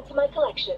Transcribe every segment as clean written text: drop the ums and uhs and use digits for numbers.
to my collection.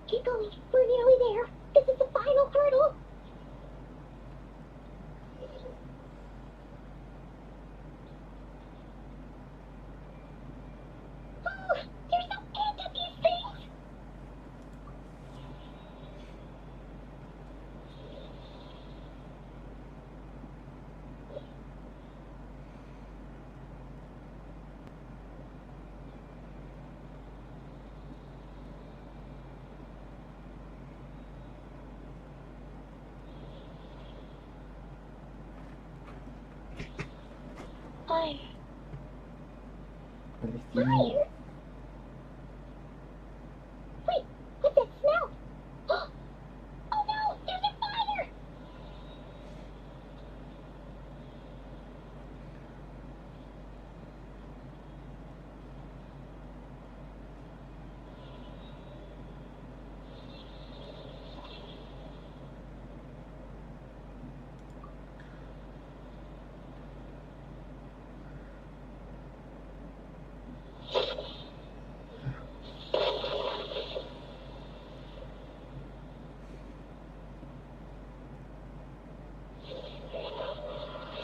Keep going. We're nearly there. This is the final hurdle. Oh, there's no end to these things. Fire. Fire? Wait, what's that smell? Oh no, there's a fire!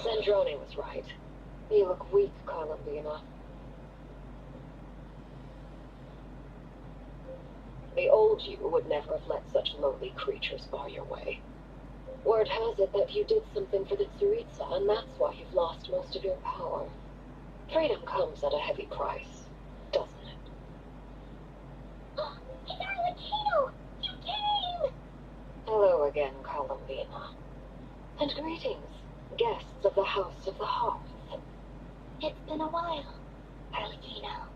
Sandrone was right. You look weak, Columbina. The old you would never have let such lowly creatures bar your way. Word has it that you did something for the Tsuritsa, and that's why you've lost most of your power. Freedom comes at a heavy price, doesn't it? It's our Latino! You came! Hello again, Columbina. And greetings, guests of the House of the Hearth. It's been a while, Arlecchino.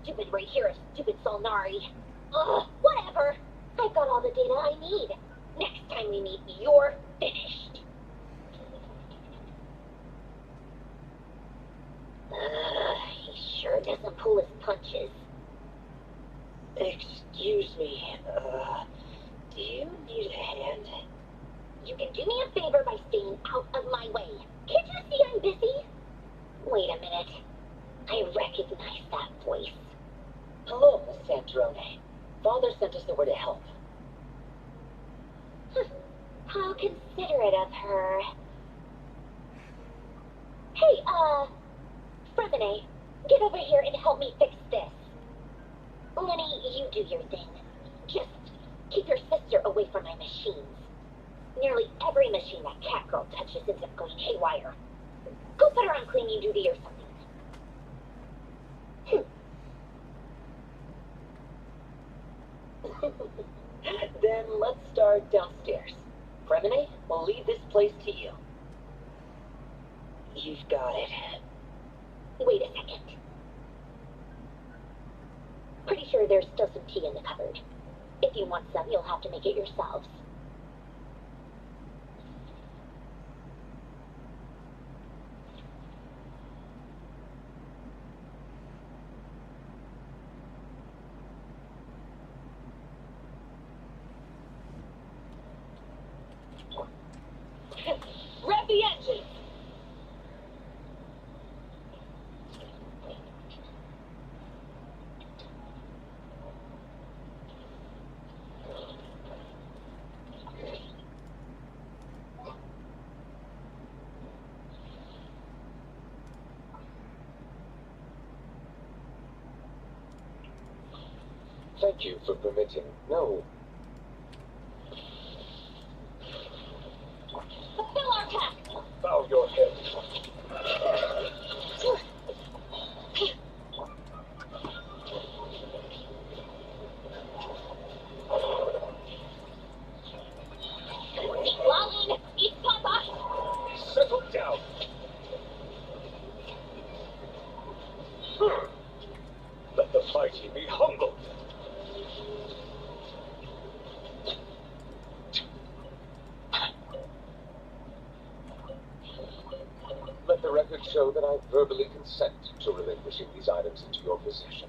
Stupid right here, stupid Solnari. Ugh, whatever. I've got all the data I need. Next time we meet, you're finished. He sure doesn't pull his punches. Excuse me, do you need a hand? You can do me a favor by staying out of my way. Can't you see I'm busy? Wait a minute. I recognize that voice. Hello, Miss Sandrone. Father sent us over to help. How considerate of her. Hey, Fremine, get over here and help me fix this. Lenny, you do your thing. Just keep your sister away from my machines. Nearly every machine that Catgirl touches ends up going haywire. Go put her on cleaning duty or something. Then let's start downstairs. Fremine, we'll leave this place to you. You've got it. Wait a second. Pretty sure there's still some tea in the cupboard. If you want some, you'll have to make it yourselves. Rev the engine! Thank you for permitting. No. Fulfill our task! Bow your head. Lalin, eat Papa! Settle down. Let the mighty be humbled. Let the record show that I verbally consent to relinquishing these items into your possession.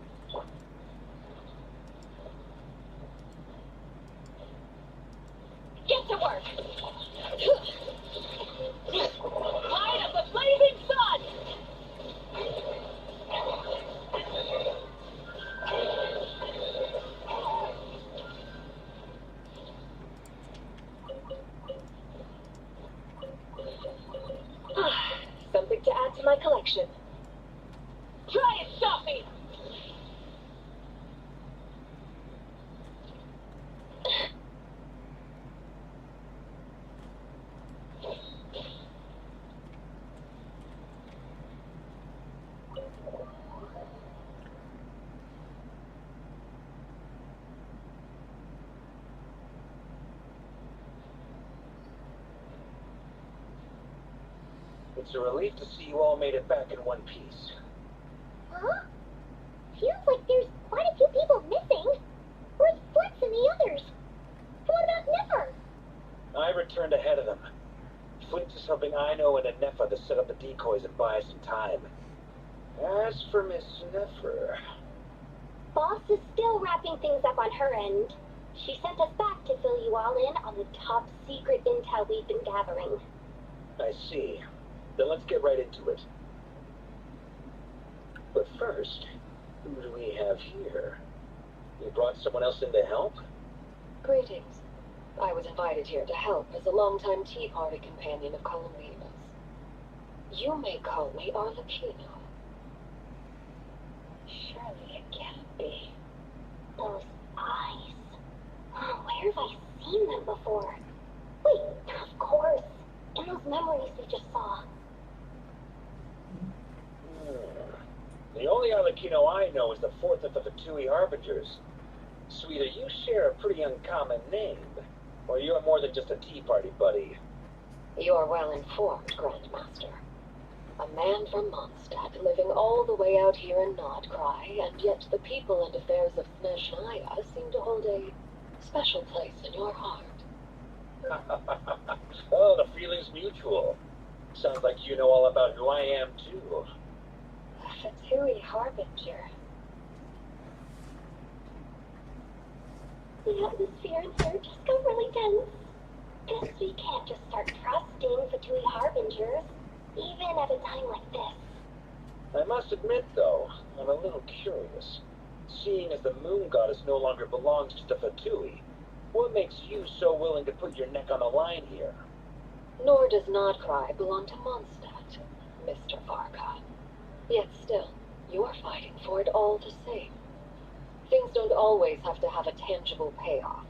Get to work! Light of the blazing sun! Something to add to my collection. Try and stop me! It's a relief to see you all made it back in one piece. Huh? Feels like there's quite a few people missing. Where's Flex and the others? What about Nefer? I returned ahead of them. Flint is helping Ino and Nefa to set up the decoys and buy us some time. As for Miss Nefer... Boss is still wrapping things up on her end. She sent us back to fill you all in on the top secret intel we've been gathering. I see. Then let's get right into it. But first, who do we have here? You brought someone else in to help? Greetings. I was invited here to help as a longtime Tea Party companion of Columbina's. You may call me Arlecchino. Surely it can't be. Those eyes. Oh, where have I seen them before? Wait, of course. In those memories we just saw. The only Arlecchino I know is the fourth of the Fatui Harbingers. Sweeter, you share a pretty uncommon name. Or you're more than just a Tea Party buddy. You're well informed, Grandmaster. A man from Mondstadt living all the way out here in Nodcry, and yet the people and affairs of Snezhnaya seem to hold a special place in your heart. Oh, the feeling's mutual. Sounds like you know all about who I am, too. A Fatui Harbinger. The atmosphere in here just got really tense. Guess we can't just start trusting Fatui Harbingers, even at a time like this. I must admit, though, I'm a little curious. Seeing as the moon goddess no longer belongs to the Fatui, what makes you so willing to put your neck on the line here? Nor does Nodcry belong to Mondstadt, Mr. Varka. Yet still, you're fighting for it all the same. Things don't always have to have a tangible payoff.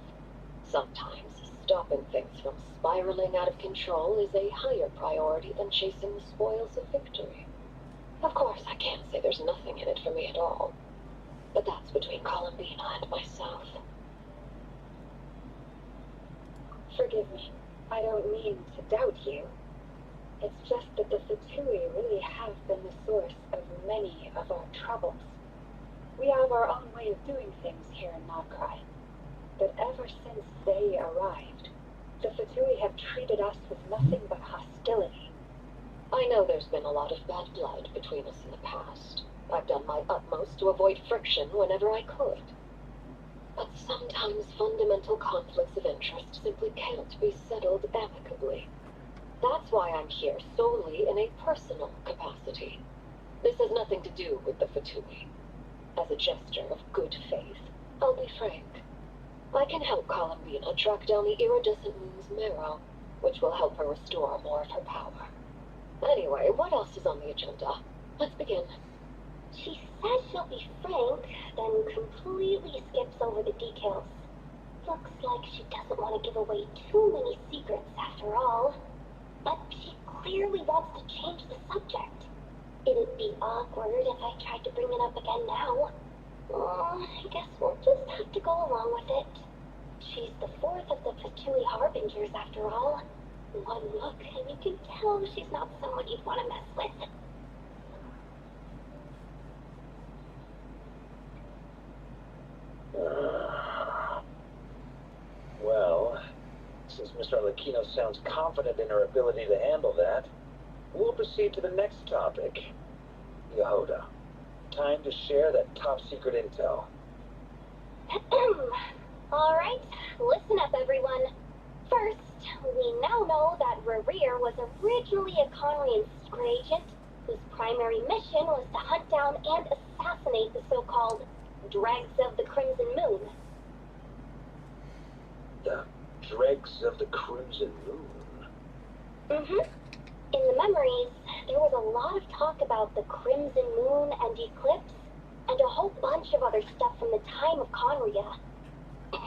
Sometimes stopping things from spiraling out of control is a higher priority than chasing the spoils of victory. Of course, I can't say there's nothing in it for me at all. But that's between Columbina and myself. Forgive me. I don't mean to doubt you. It's just that the Fatui really have been the source of many of our troubles. We have our own way of doing things here in Nagrai. But ever since they arrived, the Fatui have treated us with nothing but hostility. I know there's been a lot of bad blood between us in the past. I've done my utmost to avoid friction whenever I could. But sometimes fundamental conflicts of interest simply can't be settled amicably. That's why I'm here solely in a personal capacity. This has nothing to do with the Fatui. As a gesture of good faith, I'll be frank. I can help Columbina track down the iridescent moon's marrow, which will help her restore more of her power. Anyway, what else is on the agenda? Let's begin. She says she'll be frank, then completely skips over the details. Looks like she doesn't want to give away too many secrets after all. But she clearly wants to change the subject. It'd be awkward if I tried to bring it up again now. I guess we'll just have to go along with it. She's the fourth of the Fatui Harbingers after all. One look and you can tell she's not someone you'd want to mess with. Well, since Miss Arlecchino sounds confident in her ability to handle that, we'll proceed to the next topic. Yehoda, time to share that top secret intel. Alright, listen up everyone. First, we now know that Rerir was originally a Conrian secret agent whose primary mission was to hunt down and assassinate the so-called Dregs of the Crimson Moon. The Dregs of the Crimson Moon? Mm-hmm. In the memories, there was a lot of talk about the Crimson Moon and Eclipse, and a whole bunch of other stuff from the time of Conria. To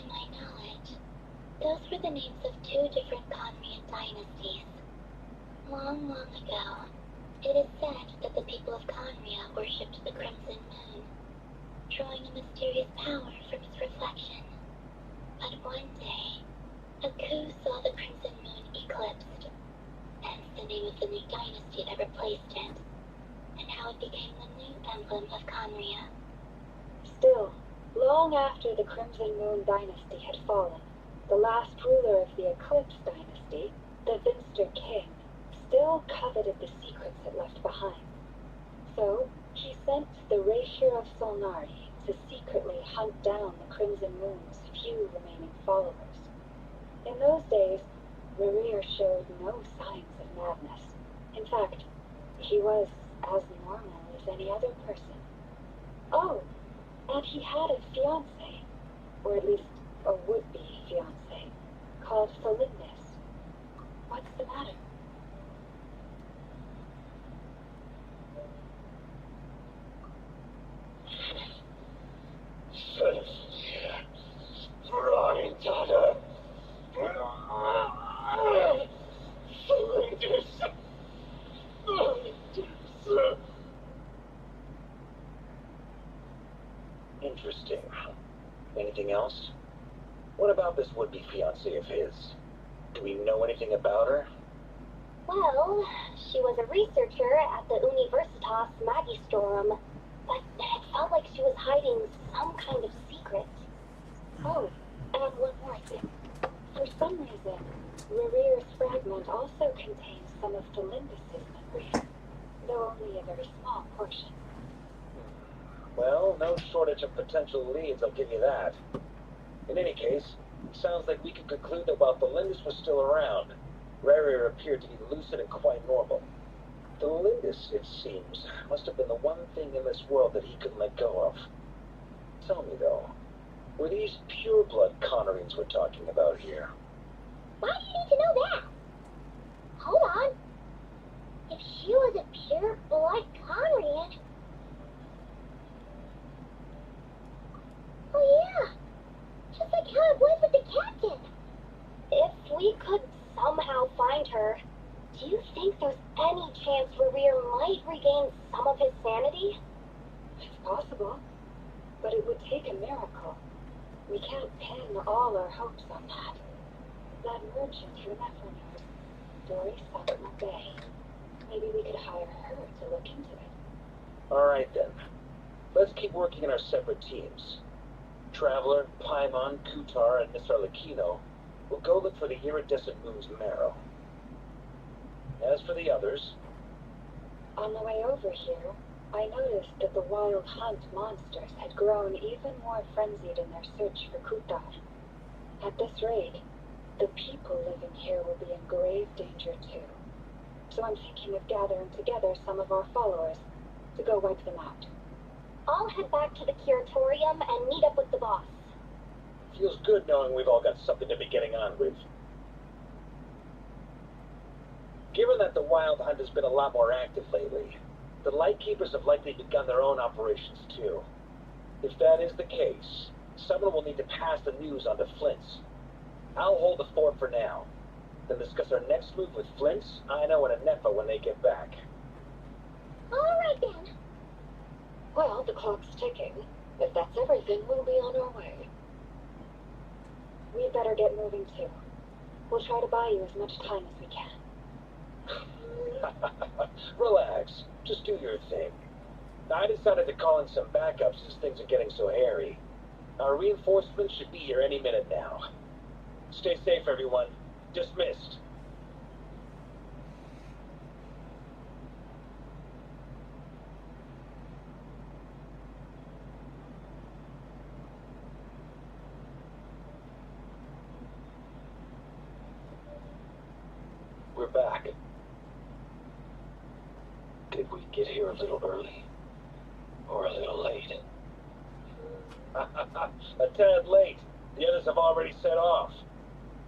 my knowledge, those were the names of two different Conrian dynasties. Long, long ago, it is said that the people of Conria worshipped the Crimson Moon, drawing a mysterious power from its reflection. But one day, a coup saw the Crimson Moon eclipsed, hence the name of the new dynasty that replaced it, and how it became the new emblem of Conria. Still, long after the Crimson Moon dynasty had fallen, the last ruler of the Eclipse dynasty, the Vinster King, still coveted the secrets it left behind. So, he sent the Raishir of Solnari to secretly hunt down the Crimson Moon's few remaining followers. In those days, Rerir showed no signs of madness. In fact, he was as normal as any other person. Oh, and he had a fiancé, or at least a would-be fiancé, called Felindis. What's the matter? Granddaughter. Interesting. Anything else? What about this would-be fiancé of his? Do we know anything about her? Well, she was a researcher at the Universitas Magistrorum, but it felt like she was hiding some kind of secret. Oh, and one more thing. For some reason, Rerir's fragment also contains some of Felindis' memories, though only a very small portion. Well, no shortage of potential leads, I'll give you that. In any case, it sounds like we can conclude that while Felindis was still around, Rerir appeared to be lucid and quite normal. Felindis, it seems, must have been the one thing in this world that he couldn't let go of. Tell me, though, were these pure-blood Conorians we're talking about here? Why do you need to know that? Hold on. If she was a pure-blood Conrian... Oh yeah, just like how it was with the captain. If we could somehow find her, do you think there's any chance Rerir might regain some of his sanity? It's possible, but it would take a miracle. We can't pin all our hopes on that. That merchant who left from yours, Dory Summer Bay. Maybe we could hire her to look into it. Alright then. Let's keep working in our separate teams. Traveler, Paimon, Kutar, and Miss Arlecchino will go look for the iridescent moon's marrow. As for the others... On the way over here, I noticed that the wild hunt monsters had grown even more frenzied in their search for Kutar. At this rate, the people living here will be in grave danger too. So I'm thinking of gathering together some of our followers to go wipe them out. I'll head back to the curatorium and meet up with the boss. Feels good knowing we've all got something to be getting on with. Given that the Wild Hunt has been a lot more active lately, the Lightkeepers have likely begun their own operations too. If that is the case, someone will need to pass the news on to Flint's. I'll hold the fort for now, then discuss our next move with Flint's, Ino, and Anefa when they get back. Alright then. Well, the clock's ticking. If that's everything, we'll be on our way. We'd better get moving too. We'll try to buy you as much time as we can. Relax. Just do your thing. I decided to call in some backups as things are getting so hairy. Our reinforcements should be here any minute now. Stay safe, everyone. Dismissed. We're back. Did we get here a little early? Or a little late? A tad late. The others have already set off.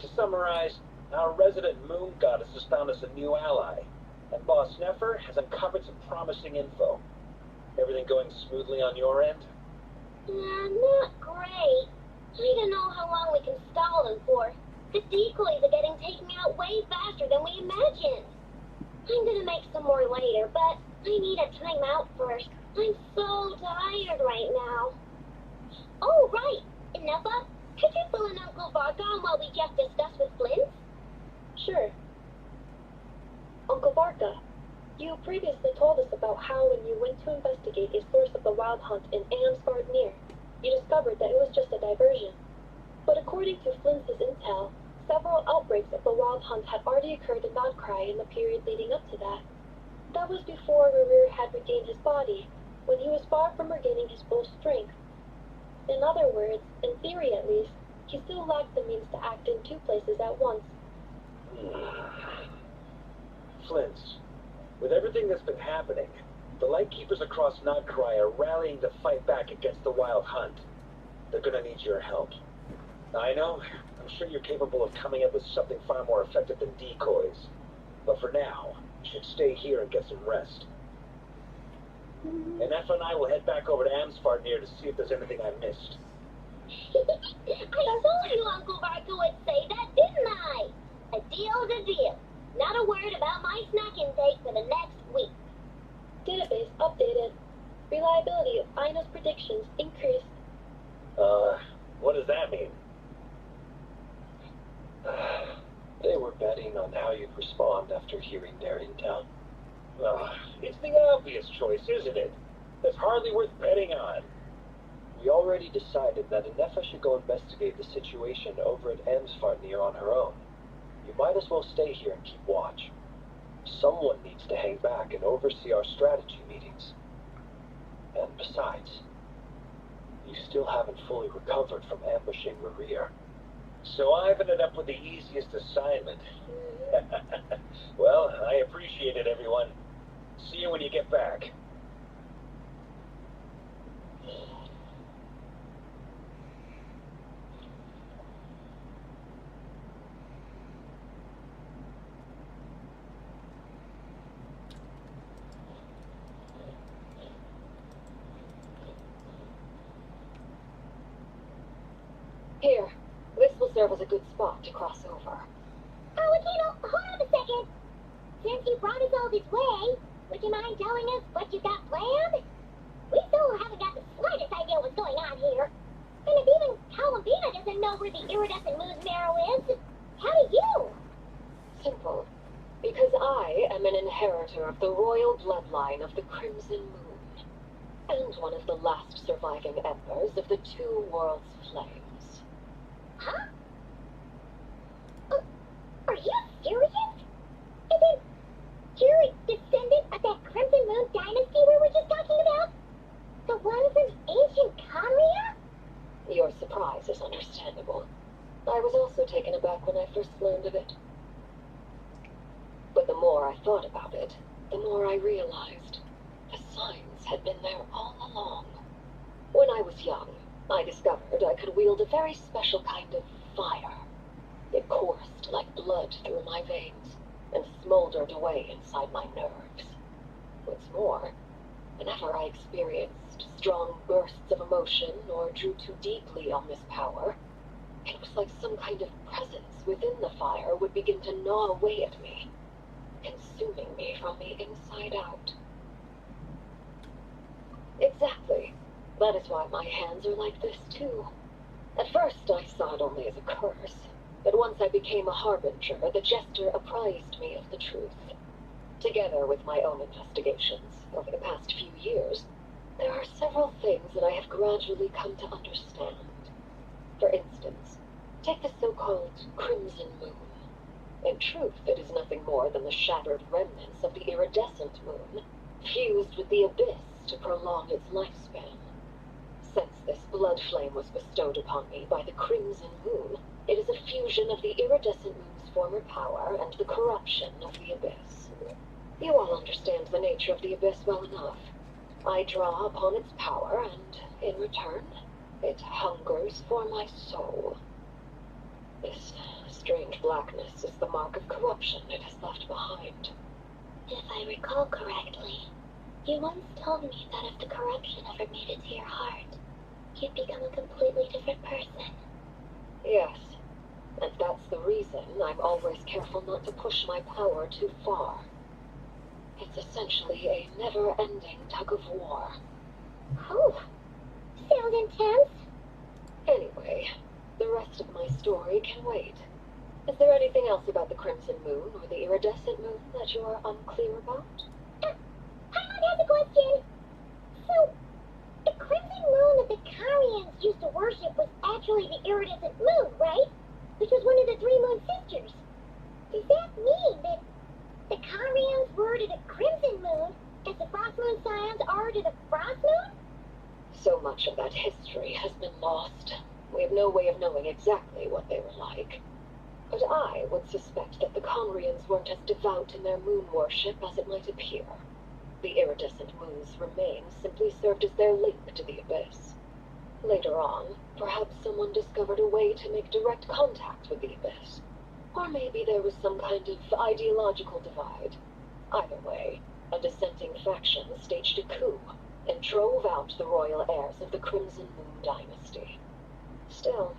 To summarize, our resident moon goddess has found us a new ally, and Boss Nefer has uncovered some promising info. Everything going smoothly on your end? Not great. I don't know how long we can stall them for. The decoys are getting taken out way faster than we imagined. I'm gonna make some more later, but I need a timeout first. I'm so tired right now. Oh, right. Nefa, could you fill in Uncle Vargon while we just discuss with Flint? Sure. Uncle Varka, you previously told us about how when you went to investigate a source of the wild hunt in Amsgardnir, you discovered that it was just a diversion. But according to Flint's intel, several outbreaks of the wild hunt had already occurred in Nodcry in the period leading up to that. That was before Rerir had regained his body, when he was far from regaining his full strength. In other words, in theory at least, he still lacked the means to act in two places at once. Flint's, with everything that's been happening, the Lightkeepers across Nodcry are rallying to fight back against the Wild Hunt. They're gonna need your help. I know, I'm sure you're capable of coming up with something far more effective than decoys. But for now, you should stay here and get some rest. And Efa and I will head back over to Amsgardnir to see if there's anything I missed. I told you Uncle Varka would say that, didn't I? A deal's a deal. Not a word about my snack intake for the next week. Database updated. Reliability of Ino's predictions increased. What does that mean? They were betting on how you'd respond after hearing their intel. It's the obvious choice, isn't it? That's hardly worth betting on. We already decided that Anefa should go investigate the situation over at Amsgardnir on her own. You might as well stay here and keep watch. Someone needs to hang back and oversee our strategy meetings. And besides, you still haven't fully recovered from ambushing Rerir. So I've ended up with the easiest assignment. Well, I appreciate it, everyone. See you when you get back. Here, this will serve as a good spot to cross over. Alekino, hold on a second. Since you brought us all this way, would you mind telling us what you got planned? We still haven't got the slightest idea what's going on here. And if even Columbine doesn't know where the iridescent moon's marrow is. How do you? Simple. Because I am an inheritor of the royal bloodline of the Crimson Moon, and one of the last surviving embers of the two worlds' flames. Huh? Are you serious? Is it you're a descendant of that Crimson Moon dynasty we were just talking about? The one from ancient Kamria? Your surprise is understandable. I was also taken aback when I first learned of it. But the more I thought about it, the more I realized the signs had been there all along. When I was young, I discovered I could wield a very special kind of fire. It coursed like blood through my veins and smoldered away inside my nerves. What's more, whenever I experienced strong bursts of emotion or drew too deeply on this power, it was like some kind of presence within the fire would begin to gnaw away at me, consuming me from the inside out. Exactly. That is why my hands are like this too. At first I saw it only as a curse, but once I became a harbinger, the jester apprised me of the truth. Together with my own investigations over the past few years, there are several things that I have gradually come to understand. For instance, take the so-called Crimson Moon. In truth, it is nothing more than the shattered remnants of the iridescent moon, fused with the abyss to prolong its lifespan. Since this blood flame was bestowed upon me by the Crimson Moon, it is a fusion of the iridescent moon's former power and the corruption of the abyss. You all understand the nature of the abyss well enough. I draw upon its power, and in return, it hungers for my soul. This strange blackness is the mark of corruption it has left behind. If I recall correctly, you once told me that if the corruption ever made it to your heart, you'd become a completely different person. Yes, and that's the reason I'm always careful not to push my power too far. It's essentially a never-ending tug of war. Oh, sounds intense. Anyway, the rest of my story can wait. Is there anything else about the Crimson Moon or the Iridescent Moon that you are unclear about? Paimon has a question. So, the Crimson Moon that the Karians used to worship was actually the Iridescent Moon, right? Which was one of the three Moon sisters. Does that mean that the Karians were to the Crimson Moon as the Frost Moon Scions are to the Frost Moon? So much of that history has been lost. We have no way of knowing exactly what they were like. But I would suspect that the Conrians weren't as devout in their moon worship as it might appear. The iridescent moon's remains simply served as their link to the abyss. Later on, perhaps someone discovered a way to make direct contact with the abyss. Or maybe there was some kind of ideological divide. Either way, a dissenting faction staged a coup and drove out the royal heirs of the Crimson Moon dynasty. Still,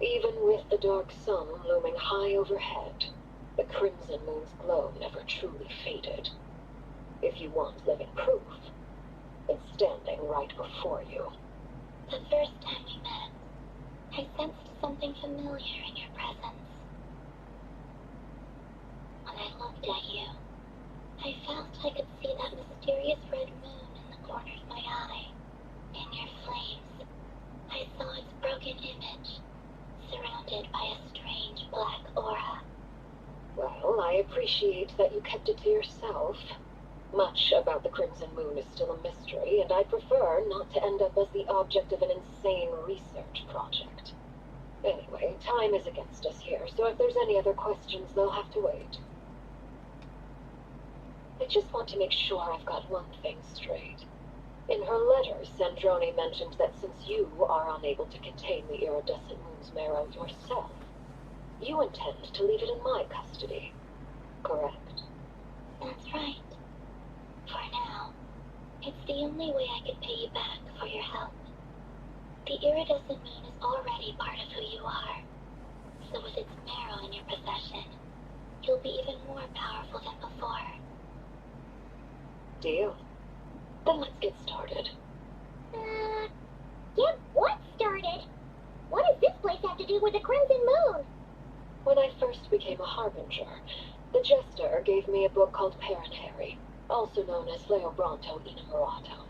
even with the dark sun looming high overhead, the Crimson Moon's glow never truly faded. If you want living proof, it's standing right before you. The first time we met, I sensed something familiar in your presence. When I looked at you, I felt I could see that mysterious red moon in the corner of my eye. In your flames, I saw its broken image, surrounded by a strange black aura. Well, I appreciate that you kept it to yourself. Much about the Crimson Moon is still a mystery, and I prefer not to end up as the object of an insane research project. Anyway, time is against us here, so if there's any other questions, they'll have to wait. I just want to make sure I've got one thing straight. In her letter, Sandrone mentioned that since you are unable to contain the iridescent moon's marrow yourself, you intend to leave it in my custody. Correct? That's right. For now, it's the only way I could pay you back for your help. The iridescent moon is already part of who you are, so with its marrow in your possession, you'll be even more powerful than before. Deal. Then let's get started. Get what started? What does this place have to gave me a book called Paranhari, also known as Leobranto Inamorato.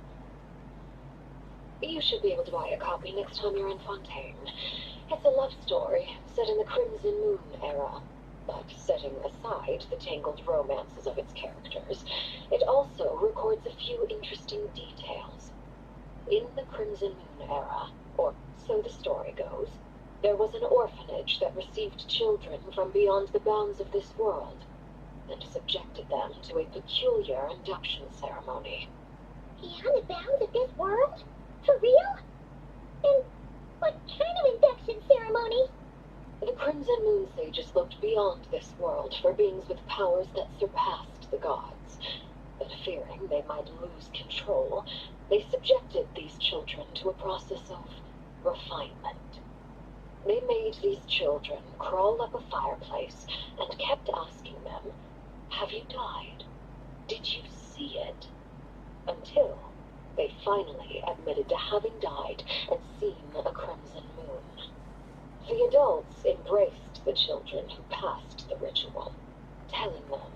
You should be able to buy a copy next time you're in Fontaine. It's a love story set in the Crimson Moon era, but setting aside the tangled romances of its characters, it also records a few interesting details. In the Crimson Moon era, or so the story goes, there was an orphanage that received children from beyond the bounds of this world, and subjected them to a peculiar induction ceremony. Beyond the bounds of this world? For real? And what kind of induction ceremony? The Crimson Moon sages looked beyond this world for beings with powers that surpassed the gods, but fearing they might lose control, they subjected these children to a process of refinement. They made these children crawl up a fireplace and kept asking them, "Have you died? Did you see it?" Until they finally admitted to having died and seen a crimson moon. The adults embraced the children who passed the ritual, telling them,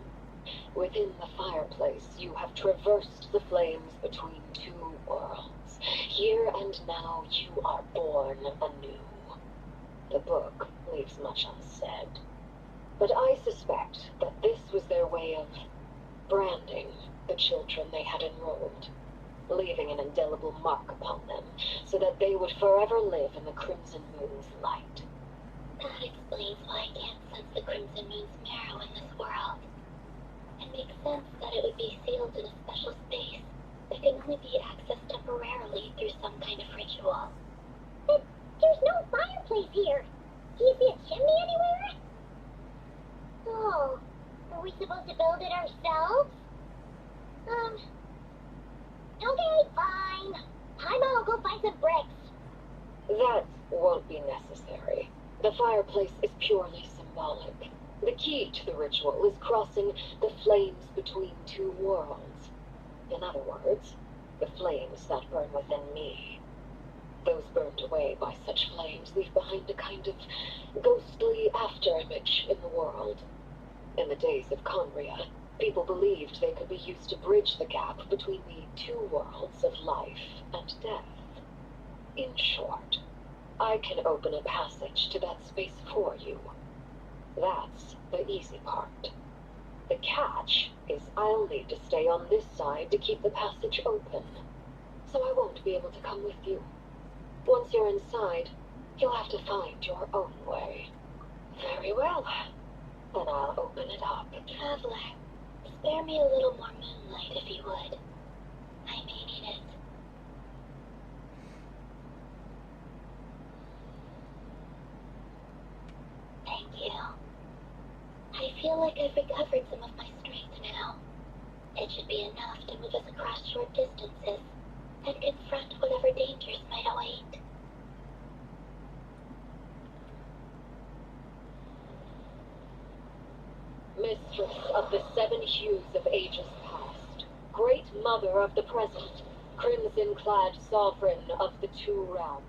"Within the fireplace you have traversed the flames between two worlds. Here and now you are born anew." The book leaves much unsaid, but I suspect that this was their way of branding the children they had enrolled, leaving an indelible mark upon them so that they would forever live in the Crimson Moon's light. That explains why I can't sense the Crimson Moon's marrow in this world. It makes sense that it would be sealed in a special space that can only be accessed temporarily through some kind of ritual. But there's no fireplace here. Do you see a chimney anywhere? Oh, are we supposed to build it ourselves? Okay, fine. I'll go find some bricks. That won't be necessary. The fireplace is purely symbolic. The key to the ritual is crossing the flames between two worlds. In other words, the flames that burn within me. Those burned away by such flames leave behind a kind of ghostly afterimage in the world. In the days of Conria, people believed they could be used to bridge the gap between the two worlds of life and death. In short, I can open a passage to that space for you. That's the easy part. The catch is I'll need to stay on this side to keep the passage open, so I won't be able to come with you. Once you're inside, you'll have to find your own way. Very well. Then I'll open it up. Traveler, spare me a little more moonlight if you would. I may need it. Thank you. I feel like I've recovered some of my strength now. It should be enough to move us across short distances and confront whatever dangers might await. Mistress of the seven hues of ages past, great mother of the present, crimson-clad sovereign of the two realms,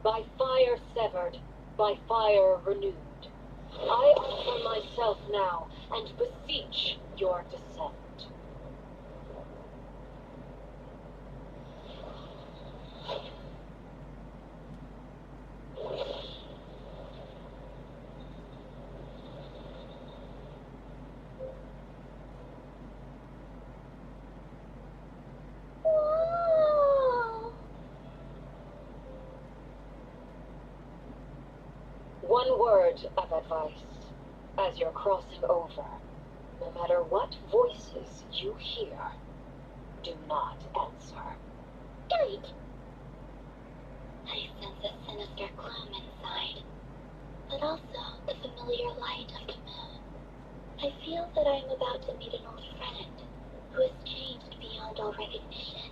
by fire severed, by fire renewed, I offer myself now and beseech your descent. Whoa! One word of advice as you're crossing over. No matter what voices you hear, do not answer. Right. I sense a sinister gloom inside, but also the familiar light of the moon. I feel that I am about to meet an old friend who has changed beyond all recognition.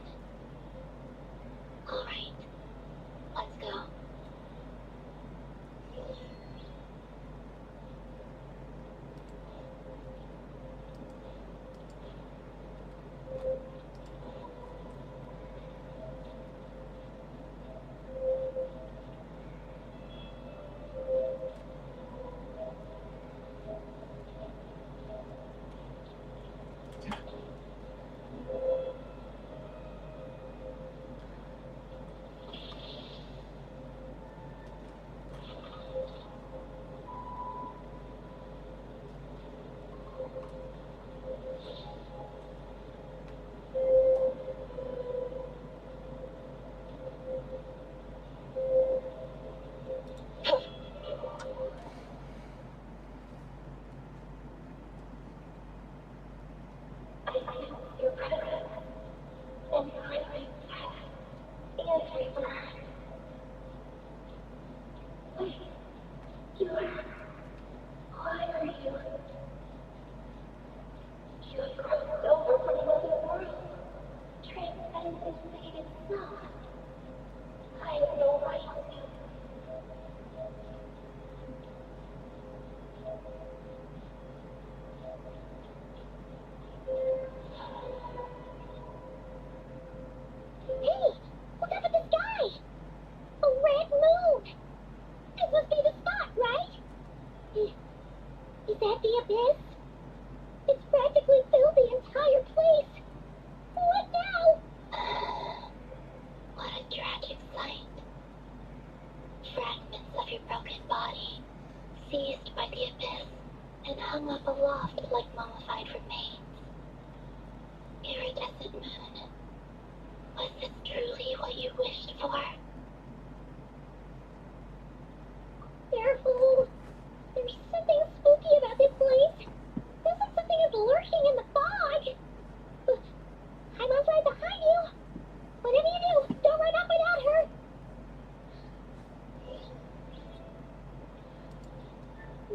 All right, let's go. Wait, why are you? You have crossed over from another world, transcended itself. I have no right to. Hey, look up at the sky! A red moon! This must be the spot, right? Is that the abyss? It's practically filled the entire place. What now? What a tragic sight. Fragments of your broken body, seized by the abyss, and hung up aloft like mummified remains. Iridescent moon, was this truly what you wished for? Careful! There's something spooky about this place. Feels like something is lurking in the fog. I'm right behind you. Whatever you do, don't run up without her.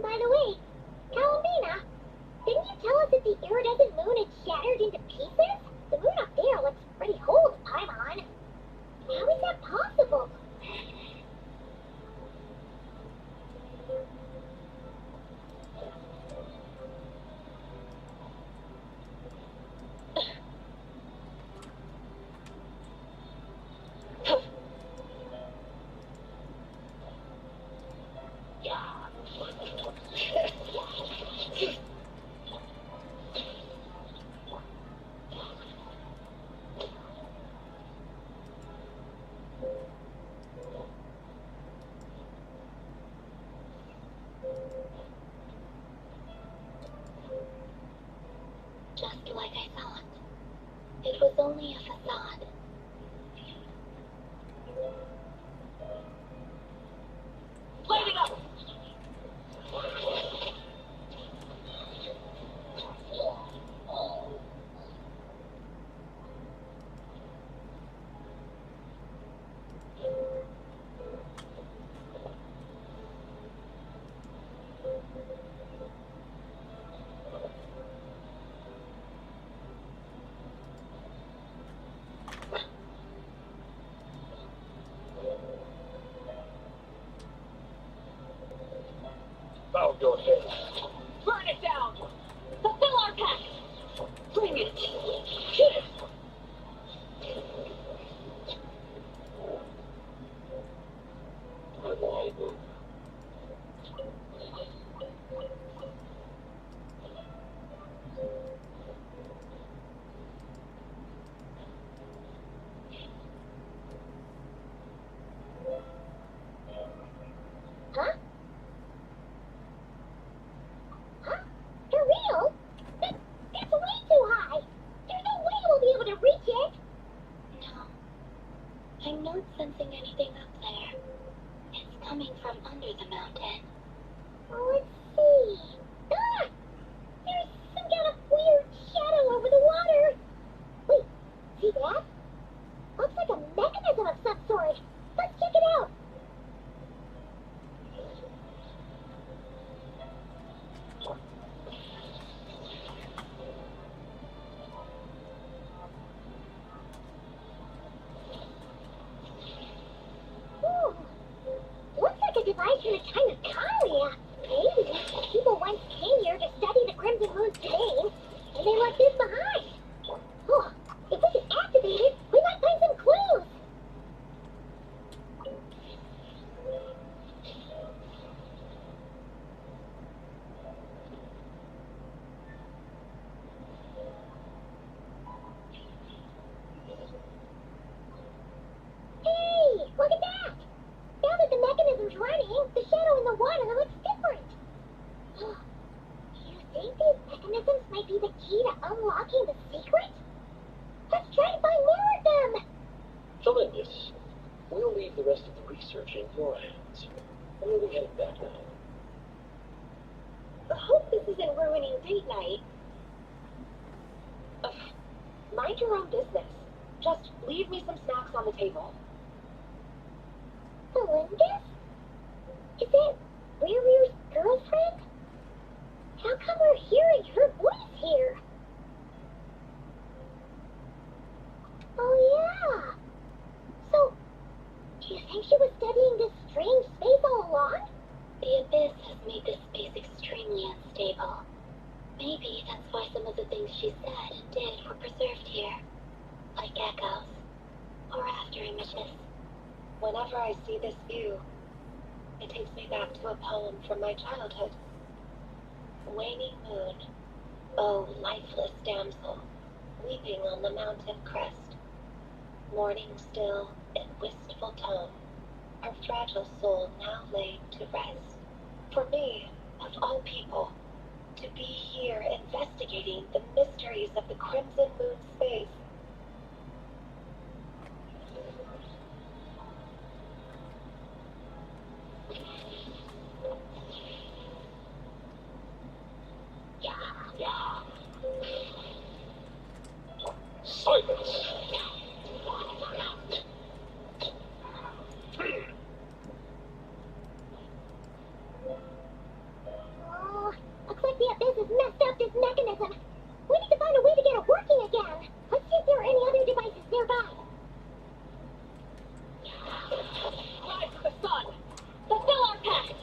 By the way, Columbina, didn't you tell us that the iridescent moon had shattered into pieces? The moon up there looks pretty whole to Paimon. How is that possible? Just like I thought. It was only a facade. Lighting up! Found your head. Burn it down! Fulfill our pact! Bring it! Hit it! Huh? Huh? For real? That's way too high. There's no way we'll be able to reach it. No. I'm not sensing anything up there. It's coming from under the mountain. Let's see. Ah! There's some kind of weird shadow over the water. Wait, see that? Looks like a mechanism of some sort. Let's check it out. Ooh, looks like a device from the time of Kalia. Maybe people once came here to study the Crimson Moon's domain, and they left this behind. Oh, if we can activate it, we might find some clues. Hey, look at that! Now that the mechanism's running, the shadow in the water looks different. You think these mechanisms might be the key to unlocking the secret? Let's try to find more of them! Tremendous. We'll leave the rest of the research in your hands. I'm really heading back now. I hope this isn't ruining date night. Mind your own business. Just leave me some snacks on the table. Lindis? Is it Riri's girlfriend? How come we're hearing her voice here? Oh yeah. So, do you think she was studying this strange space all along? The Abyss has made this space extremely unstable. Maybe that's why some of the things she said and did were preserved here. Like echoes. Or after images. Whenever I see this view, it takes me back to a poem from my childhood. Waning moon, oh lifeless damsel, weeping on the mountain crest. Mourning still in wistful tone, her fragile soul now laid to rest. For me, of all people, to be here investigating the mysteries of the Crimson Moon space. Silence! Oh, looks like the Abyss has messed up this mechanism. We need to find a way to get it working again. Let's see if there are any other devices nearby. Rise to the sun! Fulfill our pact!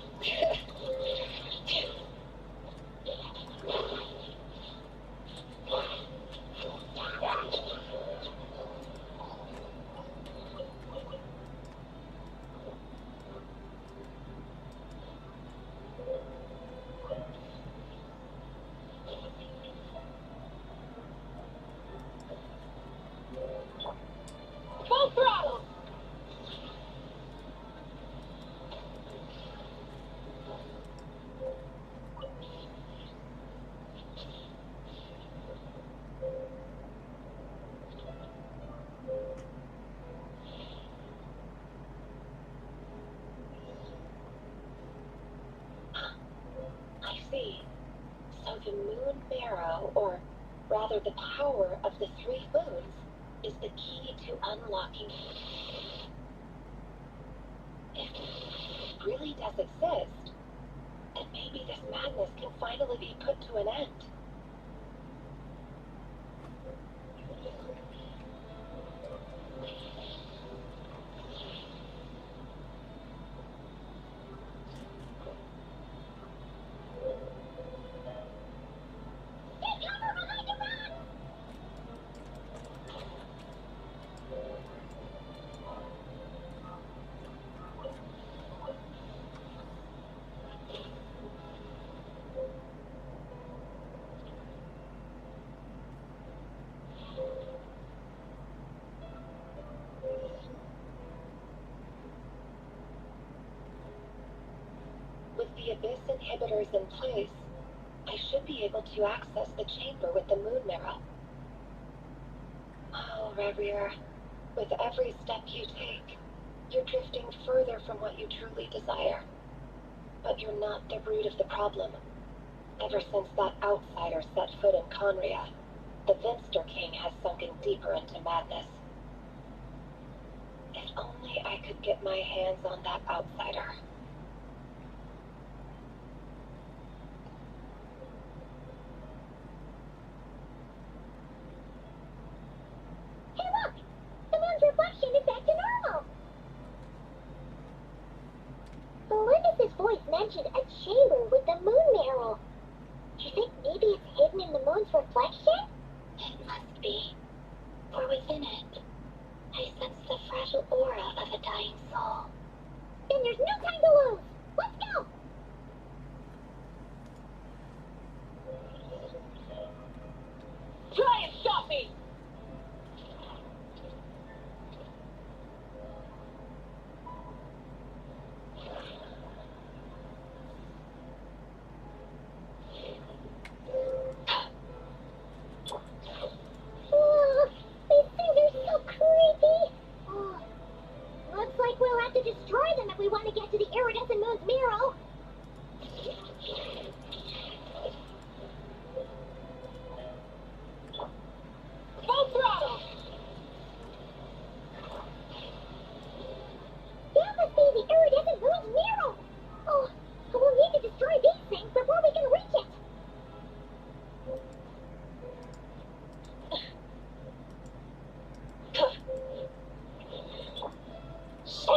Full throttle! I see. So the moon marrow, or rather the power of the three moons, is the key to unlocking. If it really does exist, then maybe this madness can finally be put to an end. Take cover behind the rock! With the Abyss inhibitors in place, I should be able to access the chamber with the moon marrow. Oh, Revier, with every step you take, you're drifting further from what you truly desire. But you're not the root of the problem. Ever since that outsider set foot in Conria, the Vinster King has sunken deeper into madness. If only I could get my hands on that outsider. Hey look! The moon's reflection is back to normal! Melindis' voice mentioned a chamber with the moon marrow. Do you think maybe it's hidden in the moon's reflection? It must be. For within it, I sense the fragile aura of a dying soul. Then there's no time to lose! Let's go! Try and stop me! Oh, these things are so creepy! Oh, looks like we'll have to destroy them if we want to get to the iridescent moon's marrow. Full throttle! That must be the iridescent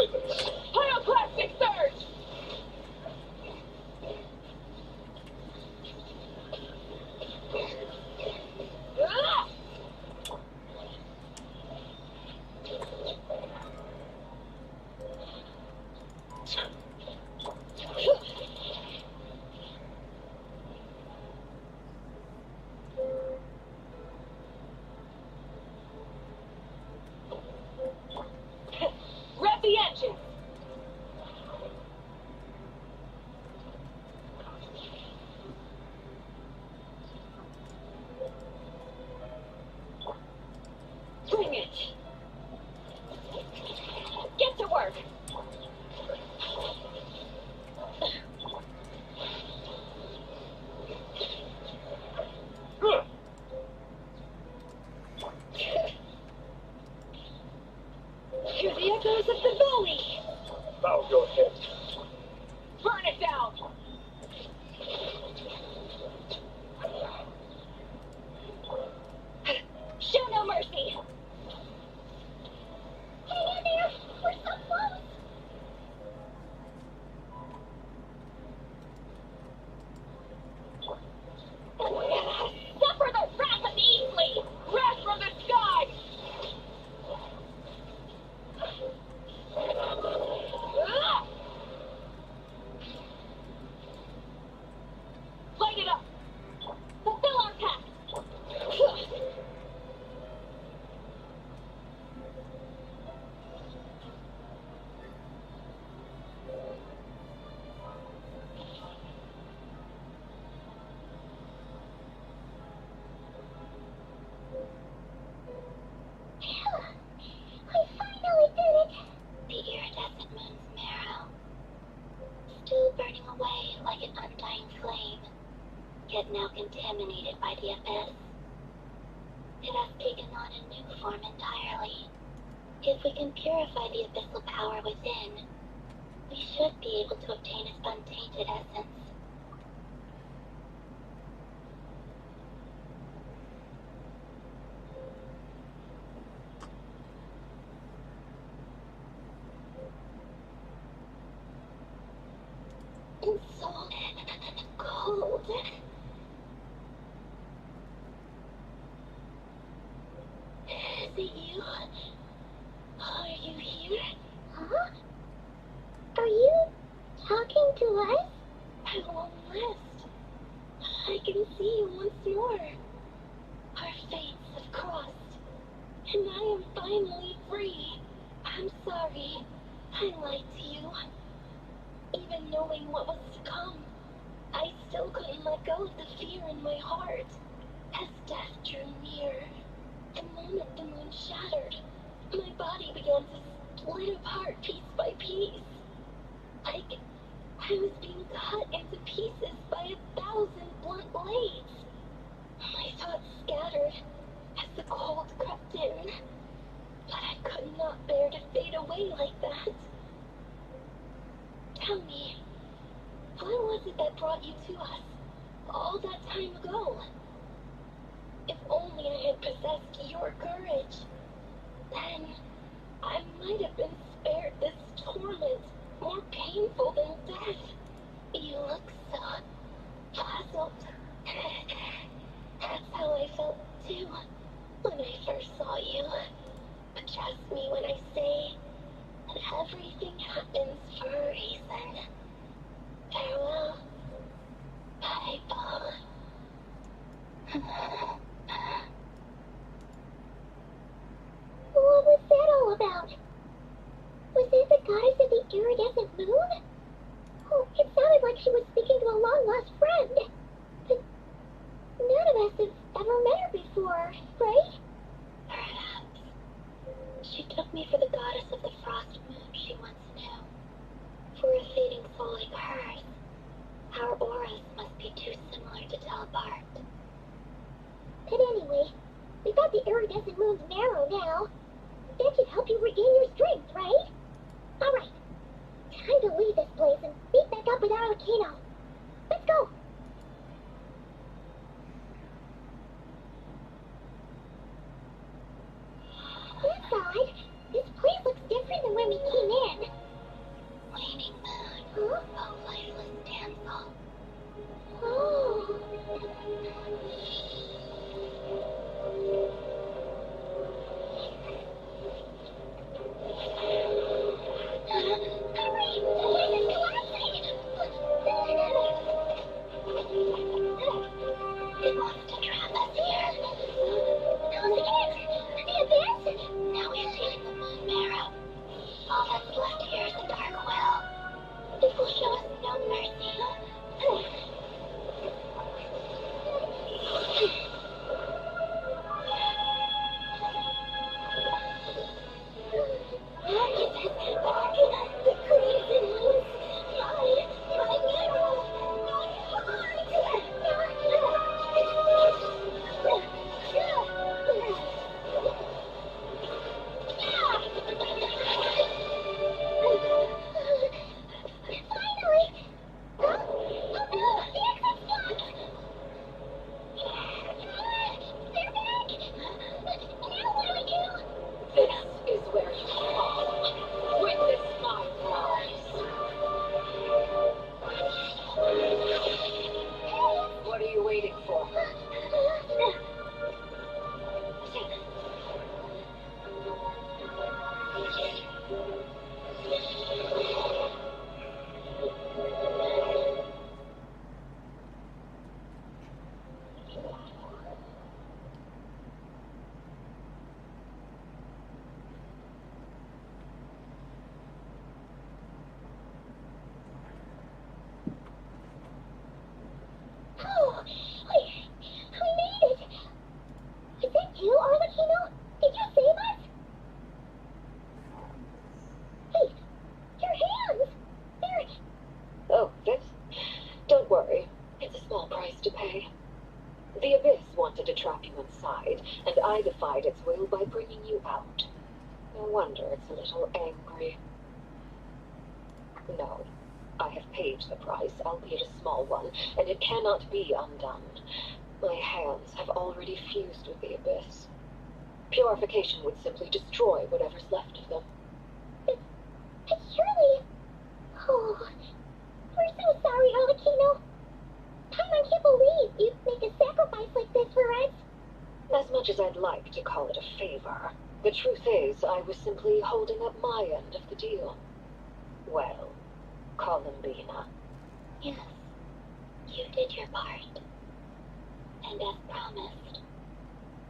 silence. Pyroclastic surge! Ah! Rev the engine! Bring it! Get to work! Hear the echoes of the valley! Bow your head. Burn it down! Show no mercy! Hang in there! We're so close! Suffer the wrath of Easley! Wrath from the sky! Ah! Light it up! Fulfill our task! I finally did it! The iridescent moon's marrow, still burning away like an undying flame, yet now contaminated by the abyss. It has taken on a new form entirely. If we can purify the abyssal power within, we should be able to obtain its untainted essence. It's so cold. Is it you? Are you here? Huh? Are you talking to us? At long last, I can see you once more. Our fates have crossed, and I am finally free. I'm sorry I lied to you. Even knowing what was to come, I still couldn't let go of the fear in my heart. As death drew near, the moment the moon shattered, my body began to split apart piece by piece. Like I was being cut into pieces by 1,000 blunt blades. My thoughts scattered as the cold crept in, but I could not bear to fade away like that. Tell me, what was it that brought you to us all that time ago? If only I had possessed your courage, then I might have been spared this torment more painful than death. You look so puzzled. That's how I felt too when I first saw you. But trust me when I say that everything happens for a reason. Farewell, Bible. What was that all about? Was that the goddess of the iridescent moon? Oh, it sounded like she was speaking to a long-lost friend. But none of us have ever met her before, right? Perhaps. She took me for the goddess of the frost moon she once knew. For a fading soul like hers, our auras must be too similar to tell apart. But anyway, we got the iridescent moon's marrow now. That should help you regain your strength, right? Alright, time to leave this place and meet back up with our volcano. Let's go! Inside, this place looks different than when we came in. satisfied its will by bringing you out. No wonder it's a little angry. No, I have paid the price, albeit a small one, and it cannot be undone. My hands have already fused with the abyss. Purification would simply destroy whatever's left of them. But surely... Oh, we're so sorry, Alikino. I can't believe you'd make a sacrifice like this for us. As much as I'd like to call it a favor, the truth is I was simply holding up my end of the deal. Well, Columbina. Yes, you did your part. And as promised,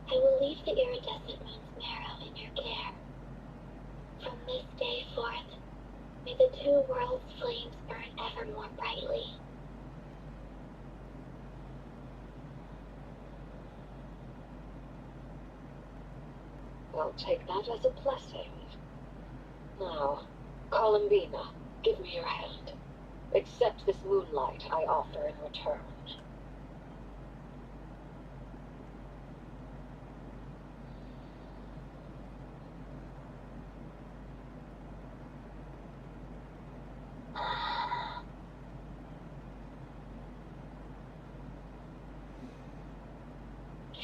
I will leave the iridescent moon's marrow in your care. From this day forth, may the two worlds' flames burn ever more brightly. I'll take that as a blessing. Now, Columbina, give me your hand. Accept this moonlight I offer in return.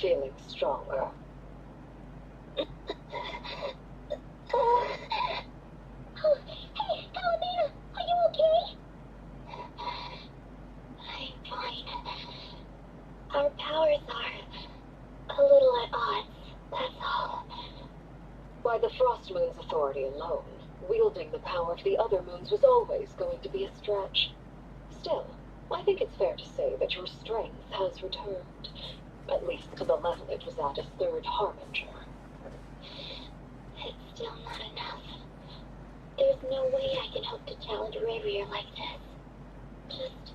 Feeling stronger. Oh, hey, Columbina, are you okay? I'm fine. Our powers are a little at odds, that's all. By the Frost Moon's authority alone, wielding the power of the other moons was always going to be a stretch. Still, I think it's fair to say that your strength has returned, at least to the level it was at as Third Harbinger. It's still not enough. There's no way I can hope to challenge Revere like this. Just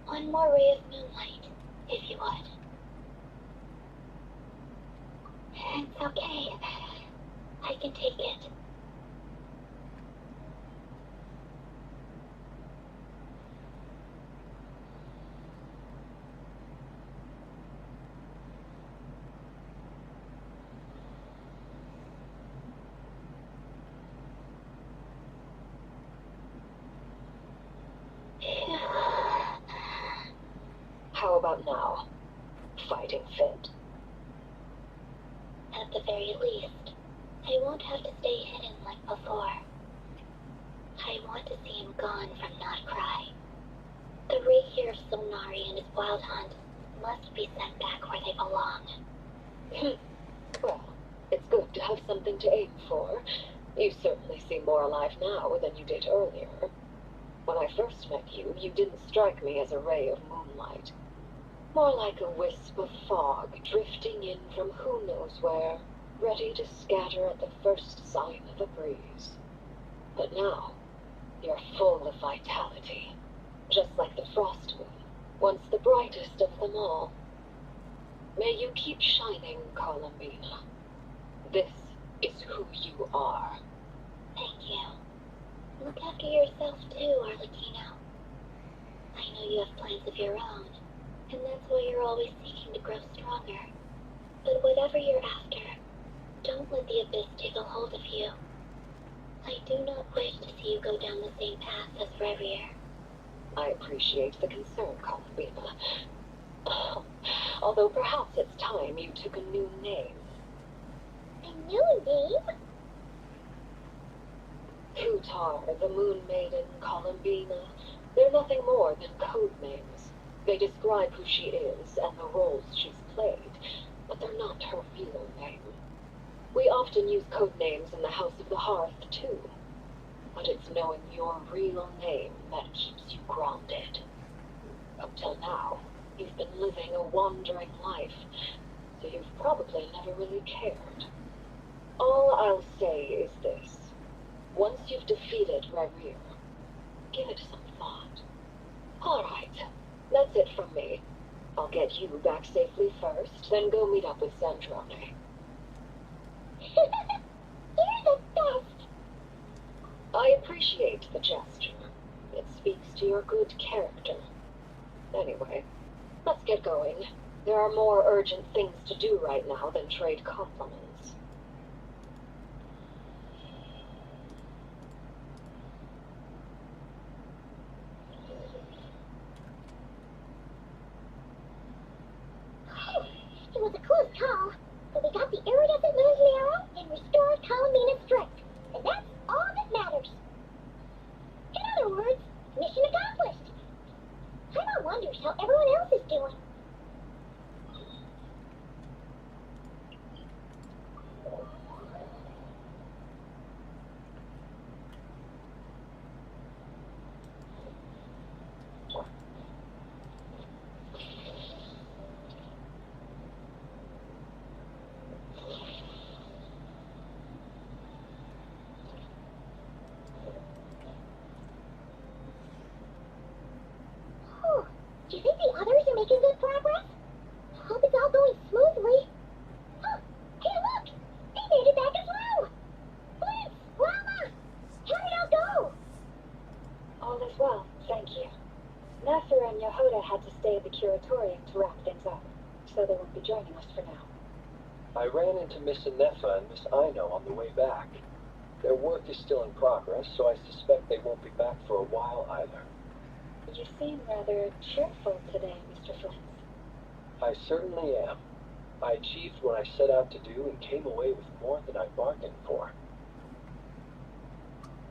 one more ray of moonlight, if you would. It's okay. I can take it. How about now? Fighting fit? At the very least, I won't have to stay hidden like before. I want to see him gone from Notcry. The Rakier of Solnari and his wild hunt must be sent back where they belong. Well, it's good to have something to aim for. You certainly seem more alive now than you did earlier. When I first met you, you didn't strike me as a ray of moonlight. More like a wisp of fog drifting in from who knows where, ready to scatter at the first sign of a breeze. But now, you're full of vitality, just like the Frost Moon, once the brightest of them all. May you keep shining, Columbina. This is who you are. Thank you. Look after yourself too, Arlecchino. I know you have plans of your own, and that's why you're always seeking to grow stronger. But whatever you're after, don't let the abyss take a hold of you. I do not wish to see you go down the same path as Revere. I appreciate the concern, Columbina. Although perhaps it's time you took a new name. A new name? Kutar, the Moon Maiden, Columbina, they're nothing more than code names. They describe who she is and the roles she's played, but they're not her real name. We often use code names in the House of the Hearth, too. But it's knowing your real name that keeps you grounded. Up till now, you've been living a wandering life, so you've probably never really cared. All I'll say is this. Once you've defeated Revere, give it some thought. All right, that's it from me. I'll get you back safely first, then go meet up with Zandrone. You're the best! I appreciate the gesture. It speaks to your good character. Anyway, let's get going. There are more urgent things to do right now than trade compliments. It was a close call, but we got the iridescent moon's marrow and restored Colomina's strength, and that's all that matters. In other words, mission accomplished. Paimon wonders how everyone else is doing. Do you think the others are making good progress? Hope it's all going smoothly. Oh, hey look! They made it back as well! Blitz! Lama! How did it all go? All is well, thank you. Nefer and Yehuda had to stay at the curatorium to wrap things up, so they won't be joining us for now. I ran into Miss Anefa and Miss Aino on the way back. Their work is still in progress, so I suspect they won't be back for a while either. You seem rather cheerful today, Mr. Flint. I certainly am. I achieved what I set out to do and came away with more than I bargained for.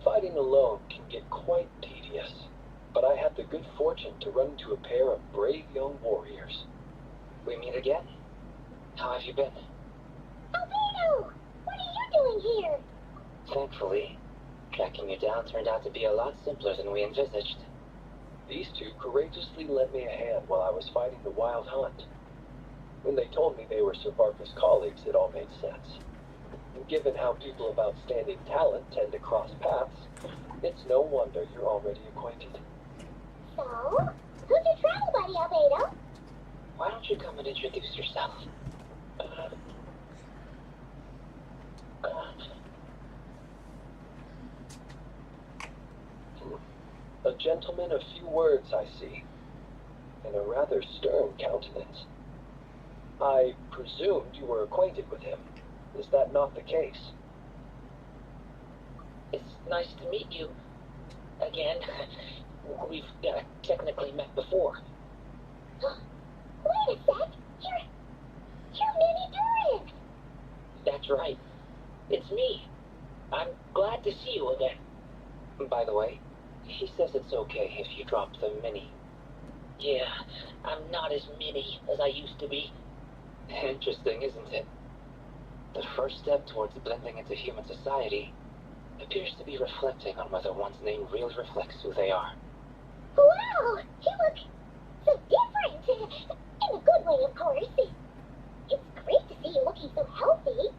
Fighting alone can get quite tedious, but I had the good fortune to run into a pair of brave young warriors. We meet again. How have you been? Albino! What are you doing here? Thankfully, tracking you down turned out to be a lot simpler than we envisaged. These two courageously lent me a hand while I was fighting the wild hunt. When they told me they were Sir Barker's colleagues, it all made sense. And given how people of outstanding talent tend to cross paths, it's no wonder you're already acquainted. So, who's your travel buddy, Albedo? Why don't you come and introduce yourself? A gentleman of few words, I see, and a rather stern countenance. I presumed you were acquainted with him. Is that not the case? It's nice to meet you again. We've technically met before. Wait a sec! You're Minnie Durin! That's right. It's me. I'm glad to see you again. By the way, he says it's okay if you drop the mini. Yeah, I'm not as mini as I used to be. Interesting, isn't it? The first step towards blending into human society appears to be reflecting on whether one's name really reflects who they are. Wow! You look so different! In a good way, of course. It's great to see you looking so healthy.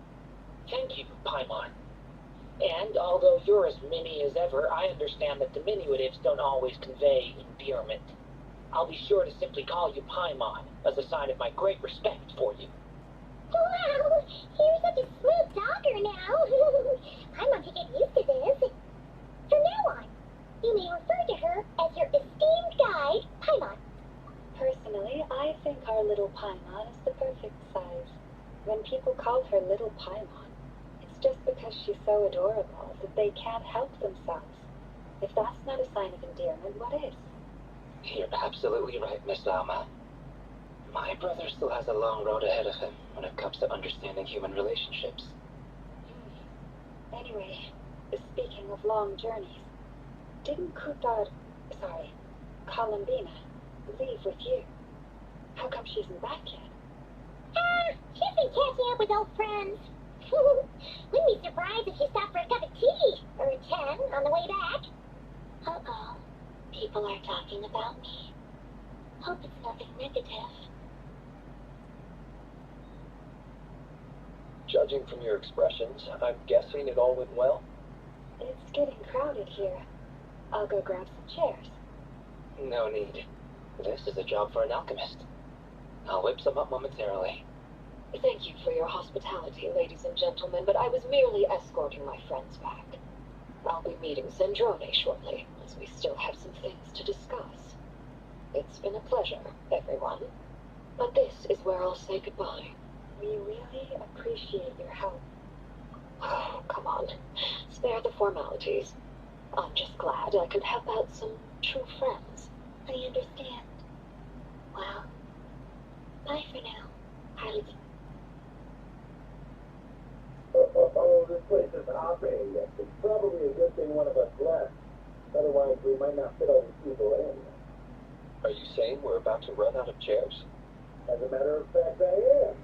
Thank you, Paimon. And although you're as mini as ever, I understand that diminutives don't always convey endearment. I'll be sure to simply call you Paimon as a sign of my great respect for you. Wow! You're such a smooth talker now. I'm going to get used to this. From now on, you may refer to her as your esteemed guide, Paimon. Personally, I think our little Paimon is the perfect size. When people call her Little Paimon, it's just because she's so adorable that they can't help themselves. If that's not a sign of endearment, what is? You're absolutely right, Miss Alma. My brother still has a long road ahead of him when it comes to understanding human relationships. Anyway, speaking of long journeys, didn't Columbina, leave with you? How come she isn't back yet? She's been catching up with old friends. Wouldn't be surprised if she stopped for a cup of tea or a 10 on the way back. Uh-oh. People are talking about me. Hope it's nothing negative. Judging from your expressions, I'm guessing it all went well? It's getting crowded here. I'll go grab some chairs. No need. This is a job for an alchemist. I'll whip some up momentarily. Thank you for your hospitality, ladies and gentlemen, but I was merely escorting my friends back. I'll be meeting Zendrone shortly, as we still have some things to discuss. It's been a pleasure, everyone. But this is where I'll say goodbye. We really appreciate your help. Oh, come on. Spare the formalities. I'm just glad I could help out some true friends. I understand. Well, bye for now, Harley. Oh, this place is hopping. It's probably a good thing one of us left. Otherwise, we might not fit all these people in. Are you saying we're about to run out of chairs? As a matter of fact, I am.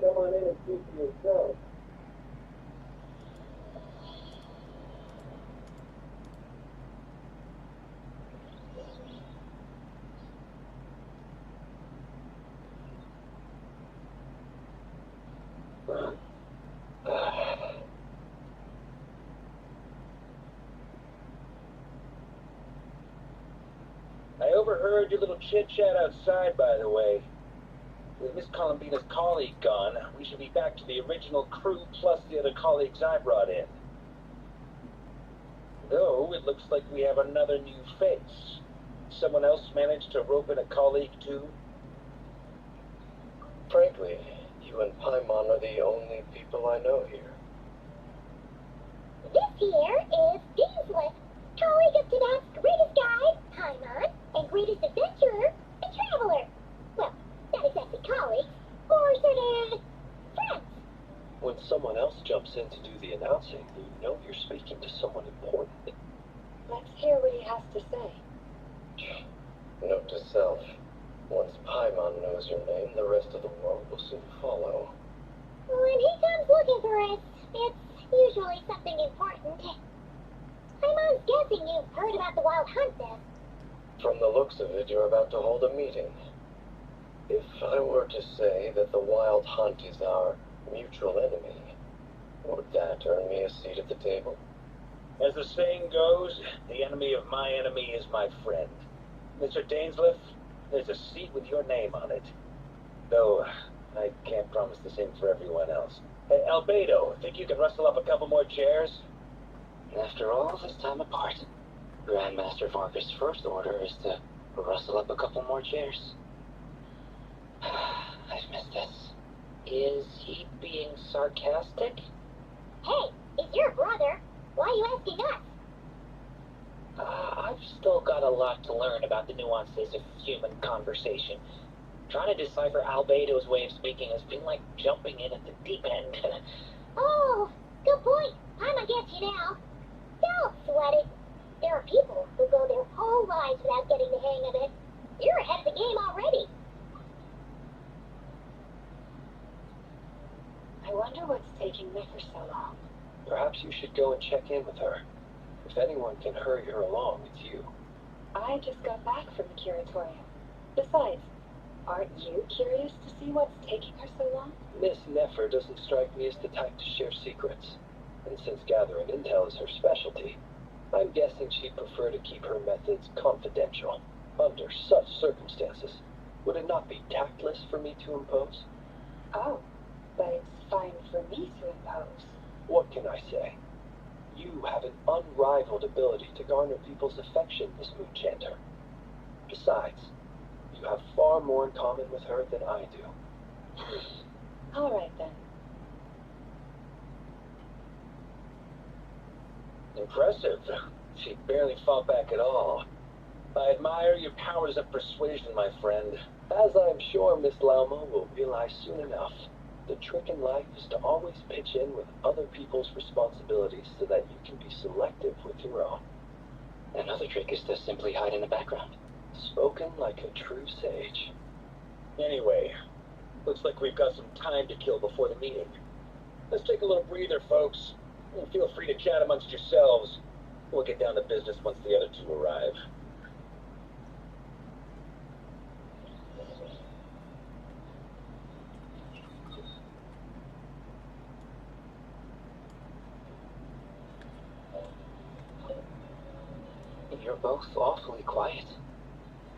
Come on in and see for yourself. I overheard your little chit-chat outside, by the way. With Miss Columbina's colleague gone, we should be back to the original crew plus the other colleagues I brought in. Though, it looks like we have another new face. Someone else managed to rope in a colleague, too? Frankly, you and Paimon are the only people I know here. This here is Genshin, colleague of Tenat's greatest guide, Paimon, and greatest adventurer, the Traveler. Well, not exactly colleagues, or sort of friends. When someone else jumps in to do the announcing, you know you're speaking to someone important. Let's hear what he has to say. Note to self. Once Paimon knows your name, the rest of the world will soon follow. When he comes looking for us, it's usually something important. Paimon's guessing you've heard about the Wild Hunt then. From the looks of it, you're about to hold a meeting. If I were to say that the Wild Hunt is our mutual enemy, would that earn me a seat at the table? As the saying goes, the enemy of my enemy is my friend. Mr. Dainsleif, there's a seat with your name on it. Though, I can't promise the same for everyone else. Hey, Albedo, think you can rustle up a couple more chairs? After all this time apart, Grandmaster Vargas' first order is to rustle up a couple more chairs. I've missed this. Is he being sarcastic? Hey, it's your brother. Why are you asking us? I've still got a lot to learn about the nuances of human conversation. Trying to decipher Albedo's way of speaking has been like jumping in at the deep end. Oh, good point. Paimon gets you now. Don't sweat it. There are people who go their whole lives without getting the hang of it. You're ahead of the game already. I wonder what's taking Nefer so long. Perhaps you should go and check in with her. If anyone can hurry her along, it's you. I just got back from the curatorium. Besides, aren't you curious to see what's taking her so long? Miss Nefer doesn't strike me as the type to share secrets. And since gathering intel is her specialty, I'm guessing she'd prefer to keep her methods confidential. Under such circumstances, would it not be tactless for me to impose? Oh, but it's fine for me to impose. What can I say? You have an unrivaled ability to garner people's affection, Miss Moonchanter. Besides, you have far more in common with her than I do. All right, then. Impressive. She barely fought back at all. I admire your powers of persuasion, my friend. As I'm sure Miss Lauma will realize soon enough, the trick in life is to always pitch in with other people's responsibilities so that you can be selective with your own. Another trick is to simply hide in the background. Spoken like a true sage. Anyway, looks like we've got some time to kill before the meeting. Let's take a little breather, folks. And feel free to chat amongst yourselves. We'll get down to business once the other two arrive. You're both awfully quiet.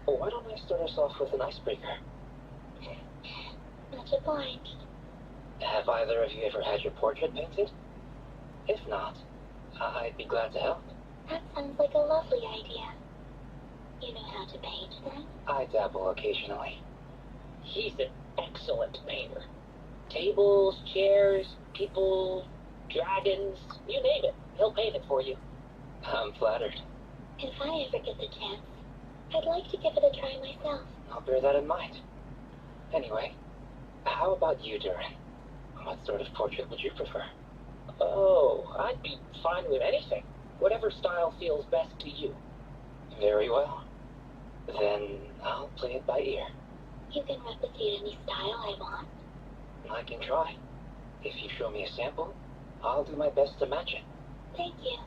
Well, why don't I start us off with an icebreaker? Much obliged. Have either of you ever had your portrait painted? If not, I'd be glad to help. That sounds like a lovely idea. You know how to paint, then? I dabble occasionally. He's an excellent painter. Tables, chairs, people, dragons, you name it. He'll paint it for you. I'm flattered. If I ever get the chance, I'd like to give it a try myself. I'll bear that in mind. Anyway, how about you, Durin? What sort of portrait would you prefer? Oh, I'd be fine with anything. Whatever style feels best to you. Very well. Then I'll play it by ear. You can replicate any style I want. I can try. If you show me a sample, I'll do my best to match it. Thank you.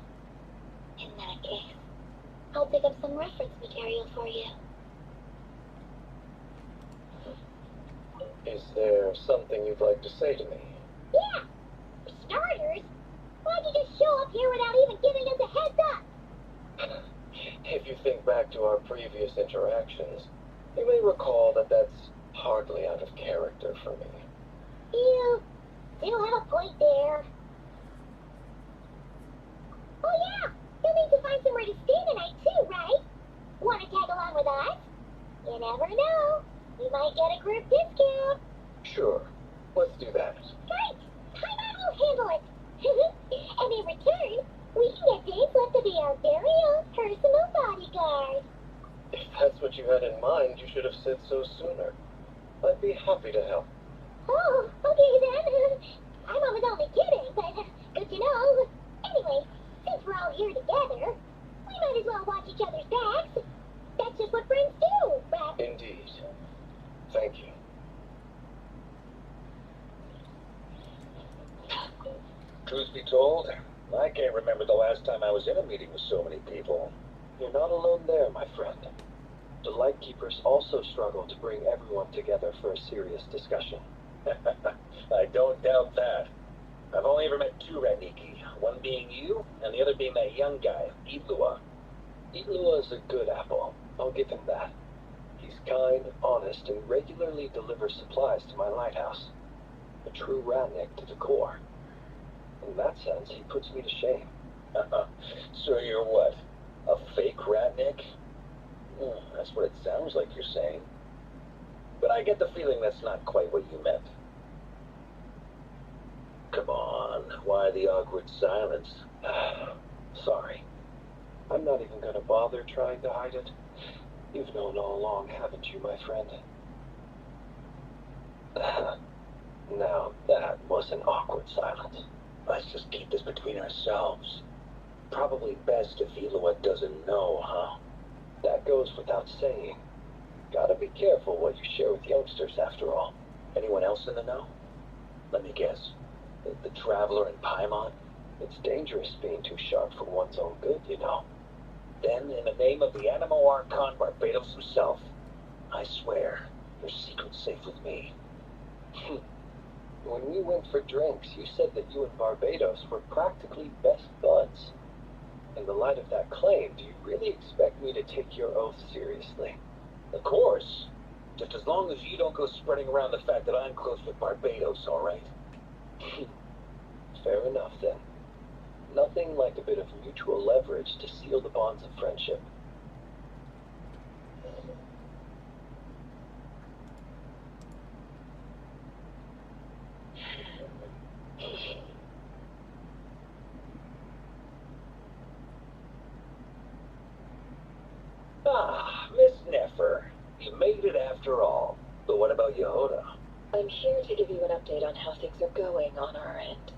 In that case, I'll pick up some reference material for you. Is there something you'd like to say to me? Yeah! For starters, why'd you just show up here without even giving us a heads up? If you think back to our previous interactions, you may recall that that's hardly out of character for me. You do have a point there. Oh yeah, you'll need to find somewhere to stay tonight too, right? Wanna tag along with us? You never know. We might get a group discount. Sure, let's do that. Great! Paimon will handle it. And in return, we can get Dave left to be our very own personal bodyguard. If that's what you had in mind, you should have said so sooner. I'd be happy to help. Oh, okay then. I was only kidding, but good to know. Anyway, since we're all here together, we might as well watch each other's backs. That's just what friends do, right? Indeed. Thank you. Truth be told, I can't remember the last time I was in a meeting with so many people. You're not alone there, my friend. The Lightkeepers also struggle to bring everyone together for a serious discussion. I don't doubt that. I've only ever met two Raniki, one being you, and the other being that young guy, Itlua. Itlua is a good apple. I'll give him that. He's kind, honest, and regularly delivers supplies to my lighthouse. A true Ratnik to the core. In that sense, he puts me to shame. So you're what? A fake Ratnik? That's what it sounds like you're saying. But I get the feeling that's not quite what you meant. Come on, why the awkward silence? Sorry. I'm not even gonna bother trying to hide it. You've known all along, haven't you, my friend? Now, that was an awkward silence. Let's just keep this between ourselves. Probably best if Itlua doesn't know, huh? That goes without saying. Gotta be careful what you share with youngsters, after all. Anyone else in the know? Let me guess. The Traveler and Paimon? It's dangerous being too sharp for one's own good, you know. Then, in the name of the Animo Archon Barbados himself, I swear, your secret's safe with me. When we went for drinks, you said that you and Barbados were practically best buds. In the light of that claim, do you really expect me to take your oath seriously? Of course. Just as long as you don't go spreading around the fact that I'm close with Barbados, all right? Fair enough, then. Nothing like a bit of mutual leverage to seal the bonds of friendship. Ah, Miss Nefer. You made it after all. But what about Yehoda? I'm here to give you an update on how things are going on our end.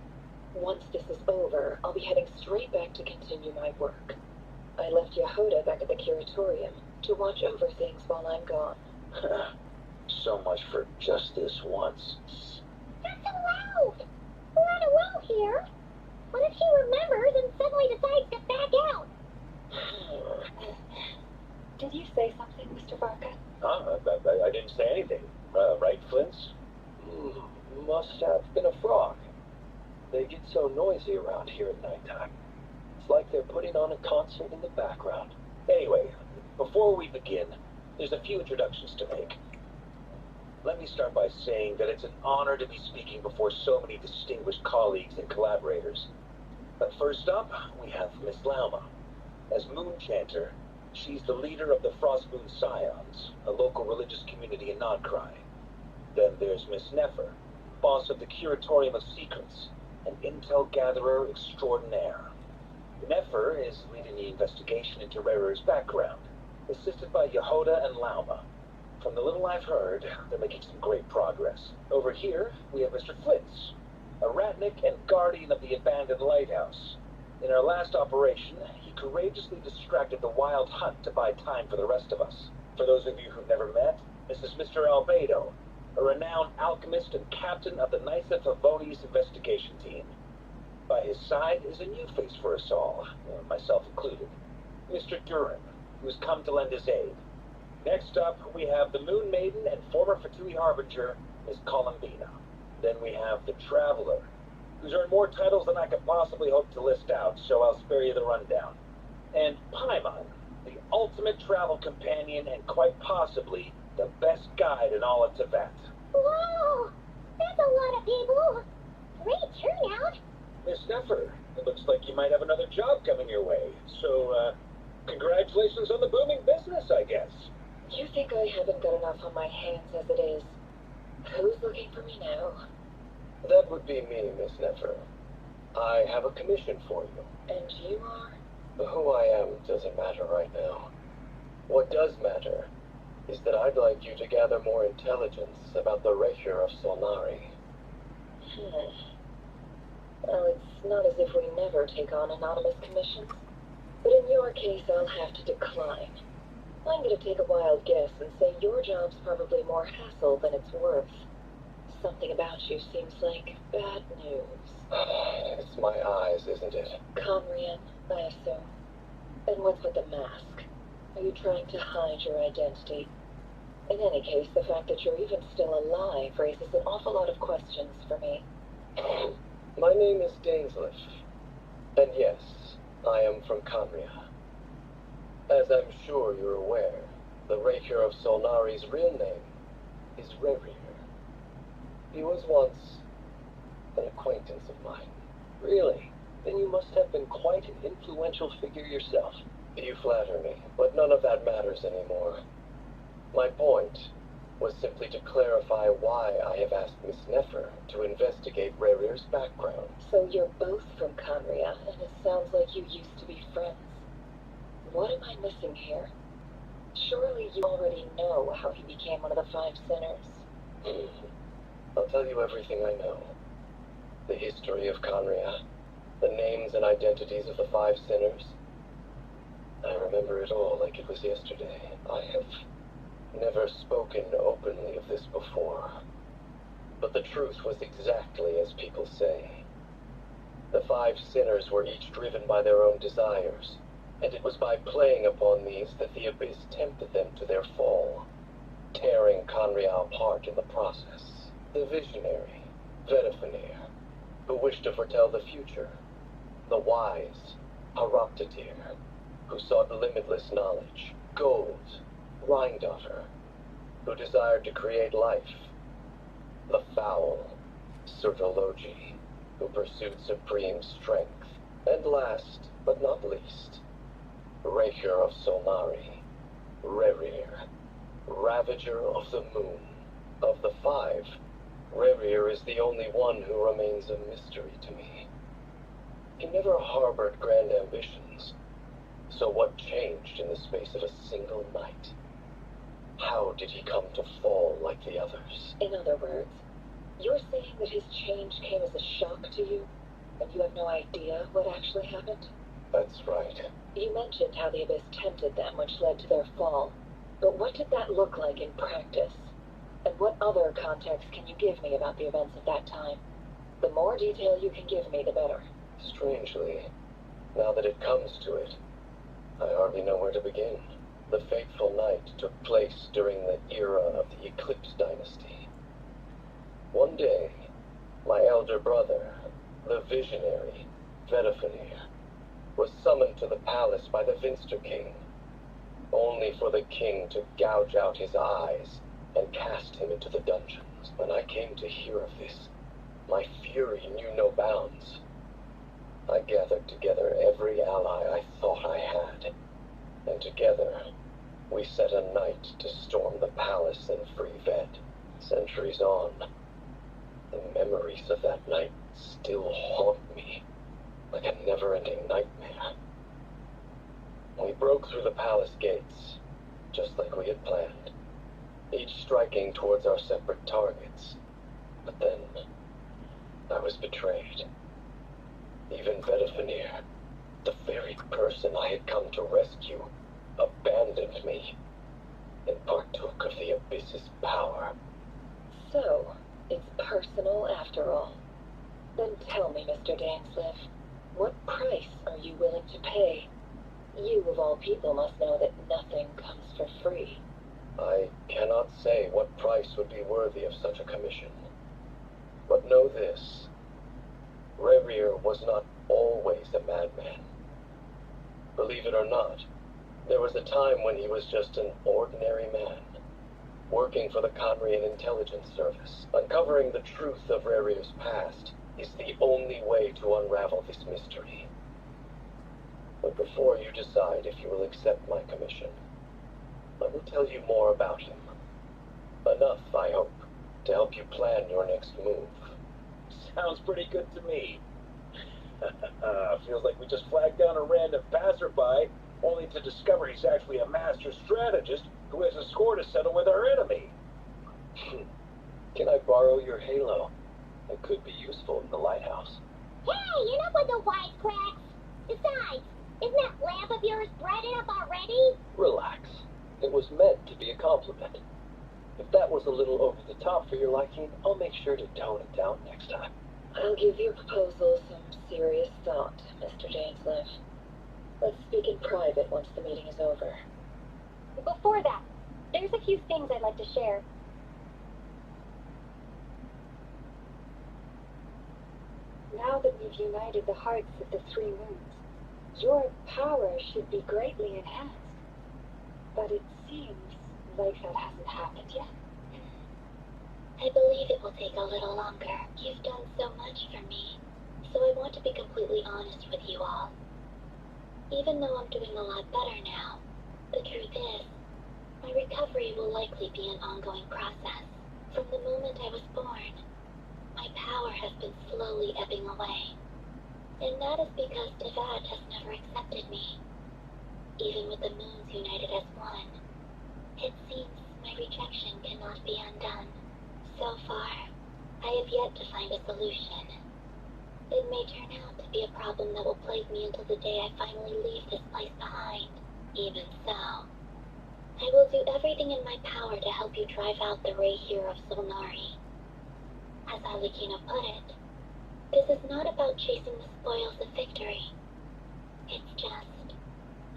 Once this is over, I'll be heading straight back to continue my work. I left Yehoda back at the Curatorium to watch over things while I'm gone. So much for just this once. Not so loud! We're on a roll here. What if she remembers and suddenly decides to back out? Did you say something, Mr. Varka? I didn't say anything. Right, Flint's? Must have been a frog. They get so noisy around here at nighttime. It's like they're putting on a concert in the background. Anyway, before we begin, there's a few introductions to make. Let me start by saying that it's an honor to be speaking before so many distinguished colleagues and collaborators. But first up, we have Miss Lauma. As Moon Chanter, she's the leader of the Frost Moon Scions, a local religious community in Nodcry. Then there's Miss Nefer, boss of the Curatorium of Secrets, an intel gatherer extraordinaire. Nefer is leading the investigation into Rerer's background, assisted by Yehoda and Lauma. From the little I've heard, they're making some great progress. Over here, we have Mr. Flitz, a ratnik and guardian of the abandoned lighthouse. In our last operation, he courageously distracted the wild hunt to buy time for the rest of us. For those of you who've never met, this is Mr. Albedo, a renowned alchemist and captain of the Nysa Favoni's investigation team. By his side is a new face for us all, myself included, Mr. Durin, who's come to lend his aid. Next up, we have the Moon Maiden and former Fatui Harbinger, Miss Columbina. Then we have the Traveler, who's earned more titles than I could possibly hope to list out, so I'll spare you the rundown. And Paimon, the ultimate travel companion and quite possibly the best guide in all of Tibet. Whoa! That's a lot of people! Great turnout! Miss Nefer, it looks like you might have another job coming your way, so, congratulations on the booming business, I guess. You think I haven't got enough on my hands as it is? Who's looking for me now? That would be me, Miss Nefer. I have a commission for you. And you are? Who I am doesn't matter right now. What does matter is that I'd like you to gather more intelligence about the Reikir of Solnari. Well, it's not as if we never take on anonymous commissions. But in your case, I'll have to decline. I'm gonna take a wild guess and say your job's probably more hassle than it's worth. Something about you seems like bad news. It's my eyes, isn't it? Conrian, I assume. And what's with the mask? Are you trying to hide your identity? In any case, the fact that you're even still alive raises an awful lot of questions for me. My name is Dainsleif. And yes, I am from Conria. As I'm sure you're aware, the Reikir of Solnari's real name is Rerir. He was once an acquaintance of mine. Really? Then you must have been quite an influential figure yourself. You flatter me, but none of that matters anymore. My point was simply to clarify why I have asked Miss Nefer to investigate Rerir's background. So you're both from Conria, and it sounds like you used to be friends. What am I missing here? Surely you already know how he became one of the Five Sinners. I'll tell you everything I know. The history of Conria, the names and identities of the Five Sinners. I remember it all like it was yesterday. I have never spoken openly of this before. But the truth was exactly as people say. The Five Sinners were each driven by their own desires, and it was by playing upon these that the Abyss tempted them to their fall, tearing Conria apart in the process. The visionary, Vedafinir, who wished to foretell the future. The wise, Haroptatir, who sought limitless knowledge. Gold, Rhindaughter, who desired to create life. The foul, Sertologi, who pursued supreme strength. And last, but not least, Reikir of Solnari, Rerir, Ravager of the Moon. Of the five, Rerir is the only one who remains a mystery to me. He never harbored grand ambitions, so what changed in the space of a single night? How did he come to fall like the others? In other words, you're saying that his change came as a shock to you, and you have no idea what actually happened? That's right. You mentioned how the Abyss tempted them, which led to their fall. But what did that look like in practice? And what other context can you give me about the events of that time? The more detail you can give me, the better. Strangely, now that it comes to it, I hardly know where to begin. The fateful night took place during the era of the Eclipse Dynasty. One day, my elder brother, the visionary, Vedafinir, was summoned to the palace by the Vinster King, only for the king to gouge out his eyes and cast him into the dungeons. When I came to hear of this, my fury knew no bounds. I gathered together every ally I thought I had, and together we set a night to storm the palace and free Ved. Centuries on, the memories of that night still haunt me like a never-ending nightmare. We broke through the palace gates, just like we had planned, each striking towards our separate targets. But then, I was betrayed. Even Vedafenir, the very person I had come to rescue, abandoned me and partook of the Abyss's power. So, it's personal after all. Then tell me, Mr. Dainsleif, what price are you willing to pay? You, of all people, must know that nothing comes for free. I cannot say what price would be worthy of such a commission. But know this. Rerir was not always a madman. Believe it or not, there was a time when he was just an ordinary man, working for the Conrian Intelligence Service. Uncovering the truth of Rerir's past is the only way to unravel this mystery. But before you decide if you will accept my commission, let me tell you more about him. Enough, I hope, to help you plan your next move. Sounds pretty good to me. Feels like we just flagged down a random passerby, only to discover he's actually a master strategist who has a score to settle with our enemy. Can I borrow your halo? It could be useful in the lighthouse. Hey, enough with the wisecracks! Besides, isn't that lamp of yours bright enough already? Relax. It was meant to be a compliment. If that was a little over the top for your liking, I'll make sure to tone it down next time. I'll give your proposal some serious thought, Mr. Dainsleif. Let's speak in private once the meeting is over. Before that, there's a few things I'd like to share. Now that we've united the hearts of the three moons, your power should be greatly enhanced. But it seems like that hasn't happened yet. I believe it will take a little longer. You've done so much for me, so I want to be completely honest with you all. Even though I'm doing a lot better now, the truth is, my recovery will likely be an ongoing process. From the moment I was born, my power has been slowly ebbing away. And that is because Devad has never accepted me. Even with the moons united as one, it seems my rejection cannot be undone. So far, I have yet to find a solution. It may turn out to be a problem that will plague me until the day I finally leave this place behind. Even so, I will do everything in my power to help you drive out the Rayhir of Solnari. As Alikina put it, this is not about chasing the spoils of victory. It's just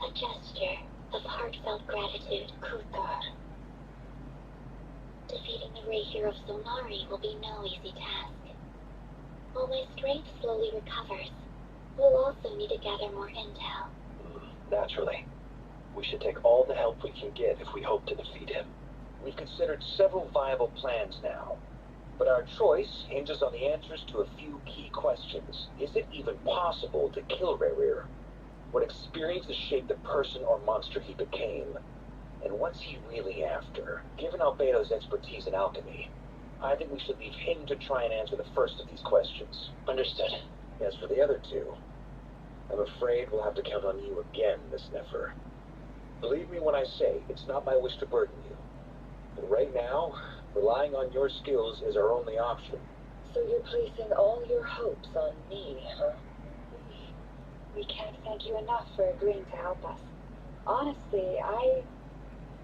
a gesture of heartfelt gratitude. Kuthar. Defeating the Rayhir of Solnari will be no easy task. While my strength slowly recovers, we'll also need to gather more intel. Naturally. We should take all the help we can get if we hope to defeat him. We've considered several viable plans now, but our choice hinges on the answers to a few key questions. Is it even possible to kill Rerir? What experiences shaped the person or monster he became? And what's he really after? Given Albedo's expertise in alchemy, I think we should leave him to try and answer the first of these questions. Understood. As for the other two, I'm afraid we'll have to count on you again, Miss Nefer. Believe me when I say it's not my wish to burden you. But right now, relying on your skills is our only option. So you're placing all your hopes on me, huh? We can't thank you enough for agreeing to help us. Honestly, I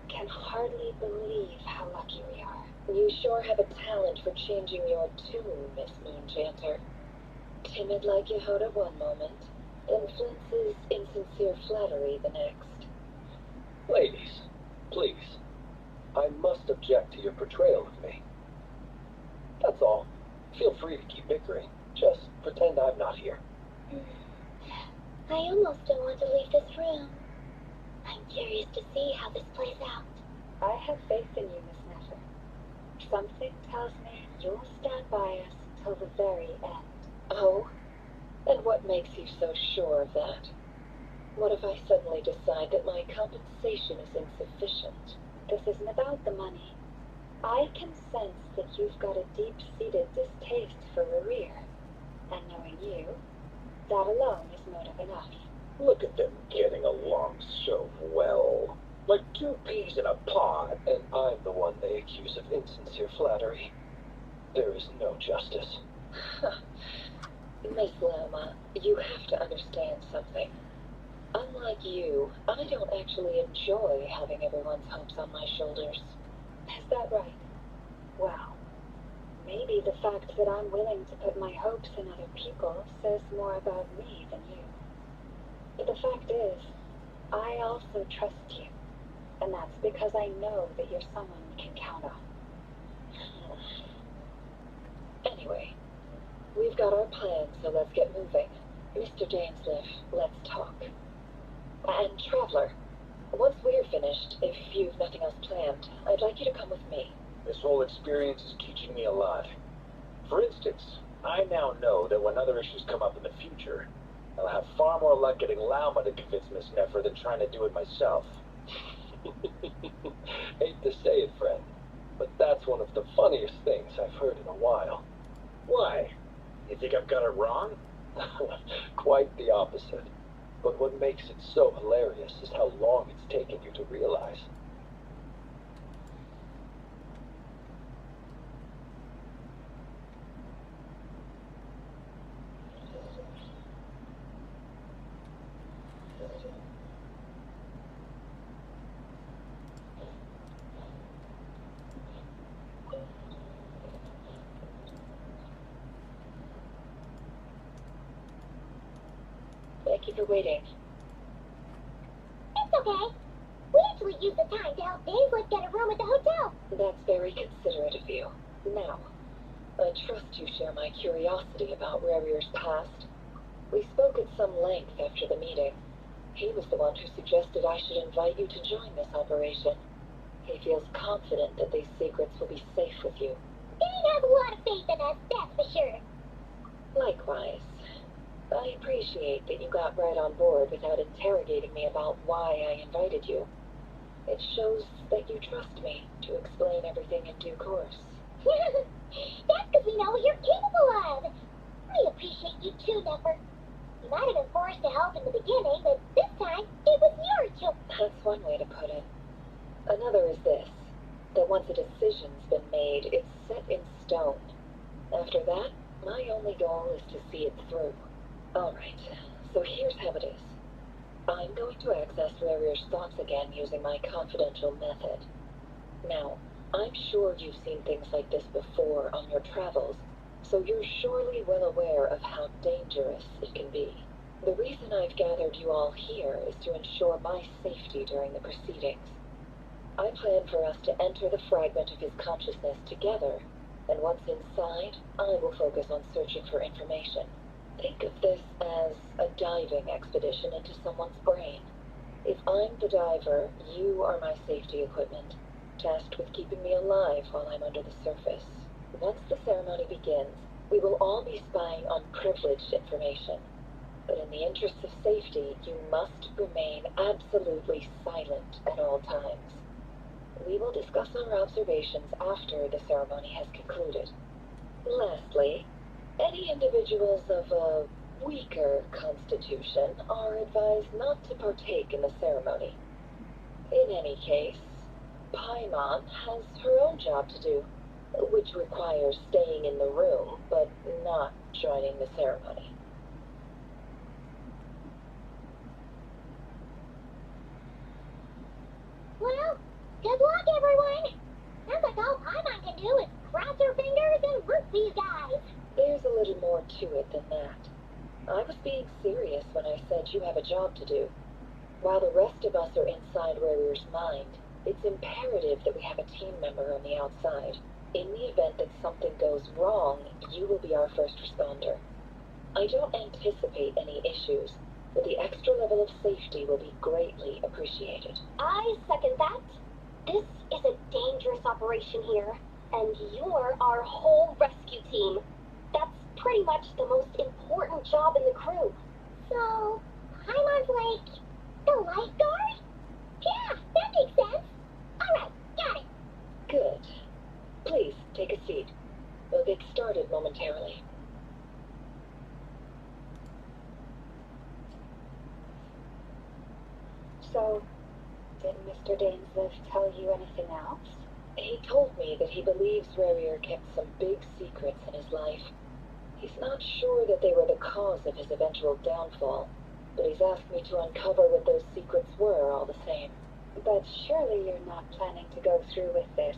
can hardly believe how lucky we are. You sure have a talent for changing your tune, Miss Moonjanter. Timid like Yehoda one moment, then flinches insincere flattery the next. Ladies, please. I must object to your portrayal of me. That's all. Feel free to keep bickering. Just pretend I'm not here. I almost don't want to leave this room. I'm curious to see how this plays out. I have faith in you, Miss Nefer. Something tells me you'll stand by us till the very end. Oh? And what makes you so sure of that? What if I suddenly decide that my compensation is insufficient? This isn't about the money. I can sense that you've got a deep-seated distaste for Rerir. And knowing you, that alone is motive enough. Look at them getting along so well. Like two peas in a pod. And I'm the one they accuse of insincere flattery. There is no justice. Miss Loma, you have to understand something. Unlike you, I don't actually enjoy having everyone's hopes on my shoulders. Is that right? Well, maybe the fact that I'm willing to put my hopes in other people says more about me than you. But the fact is, I also trust you. And that's because I know that you're someone we can count on. Anyway, we've got our plan, so let's get moving. Mr. Dainsleif, let's talk. And Traveler, once we're finished, if you've nothing else planned, I'd like you to come with me. This whole experience is teaching me a lot. For instance, I now know that when other issues come up in the future, I'll have far more luck getting Lauma to convince Miss Nefer than trying to do it myself. Hate to say it, friend, but that's one of the funniest things I've heard in a while. Why? You think I've got it wrong? Quite the opposite. But what makes it so hilarious is how long it's taken you to realize. Thank you for waiting. It's okay. We actually used the time to help Dainsleif get a room at the hotel. That's very considerate of you. Now, I trust you share my curiosity about Rerir's past. We spoke at some length after the meeting. He was the one who suggested I should invite you to join this operation. He feels confident that these secrets will be safe with you. Dane has a lot of faith in us, that's for sure. Likewise. I appreciate that you got right on board without interrogating me about why I invited you. It shows that you trust me to explain everything in due course. That's because we know what you're capable of. We appreciate you too, Nefer. You might have been forced to help in the beginning, but this time it was your choice. That's one way to put it. Another is this, that once a decision's been made, it's set in stone. After that, my only goal is to see it through. Alright, so here's how it is. I'm going to access Rerir's thoughts again using my confidential method. Now, I'm sure you've seen things like this before on your travels, so you're surely well aware of how dangerous it can be. The reason I've gathered you all here is to ensure my safety during the proceedings. I plan for us to enter the fragment of his consciousness together, and once inside, I will focus on searching for information. Think of this as a diving expedition into someone's brain. If I'm the diver, you are my safety equipment, tasked with keeping me alive while I'm under the surface. Once the ceremony begins, we will all be spying on privileged information. But in the interests of safety, you must remain absolutely silent at all times. We will discuss our observations after the ceremony has concluded. Lastly, any individuals of a weaker constitution are advised not to partake in the ceremony. In any case, Paimon has her own job to do, which requires staying in the room, but not joining the ceremony. Well, good luck, everyone. Sounds like all Paimon can do is cross her fingers and root these guys. There's a little more to it than that. I was being serious when I said you have a job to do. While the rest of us are inside Rerir's mind, it's imperative that we have a team member on the outside. In the event that something goes wrong, you will be our first responder. I don't anticipate any issues, but the extra level of safety will be greatly appreciated. I second that. This is a dangerous operation here, and you're our whole rescue team. That's pretty much the most important job in the crew. So, Paimon's like the lifeguard? Yeah, that makes sense. Alright, got it. Good. Did Mr. Dainsleif tell you anything else? He told me that he believes Rarier kept some big secrets in his life. He's not sure that they were the cause of his eventual downfall, but he's asked me to uncover what those secrets were all the same. But surely you're not planning to go through with this,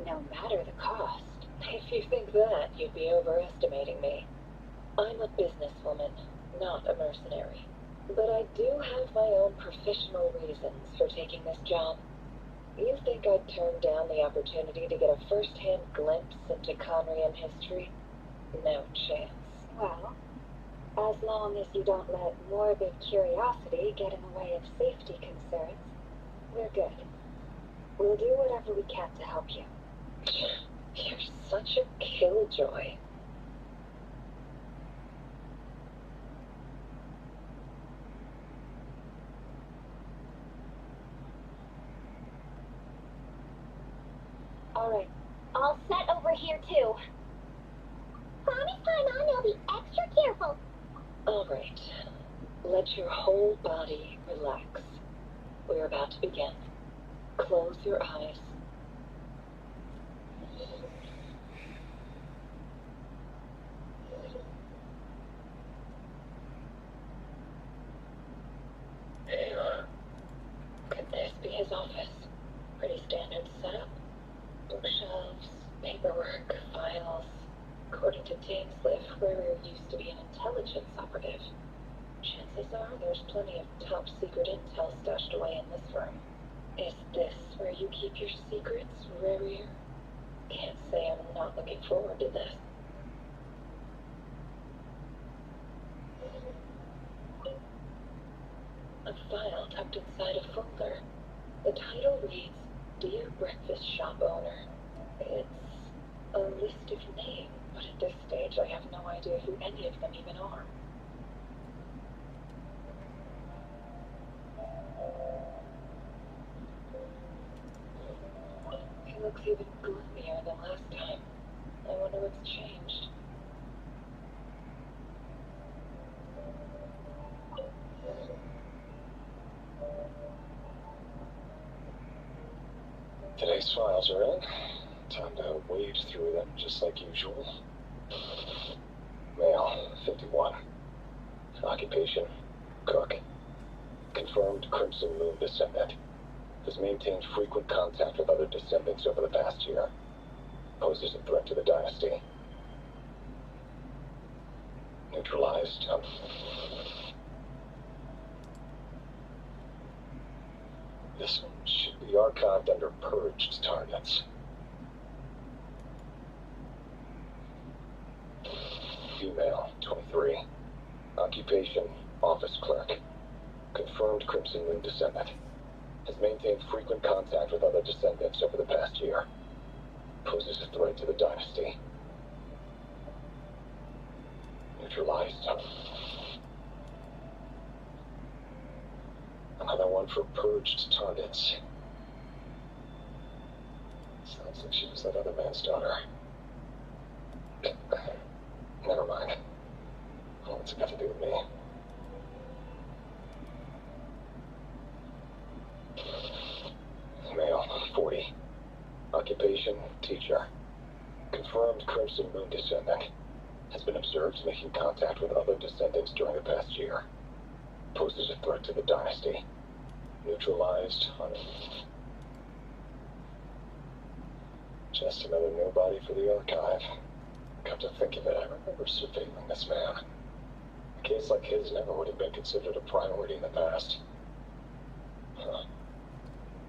no matter the cost. If you think that, you'd be overestimating me. I'm a businesswoman, not a mercenary. But I do have my own professional reasons for taking this job. You think I'd turn down the opportunity to get a first-hand glimpse into Conrian history? No chance. Well, as long as you don't let morbid curiosity get in the way of safety concerns, we're good. We'll do whatever we can to help you. You're such a killjoy. All right. All set over here, too. Promise Paimon you'll be extra careful. All right. Let your whole body relax. We're about to begin. Close your eyes. Could this be his office? Pretty standard setup. Bookshelves, paperwork, files. According to Dainsleif, Rarier used to be an intelligence operative. Chances are there's plenty of top secret intel stashed away in this room. Is this where you keep your secrets, Rarier? Can't say I'm not looking forward to this. A file tucked inside a folder. The title reads, Dear Breakfast Shop Owner. It's a list of names, but at this stage I have no idea who any of them even are. He looks even gloomier than last time. I wonder what's changed. Today's files are in. Time to wade through them just like usual. Male, 51. Occupation, cook. Confirmed Crimson Moon descendant. Has maintained frequent contact with other descendants over the past year. Poses a threat to the dynasty. Neutralized. This one should be archived under purged targets. Female, 23. Occupation, office clerk. Confirmed Crimson Moon descendant. Has maintained frequent contact with other descendants over the past year. Poses a threat to the dynasty. Neutralized. Another one for purged targets. Sounds like she was that other man's daughter. Never mind. What's it got to do with me? Male, 40. Occupation, teacher. Confirmed Crimson Moon descendant. Has been observed making contact with other descendants during the past year. Poses a threat to the dynasty. Neutralized. Just another nobody for the archive. Come to think of it, I remember surveilling this man. A case like his never would have been considered a priority in the past. Huh.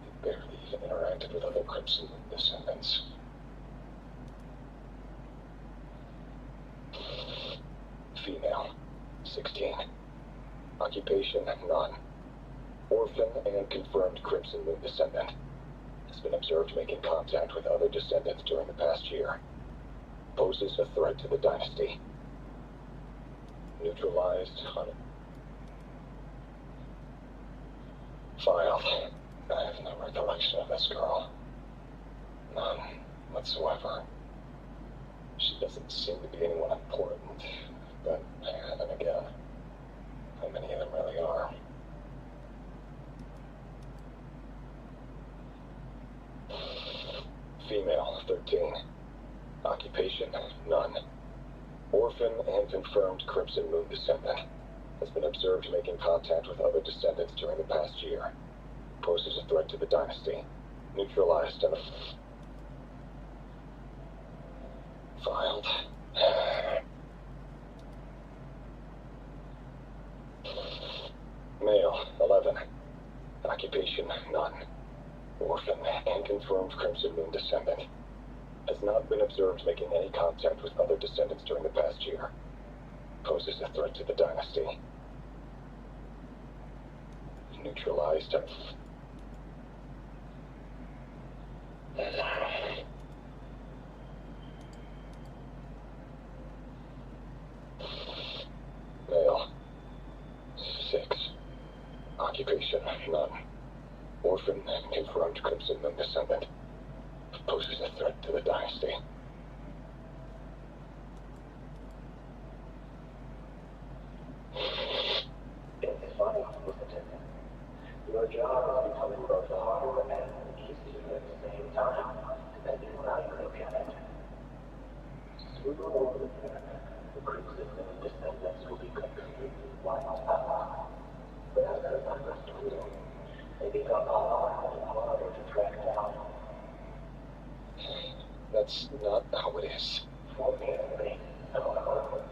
He barely even interacted with other Crimson Moon descendants. Female, 16. Occupation, none. Orphan and confirmed Crimson Moon descendant. Has been observed making contact with other descendants during the past year. Poses a threat to the dynasty. Neutralized. Filed. I have no recollection of this girl. None whatsoever. She doesn't seem to be anyone important, but then again, how many of them really are? 13. Occupation, none. Orphan and confirmed Crimson Moon descendant. Has been observed making contact with other descendants during the past year. Poses a threat to the dynasty. Neutralized and filed. Male, 11. Occupation, none. Orphan and confirmed Crimson Moon descendant. Has not been observed making any contact with other descendants during the past year. Poses a threat to the dynasty. Neutralized and male, 6. Occupation, none. Orphan and confirmed Crimson Moon descendant. Poses a threat to the dynasty. It's funny, isn't it? Your job is becoming both hard and easy at the same time, depending on how you look at it. Sooner or later, the Crimson Moon descendants will be completely wiped out. But as the numbers dwindle, they become harder and harder to track down. That's not how it is. Fortunately, however,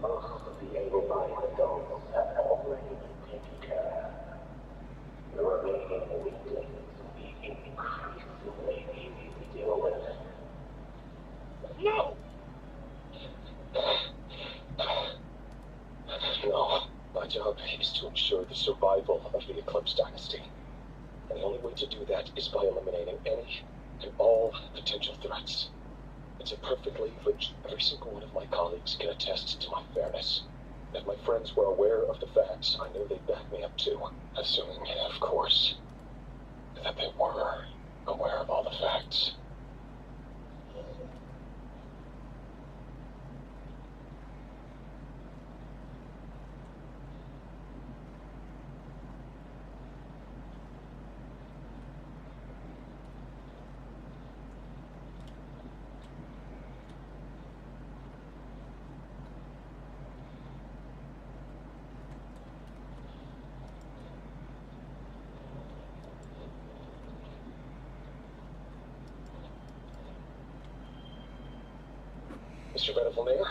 most of the able-bodied adults have already been taken care of. The remaining weaklings will be increasingly easy to deal with. No! No. My job is to ensure the survival of the Eclipse Dynasty. And the only way to do that is by eliminating any and all potential threats. It's a perfectly legit. Every single one of my colleagues can attest to my fairness. If my friends were aware of the facts, I know they'd back me up too. Assuming, of course, that they were aware of all the facts. Mr. Benevolmayor,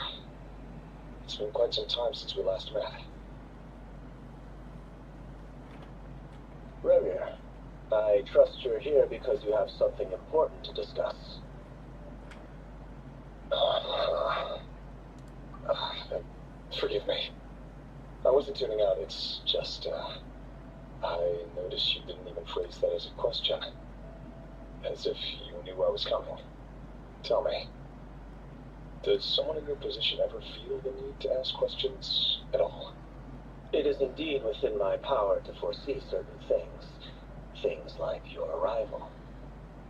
it's been quite some time since we last met. Revere, I trust you're here because you have something important to discuss. Forgive me. I wasn't tuning out, it's just, I noticed you didn't even phrase that as a question. As if you knew I was coming. Tell me, does someone in your position ever feel the need to ask questions at all? It is indeed within my power to foresee certain things. Things like your arrival.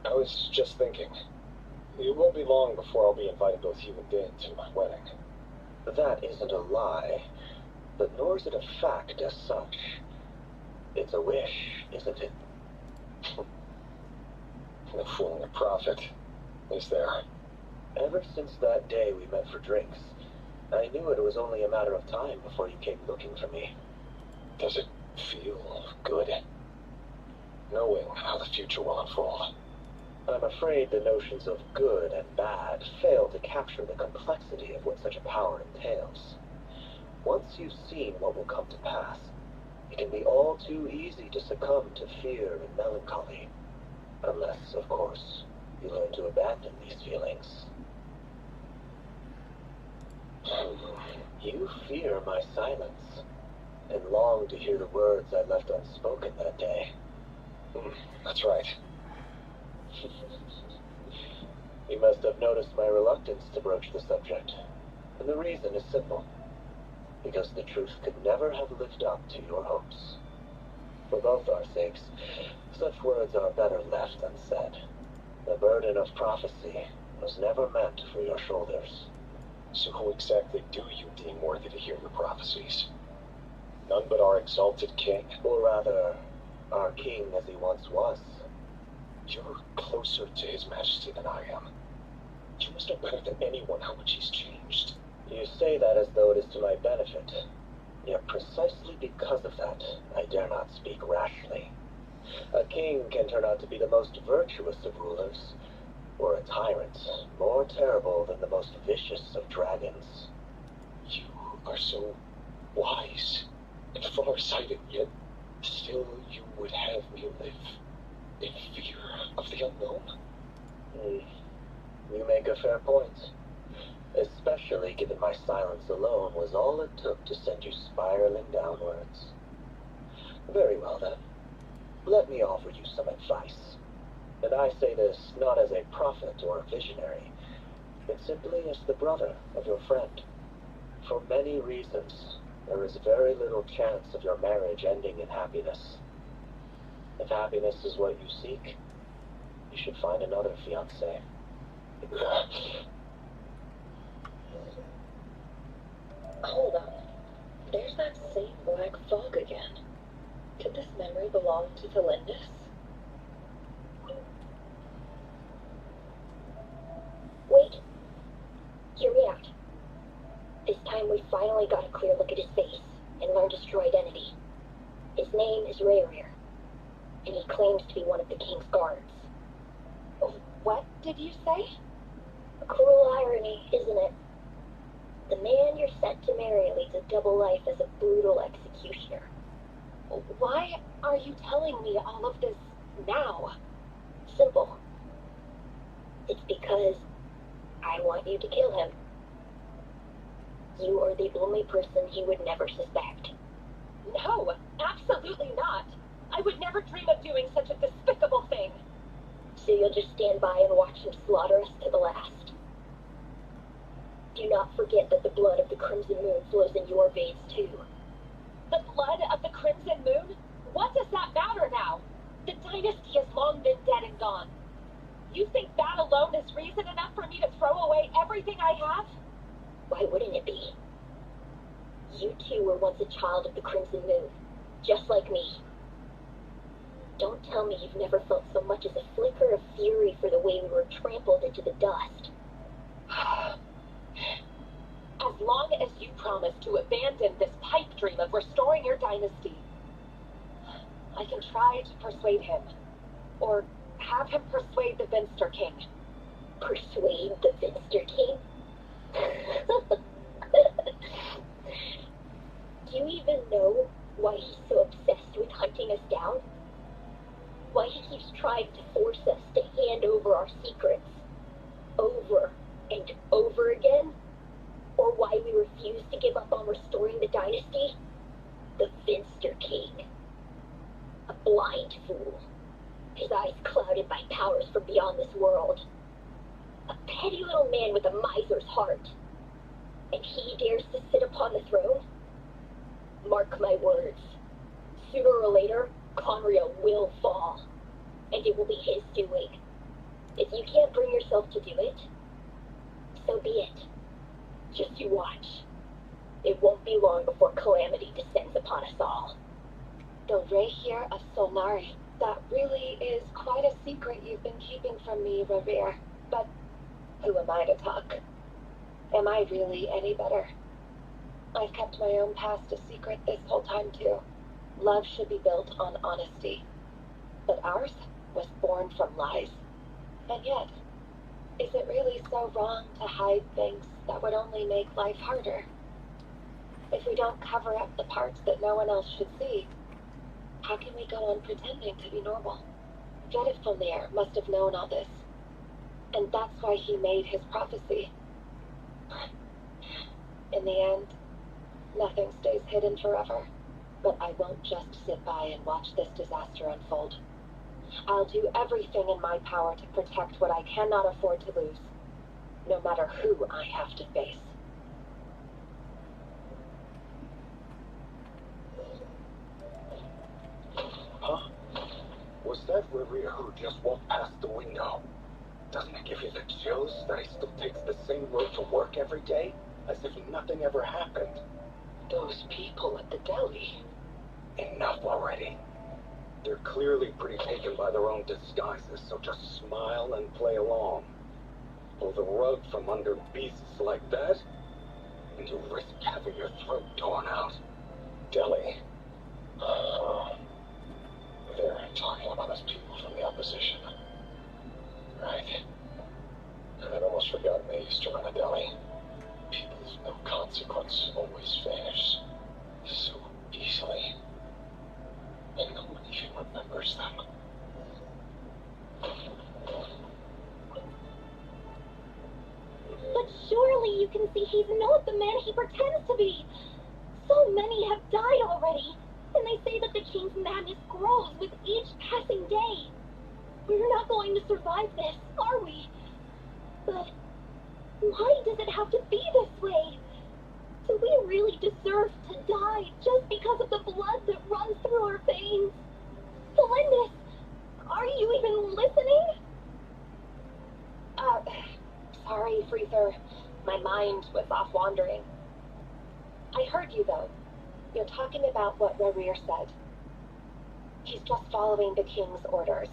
I was just thinking, it won't be long before I'll be inviting both you and Dan to my wedding. That isn't a lie, but nor is it a fact as such. It's a wish, isn't it? No fooling a prophet, is there? Ever since that day we met for drinks, I knew it was only a matter of time before you came looking for me. Does it feel good? Knowing how the future will unfold. I'm afraid the notions of good and bad fail to capture the complexity of what such a power entails. Once you've seen what will come to pass, it can be all too easy to succumb to fear and melancholy. Unless, of course, you learn to abandon these feelings. You fear my silence, and long to hear the words I left unspoken that day. That's right. You must have noticed my reluctance to broach the subject, and the reason is simple. Because the truth could never have lived up to your hopes. For both our sakes, such words are better left unsaid. The burden of prophecy was never meant for your shoulders. So who exactly do you deem worthy to hear your prophecies? None but our exalted king? Or rather, our king as he once was. You're closer to his majesty than I am. You must know better than anyone how much he's changed. You say that as though it is to my benefit. Yet precisely because of that, I dare not speak rashly. A king can turn out to be the most virtuous of rulers, or a tyrant more terrible than the most vicious of dragons. You are so wise and far-sighted, yet still you would have me live in fear of the unknown? You make a fair point. Especially given my silence alone was all it took to send you spiraling downwards. Very well then. Let me offer you some advice. And I say this not as a prophet or a visionary, but simply as the brother of your friend. For many reasons, there is very little chance of your marriage ending in happiness. If happiness is what you seek, you should find another fiancé. Hold on. There's that same black fog again. Could this memory belong to Thelindis? Wait. Hear me out. This time we finally got a clear look at his face and learned his true identity. His name is Rayrir, and he claims to be one of the king's guards. What did you say? A cruel irony, isn't it? The man you're set to marry leads a double life as a brutal executioner. Why are you telling me all of this now? Simple. It's because I want you to kill him. You are the only person he would never suspect. No, absolutely not. I would never dream of doing such a despicable thing. So you'll just stand by and watch him slaughter us to the last. Do not forget that the blood of the Crimson Moon flows in your veins too. The blood of the Crimson Moon? What does that matter now? The dynasty has long been dead and gone. You think that alone is reason enough for me to throw away everything I have? Why wouldn't it be? You too were once a child of the Crimson Moon, just like me. Don't tell me you've never felt so much as a flicker of fury for the way we were trampled into the dust. As long as you promise to abandon this pipe dream of restoring your dynasty, I can try to persuade him. Or have him persuade the Vinster King. Persuade the Vinster King? Do you even know why he's so obsessed with hunting us down? Why he keeps trying to force us to hand over our secrets over and over again? Or why we refuse to give up on restoring the dynasty? The Vinster King. A blind fool. His eyes clouded by powers from beyond this world. A petty little man with a miser's heart. And he dares to sit upon the throne? Mark my words. Sooner or later, Conrio will fall. And it will be his doing. If you can't bring yourself to do it, so be it. Just you watch. It won't be long before calamity descends upon us all. The Rayrir of Solnari. That really is quite a secret you've been keeping from me, Rayrir. But who am I to talk? Am I really any better? I've kept my own past a secret this whole time, too. Love should be built on honesty. But ours was born from lies. And yet, is it really so wrong to hide things that would only make life harder? If we don't cover up the parts that no one else should see, how can we go on pretending to be normal? Vedifilnir must have known all this. And that's why he made his prophecy. In the end, nothing stays hidden forever. But I won't just sit by and watch this disaster unfold. I'll do everything in my power to protect what I cannot afford to lose, no matter who I have to face. Huh? Was that Rayrir who just walked past the window? Doesn't it give you the chills that he still takes the same road to work every day? As if nothing ever happened. Those people at the deli. Enough already. They're clearly pretty taken by their own disguises, so just smile and play along. pull the rug from under beasts like that? And you risk having your throat torn out? Delhi. They're talking about us people from the opposition. Right. I'd almost forgotten they used to run a Delhi. People of no consequence always vanish so easily. And no one even remembers them. But surely you can see he's not the man he pretends to be. So many have died already, and they say that the king's madness grows with each passing day. We're not going to survive this, are we? But why does it have to be this way? Do we really deserve to die just because of the blood that runs through our veins? Felindis, are you even listening? Sorry, Freether. My mind was off wandering. I heard you, though. You're talking about what Rarir said. He's just following the king's orders.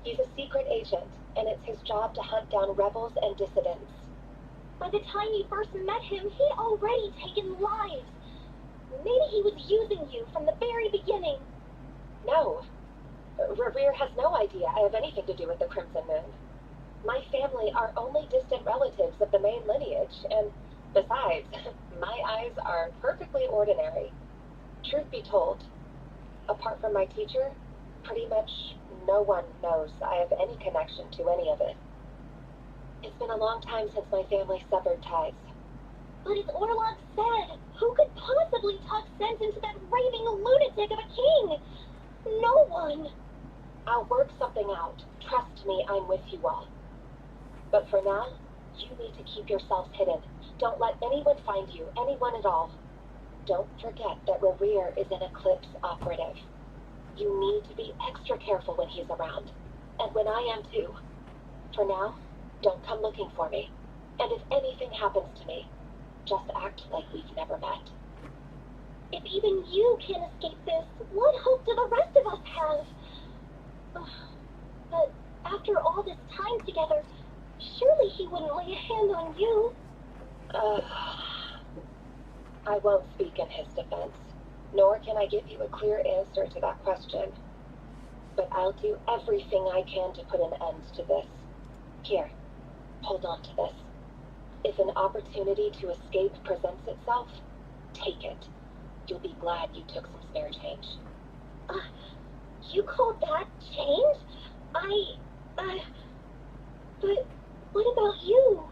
He's a secret agent, and it's his job to hunt down rebels and dissidents. By the time you first met him, he'd already taken lives. Maybe he was using you from the very beginning. No. Rarir has no idea I have anything to do with the Crimson Moon. My family are only distant relatives of the main lineage, and besides, my eyes are perfectly ordinary. Truth be told, apart from my teacher, pretty much no one knows I have any connection to any of it. It's been a long time since my family severed ties. But as Orlok said, who could possibly talk sense into that raving lunatic of a king? No one. I'll work something out. Trust me, I'm with you all. But for now, you need to keep yourselves hidden. Don't let anyone find you, anyone at all. Don't forget that Rarir is an Eclipse operative. You need to be extra careful when he's around. And when I am too. For now, don't come looking for me. And if anything happens to me, just act like we've never met. If even you can't escape this, what hope do the rest of us have? But after all this time together, surely he wouldn't lay a hand on you. I won't speak in his defense, nor can I give you a clear answer to that question. But I'll do everything I can to put an end to this. Here, hold on to this. If an opportunity to escape presents itself, take it. You'll be glad you took some spare change. You call that change? But what about you?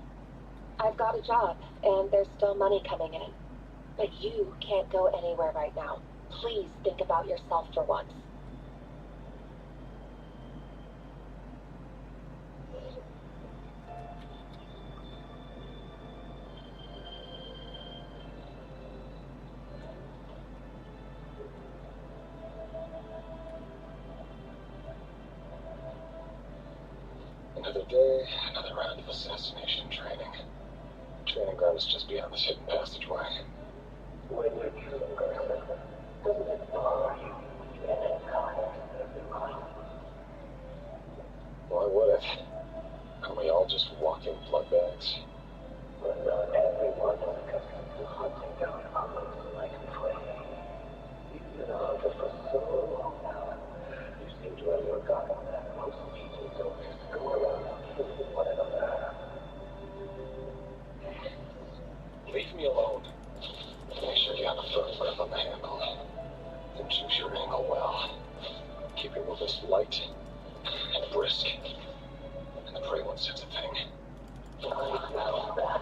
I've got a job, and there's still money coming in. But you can't go anywhere right now. Please think about yourself for once. Another day, another round of assassination training. Training ground is just beyond this hidden passageway. When you're killing a person, doesn't it bother you when you end up dying? Why would it? Aren't we all just walking blood bags? But not everyone is accustomed to hunting down others like prey. You've been a hunter for so long now, you seem to have forgotten that most people don't just go around killing one another. Leave me alone. Make sure you have a firm grip on the handle. Then choose your angle well. Keep your movements light and brisk. And the prey won't sense a thing. I know that.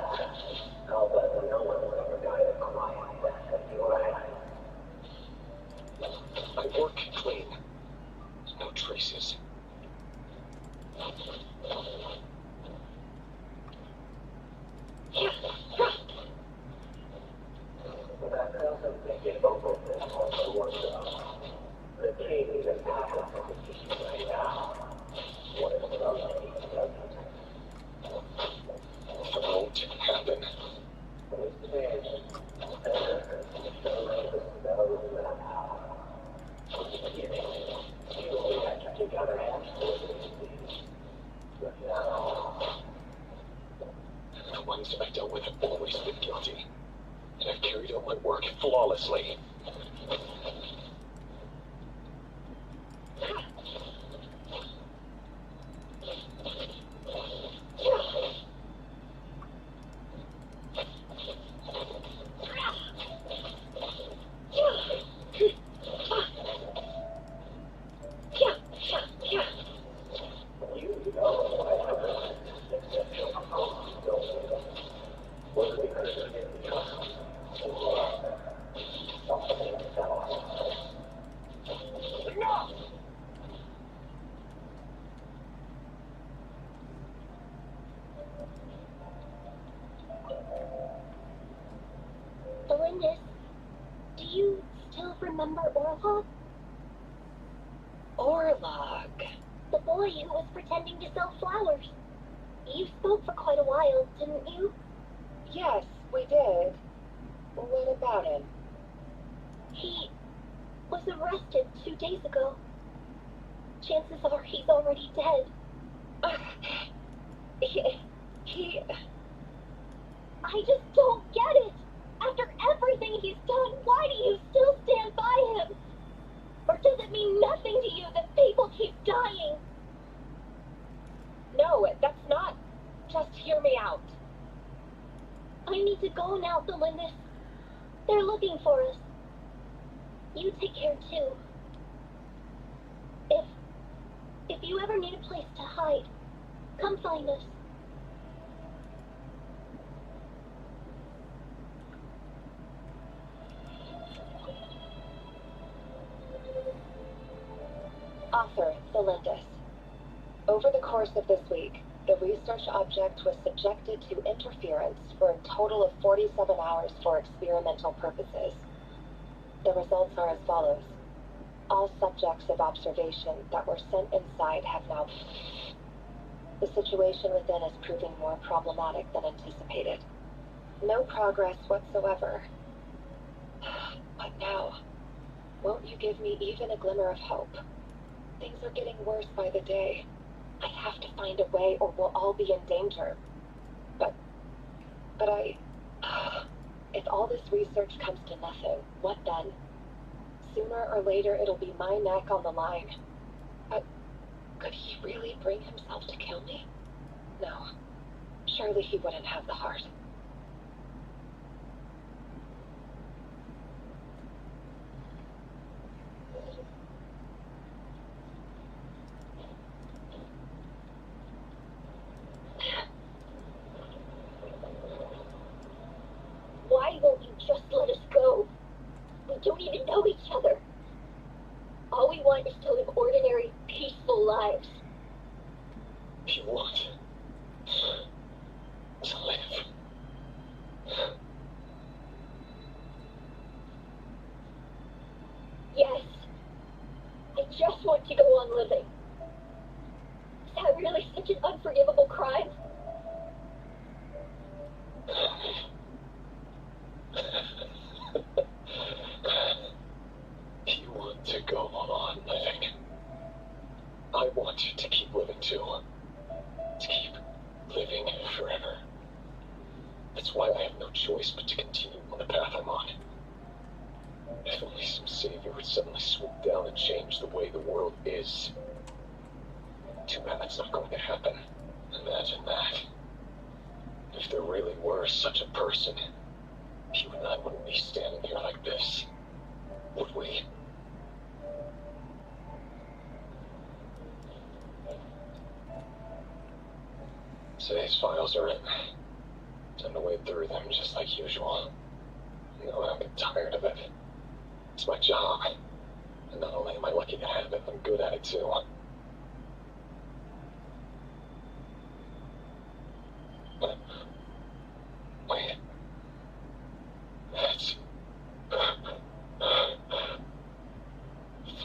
I'll bet no one will ever die a quiet death at your hands. I work clean. No traces. That doesn't make it over this one for one though. The king is in power right now. What if something doesn't? It won't happen. This man, knows that power. From the beginning, you only had to take other hands to it work flawlessly. Belinda, do you still remember Orlog? Orlog. The boy who was pretending to sell flowers. You spoke for quite a while, didn't you? Yes, we did. What about him? He was arrested 2 days ago. Chances are he's already dead. He... I just don't get it. After everything he's done, why do you still stand by him? Or does it mean nothing to you that people keep dying? No, that's not... Just hear me out. I need to go now, Belinda. They're looking for us. You take care too. If you ever need a place to hide, come find us. Author, Belinda. Over the course of this week, the research object was subjected to interference for a total of 47 hours for experimental purposes. The results are as follows. All subjects of observation that were sent inside have now... The situation within is proving more problematic than anticipated. No progress whatsoever. But now, won't you give me even a glimmer of hope? Things are getting worse by the day. I have to find a way or we'll all be in danger. But I... If all this research comes to nothing, what then? Sooner or later it'll be my neck on the line. But could he really bring himself to kill me? No. Surely he wouldn't have the heart. Why won't you just let us go? We don't even know each other. All we want is to live ordinary, peaceful lives. You want to live. Yes. I just want to go on living. Is that really such an unforgivable crime? You want to go on living. I want you to keep living too. To keep living forever. That's why I have no choice but to continue on the path I'm on. If only some savior would suddenly swoop down and change the way the world is. Too bad that's not going to happen. Imagine that. If there really were such a person, you and I wouldn't be standing here like this, would we? Today's files are in. Time to wade through them just like usual. You know, I'm getting tired of it. It's my job. And not only am I lucky to have it, I'm good at it too. Wait. That's...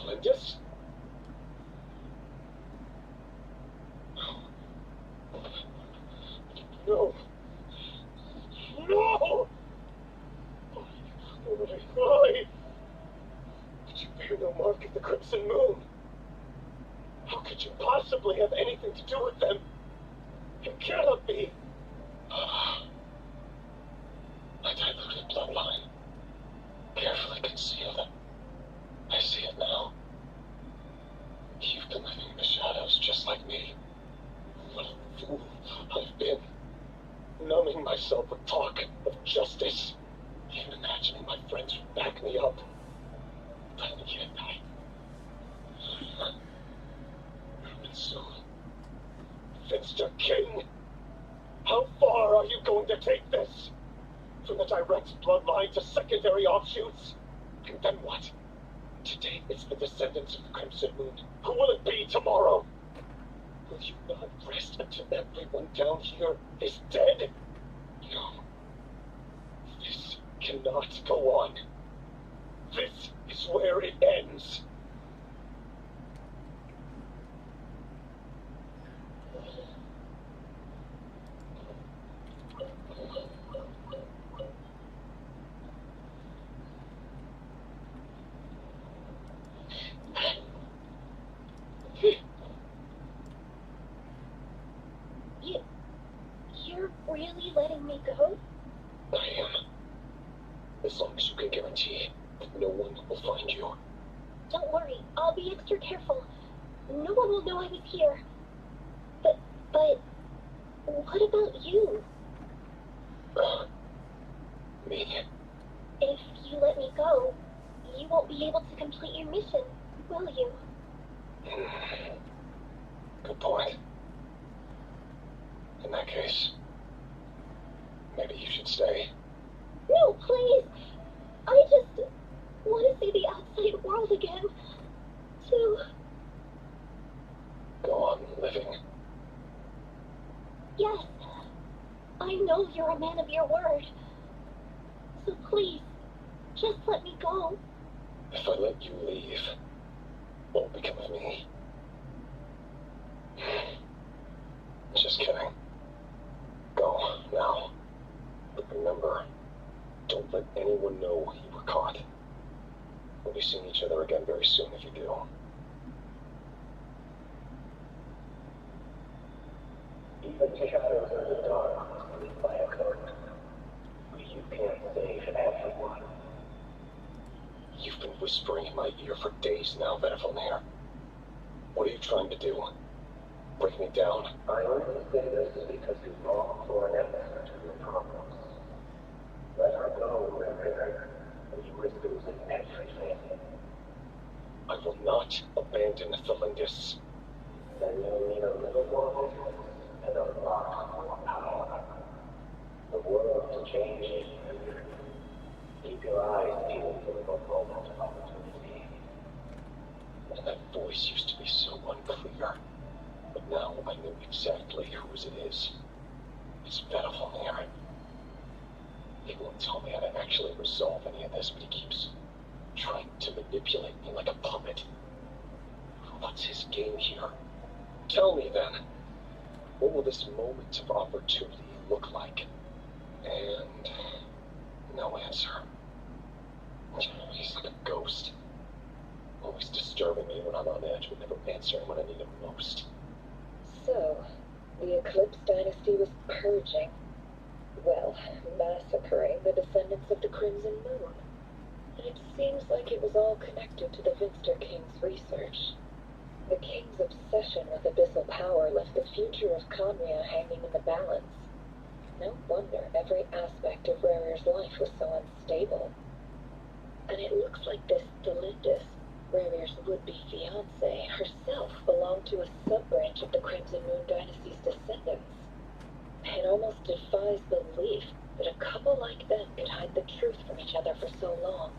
Flindus? No. No! Why? Did you bear no mark of the Crimson Moon? How could you possibly have anything to do with them? You cannot be. My diluted bloodline. concealed. I see it now. You've been living in the shadows just like me. What a fool I've been. Numbing myself with talk of justice. Even imagining my friends would back me up. But yet and soon. Finster King, how far are you going to take this? From the direct bloodline to secondary offshoots? And then what? Today it's the descendants of the Crimson Moon. Who will it be tomorrow? Will you not rest until everyone down here is dead? No. This cannot go on. This is where it ends. You're really letting me go? I am. As long as you can guarantee that no one will find you. Don't worry, I'll be extra careful. No one will know I was here. But, what about you? Me? If you let me go, you won't be able to complete your mission, will you? Good point. In that case, maybe you should stay. No, please! I just want to see the outside world again. To... Go on living. Yes. I know you're a man of your word. So please, just let me go. If I let you leave, what will become of me? Just kidding. Go, now. But remember, don't let anyone know you were caught. We'll be seeing each other again very soon if you do. Even shadows in the dark must lead by a code. You can't save everyone. You've been whispering in my ear for days now, Venevalnir. What are you trying to do? Break me down? I only say this because you long for an answer to your problems. Let her go, River, and you risk losing everything. I will not abandon Thelindis. Then you'll need a little more vigilance and a lot more power. The world is changing. Keep your eyes peeled for the moment of opportunity. And that voice used to be so unclear. But now I know exactly whose it is. It's Venevalnir. He won't tell me how to actually resolve any of this, but he keeps trying to manipulate me like a puppet. What's his game here? Tell me then. What will this moment of opportunity look like? And no answer. He's like a ghost. Always disturbing me when I'm on edge, but never answering when I need him most. So, the Eclipse Dynasty was purging. Well, massacring the descendants of the Crimson Moon. And it seems like it was all connected to the Finster King's research. The King's obsession with abyssal power left the future of Conria hanging in the balance. No wonder every aspect of Rare's life was so unstable. And it looks like this Thelindis, Rare's would-be fiancée, herself belonged to a sub-branch of the Crimson Moon Dynasty's descendants. It almost defies belief that a couple like them could hide the truth from each other for so long.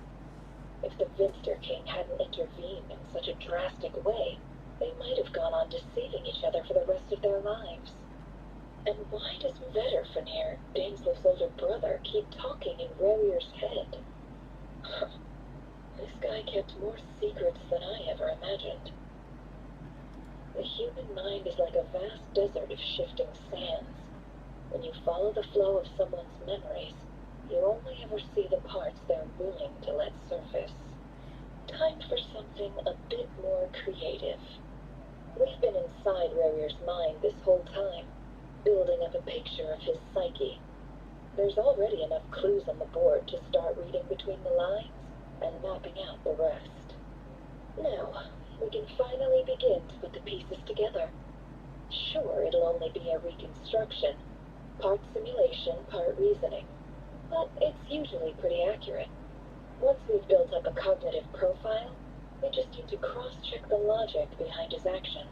If the Finster King hadn't intervened in such a drastic way, they might have gone on deceiving each other for the rest of their lives. And why does Veterfanir, Dainsleif's older brother, keep talking in Rare's head? This guy kept more secrets than I ever imagined. The human mind is like a vast desert of shifting sands. When you follow the flow of someone's memories, you only ever see the parts they're willing to let surface. Time for something a bit more creative. We've been inside Rare's mind this whole time, building up a picture of his psyche. There's already enough clues on the board to start reading between the lines, and mapping out the rest. Now, we can finally begin to put the pieces together. Sure, it'll only be a reconstruction, part simulation, part reasoning, but it's usually pretty accurate. Once we've built up a cognitive profile, we just need to cross-check the logic behind his actions.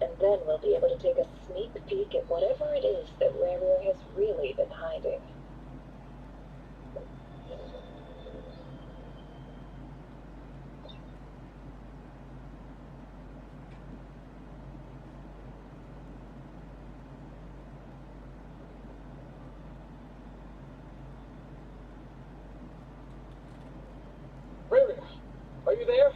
And then we'll be able to take a sneak peek at whatever it is that Rarer has really been hiding. Rarer, are you there?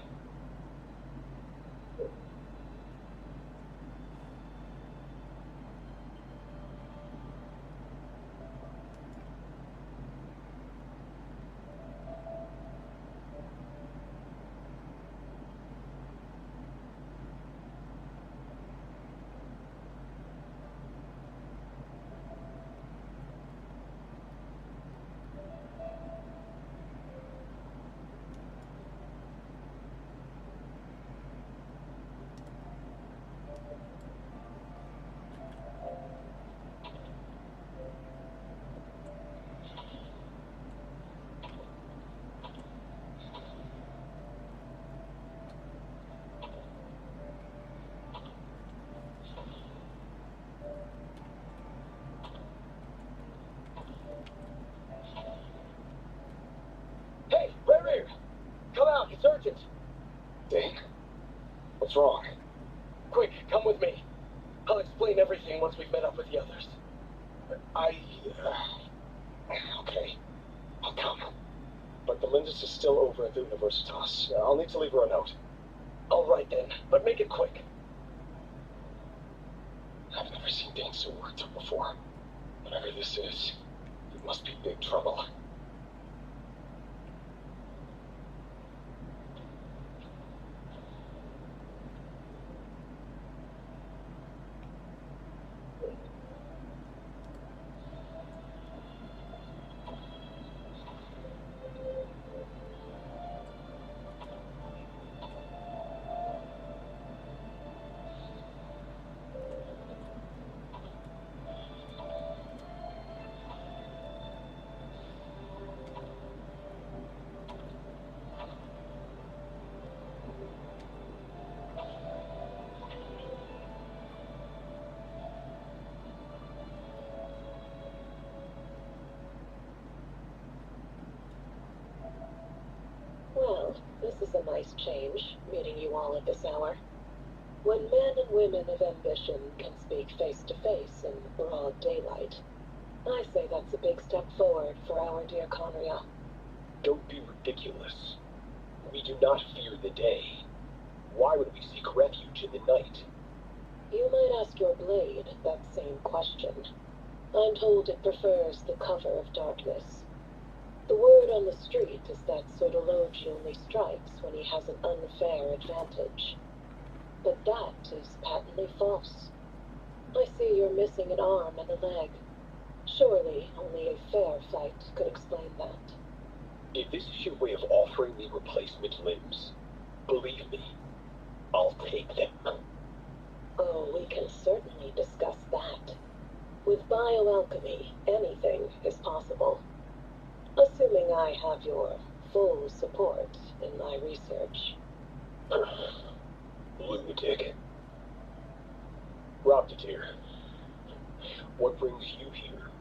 Hey, Rarer! Come out, it's urgent! Dane? What's wrong? Quick, come with me. I'll explain everything once we've met up with the others. Okay, I'll come. But Belindis is still over at the Universitas. I'll need to leave her a note. All right then, but make it quick. I've never seen Dane so worked up before. Whatever this is, it must be big trouble. Well, this is a nice change, meeting you all at this hour. When men and women of ambition can speak face to face in broad daylight, I say that's a big step forward for our dear Conria. Don't be ridiculous. We do not fear the day. Why would we seek refuge in the night? You might ask your blade that same question. I'm told it prefers the cover of darkness. The word on the street is that Sodology only strikes when he has an unfair advantage. But that is patently false. I see you're missing an arm and a leg. Surely only a fair fight could explain that. If this is your way of offering me replacement limbs, believe me, I'll take them. Oh, we can certainly discuss that. With bioalchemy, anything is possible. Assuming I have your full support in my research. Lunatic. Rocketeer, what brings you here?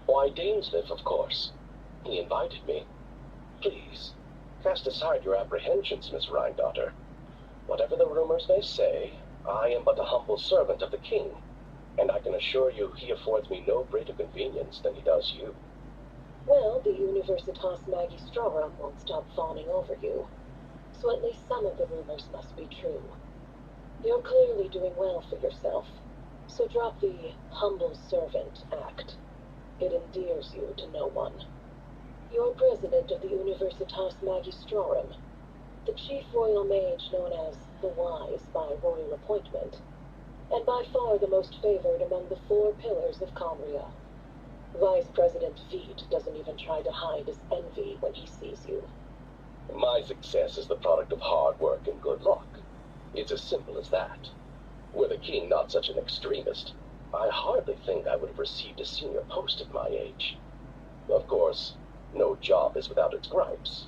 Why, Dainsmith, of course. He invited me. Please, cast aside your apprehensions, Miss Rhindaughter. Whatever the rumors may say, I am but a humble servant of the king, and I can assure you he affords me no greater convenience than he does you. Well, the Universitas Magistrorum won't stop fawning over you, so at least some of the rumors must be true. You're clearly doing well for yourself, so drop the humble servant act. It endears you to no one. You're president of the Universitas Magistrorum, the chief royal mage known as the Wise by royal appointment, and by far the most favored among the 4 pillars of Comria. Vice President Veet doesn't even try to hide his envy when he sees you. My success is the product of hard work and good luck. It's as simple as that. Were the king not such an extremist, I hardly think I would have received a senior post at my age. Of course, no job is without its gripes.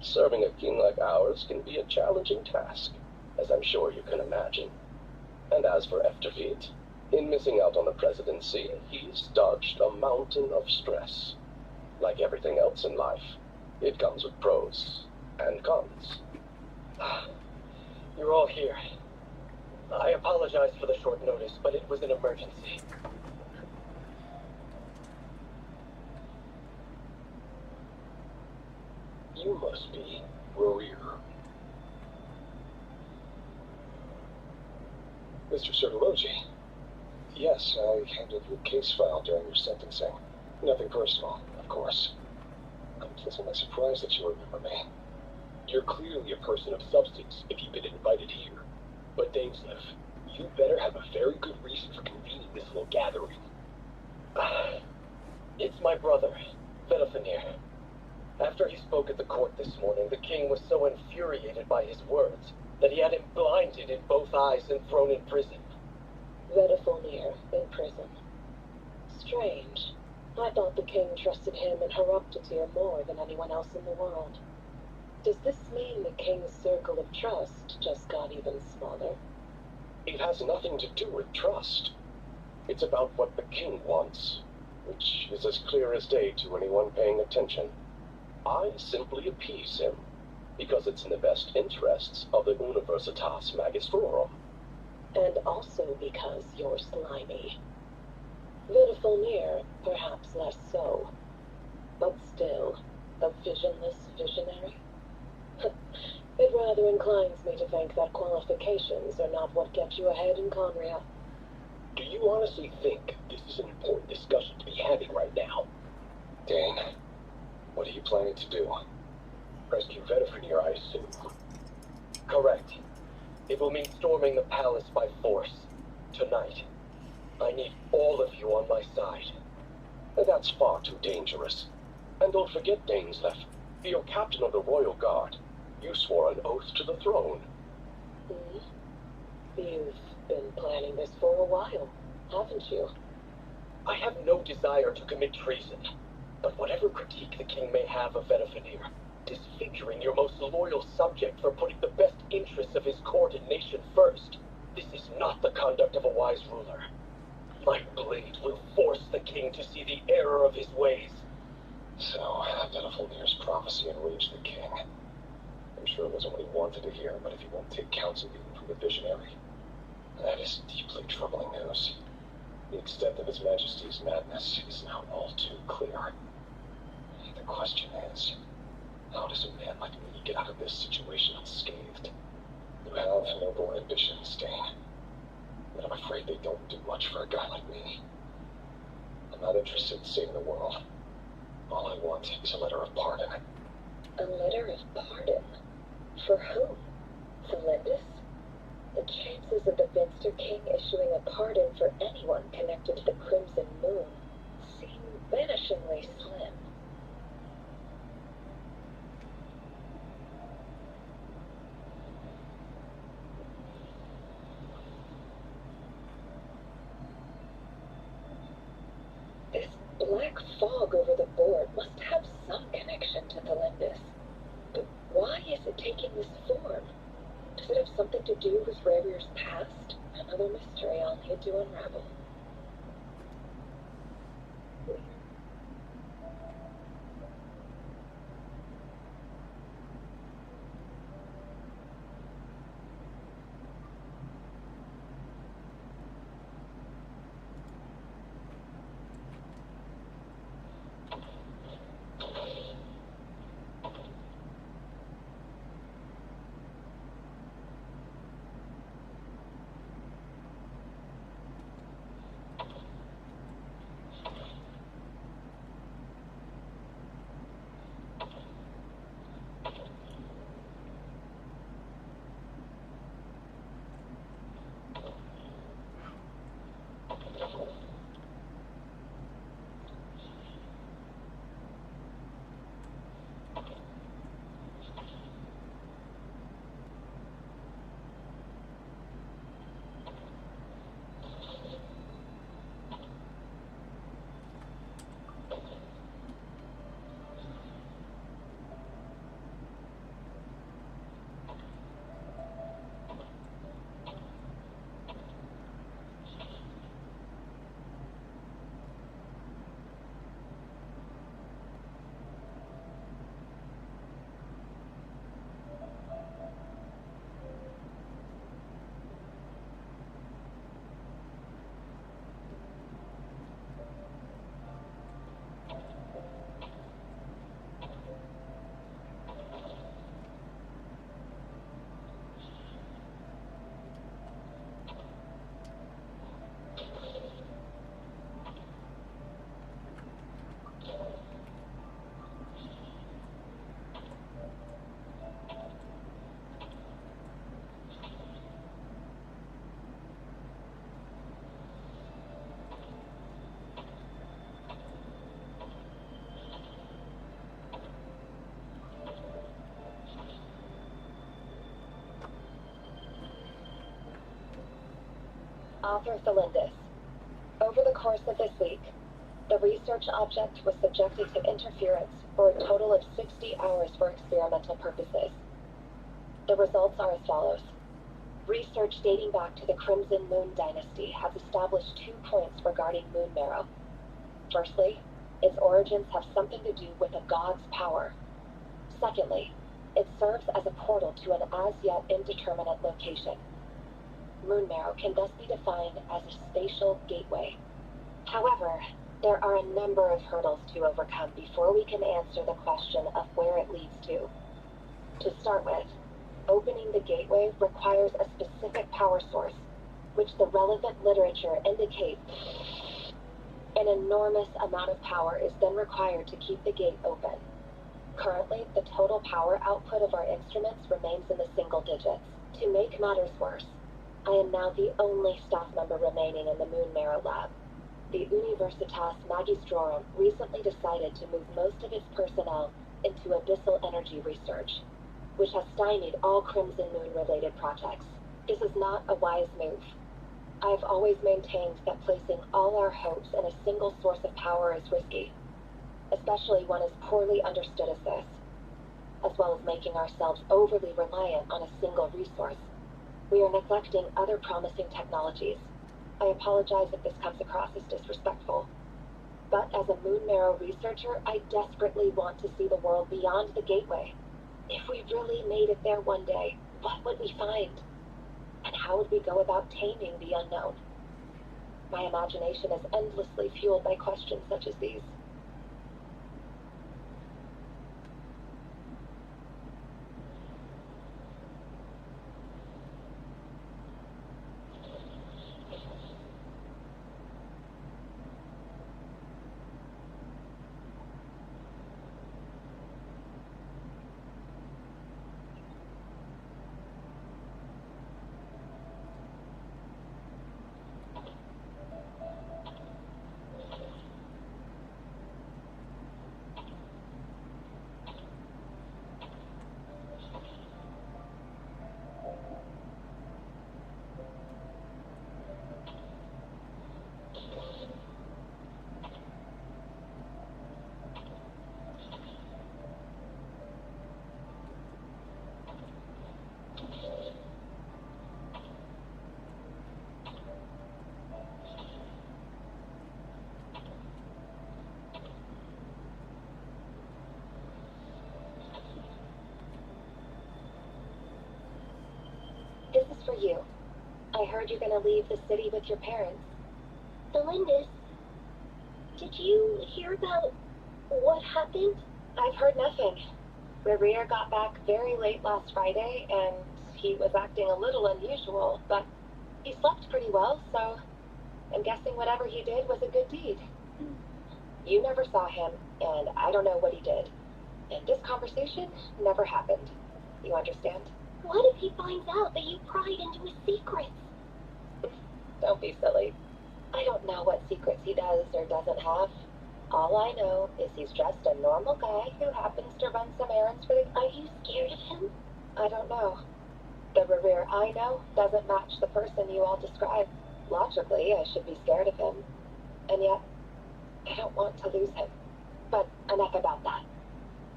Serving a king like ours can be a challenging task, as I'm sure you can imagine. And as for Efterfeet, in missing out on the presidency, he's dodged a mountain of stress. Like everything else in life, it comes with pros and cons. You're all here. I apologize for the short notice, but it was an emergency. You must be Rorir. Mr. Sertologi. Yes, I handled your case file during your sentencing. Nothing personal, of course. I'm pleasantly surprised that you remember me. You're clearly a person of substance if you've been invited here. But Dainslev, you better have a very good reason for convening this little gathering. It's my brother, Vedafenir. After he spoke at the court this morning, the king was so infuriated by his words that he had him blinded in both eyes and thrown in prison. Vedafenir in prison. Strange. I thought the king trusted him and Heroptatir more than anyone else in the world. Does this mean the king's circle of trust just got even smaller? It has nothing to do with trust. It's about what the king wants, which is as clear as day to anyone paying attention. I simply appease him, because it's in the best interests of the Universitas Magistrorum. And also because you're slimy. Vedafenir, perhaps less so. But still, a visionless visionary? It rather inclines me to think that qualifications are not what get you ahead in Conria. Do you honestly think this is an important discussion to be having right now? Dane, what are you planning to do? Rescue Vedafenir, I assume. Correct. It will mean storming the palace by force. Tonight. I need all of you on my side. That's far too dangerous. And don't forget, Dainslev, you're captain of the Royal Guard. You swore an oath to the throne. You've been planning this for a while, haven't you? I have no desire to commit treason. But whatever critique the king may have of Vedafenir, disfiguring your most loyal subject for putting the best interests of his court and nation first, this is not the conduct of a wise ruler. My blade will force the king to see the error of his ways. So, Vedafenir's prophecy enraged the king. I'm sure it wasn't what he wanted to hear, but if he won't take counsel even from the visionary, that is deeply troubling news. The extent of His Majesty's madness is now all too clear. The question is, how does a man like me get out of this situation unscathed? You have noble ambitions, Dane, but I'm afraid they don't do much for a guy like me. I'm not interested in saving the world. All I want is a letter of pardon. A letter of pardon? For whom? Felindus? The chances of the Vinster King issuing a pardon for anyone connected to the Crimson Moon seem vanishingly slim. This black fog over the board must have some connection to Felindus. But why is it taking this form? Does it have something to do with Revir's past? Another mystery I'll need to unravel. Author Thelindis. Over the course of this week, the research object was subjected to interference for a total of 60 hours for experimental purposes. The results are as follows. Research dating back to the Crimson Moon Dynasty has established 2 points regarding moon marrow. Firstly, its origins have something to do with a god's power. Secondly, it serves as a portal to an as-yet indeterminate location. Moon marrow can thus be defined as a spatial gateway. However, there are a number of hurdles to overcome before we can answer the question of where it leads to. To start with, opening the gateway requires a specific power source, which the relevant literature indicates an enormous amount of power is then required to keep the gate open. Currently, the total power output of our instruments remains in the single digits. To make matters worse, I am now the only staff member remaining in the Moon Marrow Lab. The Universitas Magistrorum recently decided to move most of its personnel into abyssal energy research, which has stymied all Crimson Moon-related projects. This is not a wise move. I have always maintained that placing all our hopes in a single source of power is risky, especially one as poorly understood as this, as well as making ourselves overly reliant on a single resource. We are neglecting other promising technologies. I apologize if this comes across as disrespectful, but as a Moon Marrow researcher, I desperately want to see the world beyond the gateway. If we really made it there one day, what would we find? And how would we go about taming the unknown? My imagination is endlessly fueled by questions such as these. This is for you. I heard you're gonna leave the city with your parents. Thelindis, did you hear about what happened? I've heard nothing. Revere got back very late last Friday, and he was acting a little unusual, but he slept pretty well, so I'm guessing whatever he did was a good deed. You never saw him, and I don't know what he did. And this conversation never happened. You understand? What if he finds out that you pried into his secrets? Don't be silly. I don't know what secrets he does or doesn't have. All I know is he's just a normal guy who happens to run some errands for the... Are you scared of him? I don't know. The Revere I know doesn't match the person you all describe. Logically, I should be scared of him. And yet, I don't want to lose him. But enough about that.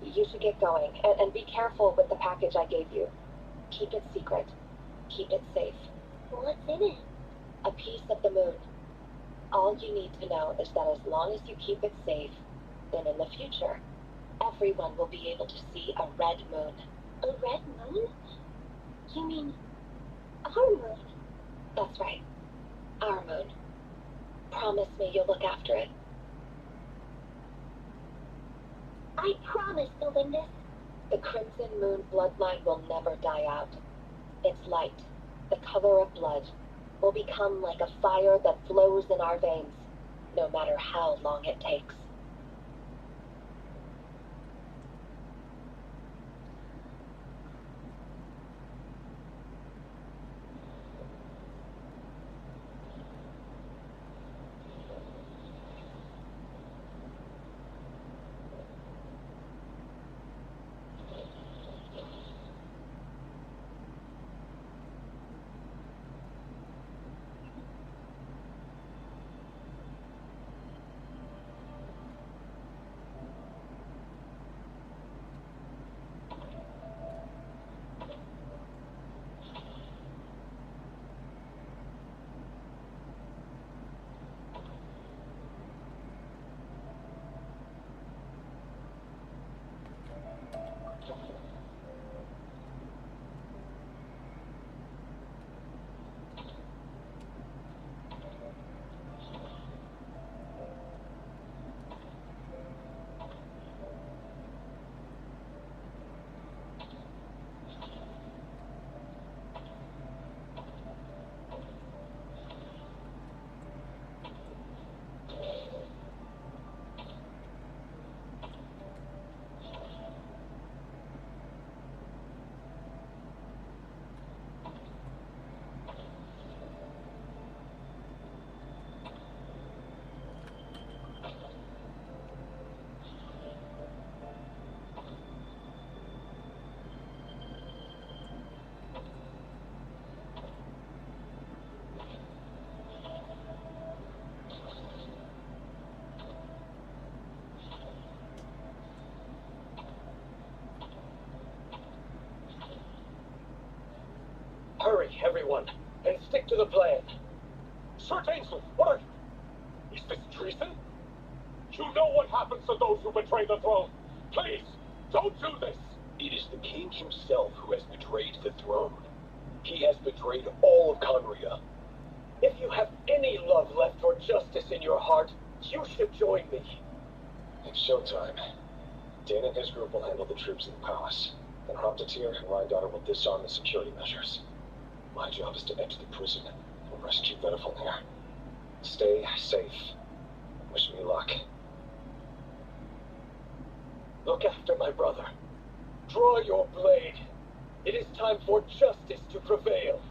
You should get going, and be careful with the package I gave you. Keep it secret. Keep it safe. What's in it? A piece of the moon. All you need to know is that as long as you keep it safe, then in the future, everyone will be able to see a red moon. A red moon? You mean our moon? That's right. Our moon. Promise me you'll look after it. I promise, Thelindis. The Crimson Moon bloodline will never die out. Its light, the color of blood, will become like a fire that flows in our veins, no matter how long it takes. everyone, and stick to the plan. Sir Ainsley, what are you? Is this treason? You know what happens to those who betray the throne. Please, don't do this. It is the king himself who has betrayed the throne. He has betrayed all of Conria. If you have any love left for justice in your heart, you should join me. It's showtime. Dan and his group will handle the troops in the palace. Then Hoptatir and Rhydaughter will disarm the security measures. My job is to enter the prison and rescue Vedifalnir. Stay safe. Wish me luck. Look after my brother. Draw your blade. It is time for justice to prevail.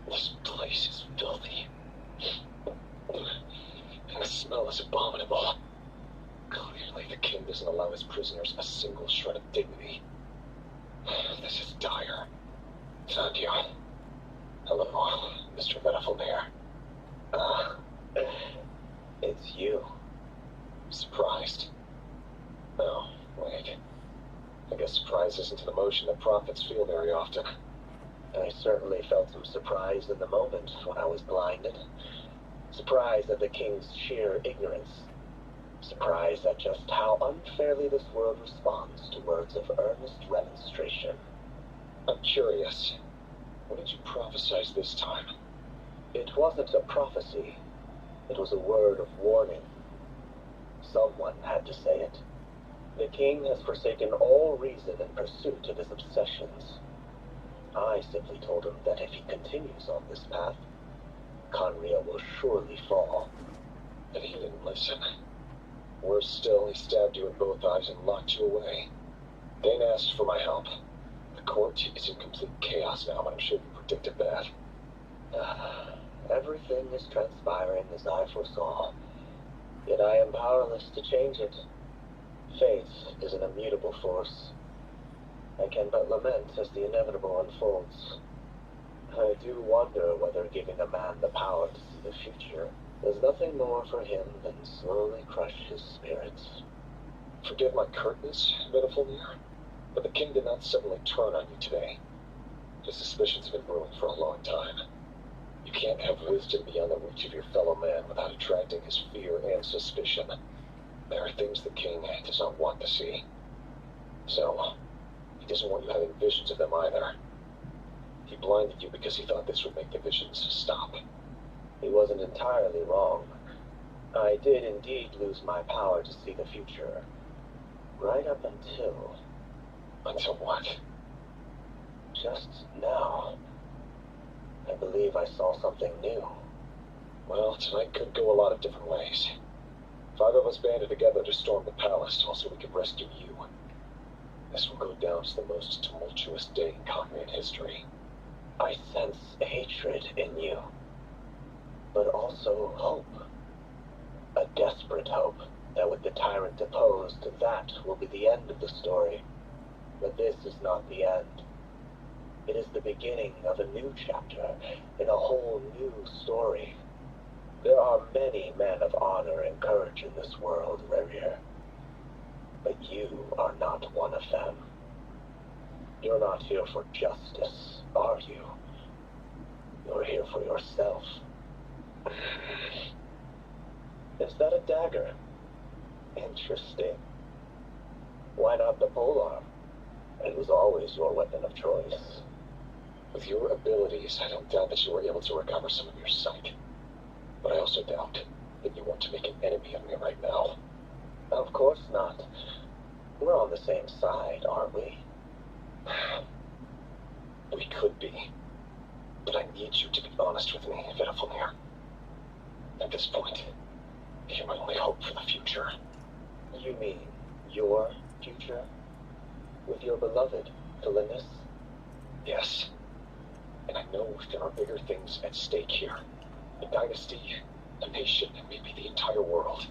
This place is filthy. And the smell is abominable. Clearly the king doesn't allow his prisoners a single shred of dignity. This is dire. Sandio. Hello, Mr. Vedifalnir. It's you. Surprised? Oh, wait. I guess surprise isn't an emotion that prophets feel very often. I certainly felt some surprise in the moment when I was blinded. Surprise at the king's sheer ignorance. Surprise at just how unfairly this world responds to words of earnest remonstration. I'm curious. What did you prophesize this time? It wasn't a prophecy. It was a word of warning. Someone had to say it. The king has forsaken all reason in pursuit of his obsessions. I simply told him that if he continues on this path, Conria will surely fall. And he didn't listen. Worse still, he stabbed you in both eyes and locked you away. Dane asked for my help. The court is in complete chaos now, but I'm sure you predicted that. Everything is transpiring as I foresaw. Yet I am powerless to change it. Fate is an immutable force. I can but lament as the inevitable unfolds. I do wonder whether giving a man the power to see the future does nothing more for him than slowly crush his spirits. Forgive my curtness, Vedifalnir, but the king did not suddenly turn on you today. His suspicions have been brewing for a long time. You can't have wisdom beyond the reach of your fellow man without attracting his fear and suspicion. There are things the king does not want to see. So, he doesn't want you having visions of them either. He blinded you because he thought this would make the visions stop. He wasn't entirely wrong. I did indeed lose my power to see the future. Right up until... Until what? Just now. I believe I saw something new. Well, tonight could go a lot of different ways. 5 of us banded together to storm the palace, also we could rescue you. This will go down as the most tumultuous day in Conrad history. I sense hatred in you, but also hope. A desperate hope that with the tyrant deposed, that will be the end of the story. But this is not the end. It is the beginning of a new chapter in a whole new story. There are many men of honor and courage in this world, Rerir. But you are not one of them. You're not here for justice, are you? You're here for yourself. Is that a dagger? Interesting. Why not the polearm? It was always your weapon of choice. With your abilities, I don't doubt that you were able to recover some of your sight. But I also doubt that you want to make an enemy of me right now. Of course not. We're on the same side, aren't we? We could be. But I need you to be honest with me, Vedafilnir. At this point, you're my only hope for the future. You mean your future? With your beloved, Felindus? Yes. And I know there are bigger things at stake here. The dynasty, the nation, and maybe the entire world.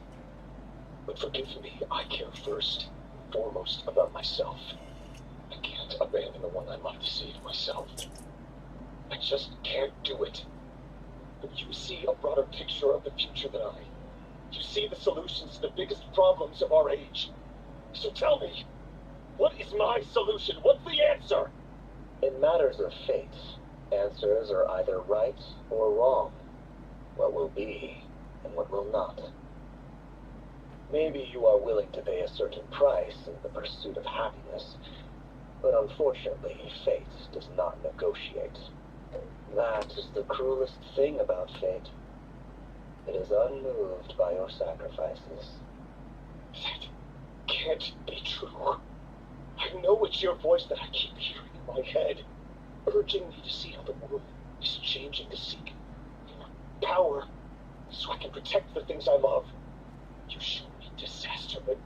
But forgive me, I care first and foremost about myself. I can't abandon the one I love to save myself. I just can't do it. But you see a broader picture of the future than I. You see the solutions to the biggest problems of our age. So tell me, what is my solution? What's the answer? In matters of fate, answers are either right or wrong. What will be and what will not. Maybe you are willing to pay a certain price in the pursuit of happiness, but unfortunately, fate does not negotiate. That is the cruelest thing about fate. It is unmoved by your sacrifices. That can't be true. I know it's your voice that I keep hearing in my head, urging me to see how the world is changing, to seek power so I can protect the things I love. You show me disaster, but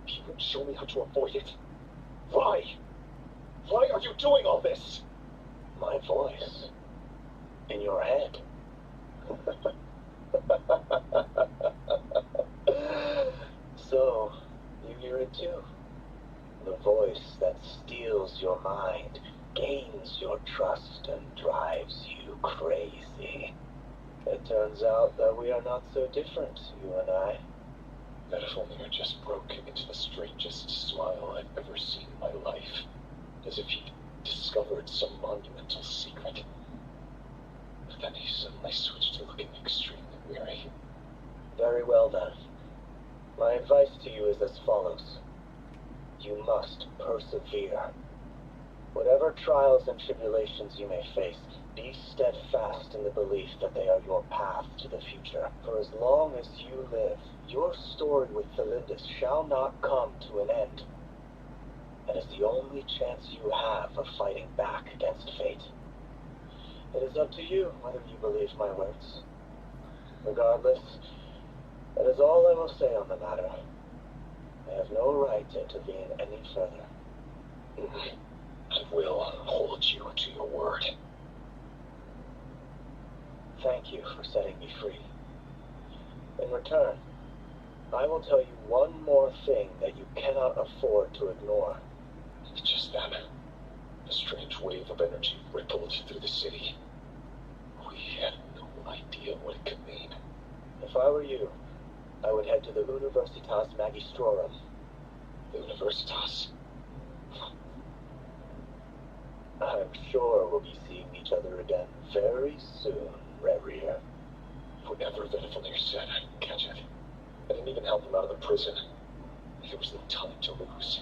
you won't show me how to avoid it. Why? Why are you doing all this? My voice. In your head. So, you hear it too. The voice that steals your mind, gains your trust, and drives you crazy. It turns out that we are not so different, you and I. Vedafilnir just broke into the strangest smile I've ever seen in my life, as if he'd discovered some monumental secret. But then he suddenly switched to looking extremely weary. Very well then. My advice to you is as follows. You must persevere. Whatever trials and tribulations you may face, be steadfast in the belief that they are your path to the future. For as long as you live, your story with Felindus shall not come to an end. That is the only chance you have of fighting back against fate. It is up to you whether you believe my words. Regardless, that is all I will say on the matter. I have no right to intervene any further. I will hold you to your word. Thank you for setting me free. In return, I will tell you one more thing that you cannot afford to ignore. Just then, a strange wave of energy rippled through the city. We had no idea what it could mean. If I were you, I would head to the Universitas Magistrorum. Universitas? I'm sure we'll be seeing each other again very soon, Rerir. Whatever Vedafilnir said, I didn't catch it. I didn't even help him out of the prison. There was no time to lose.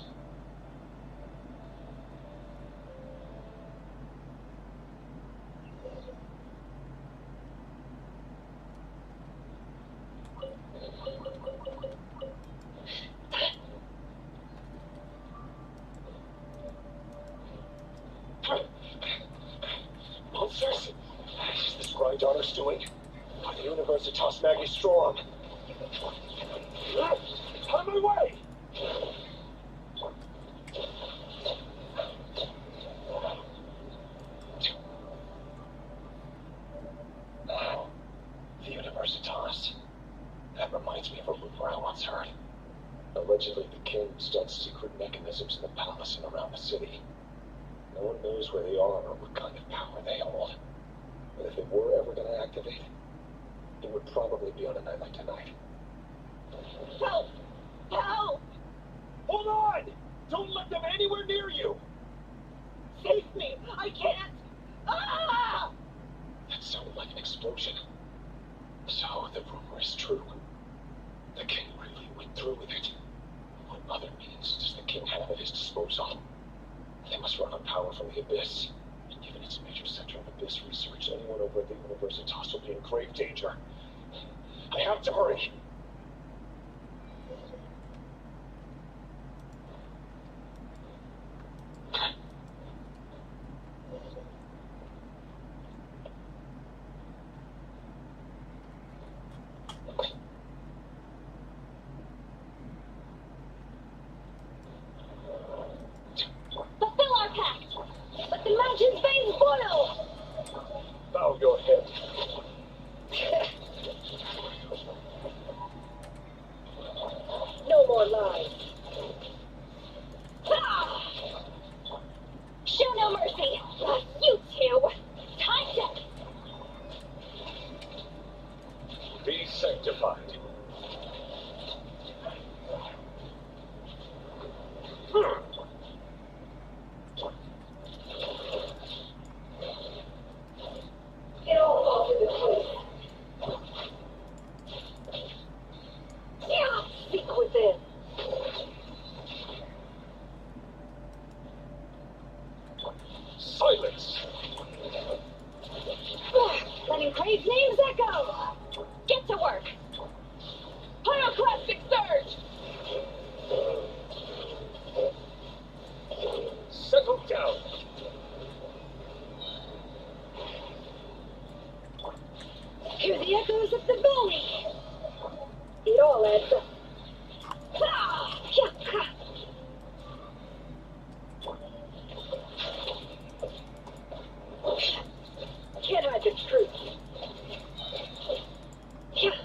Monsters? Is this Grindaughter's doing? Are the Universitas Magistrorum. Out of my way! The Universitas. That reminds me of a rumor I once heard. Allegedly, the king studied secret mechanisms in the palace and around the city. No one knows where they are or what kind of power they hold. But if they were ever going to activate, it would probably be on a night like tonight. Help! Help! Hold on! Don't let them anywhere near you! Save me! I can't! Ah! That sounded like an explosion. So the rumor is true. The king really went through with it. What other means does the king have at his disposal? They must run on power from the Abyss. And given its major center of Abyss research, anyone over at the Universitas will be in grave danger. I have to hurry. Fulfill our pact! Let the mountain's veins boil! Bow your head. No more lies. Ah! Show no mercy! You two! Time to... Be sanctified. It all falls into place. Seek within. Silence! Letting Craig's names echo! Get to work! Pyroclastic surge! Settle down! Hear the echoes of the valley! It all adds up. Ah! Yaka! Can't hide the truth. Yeah.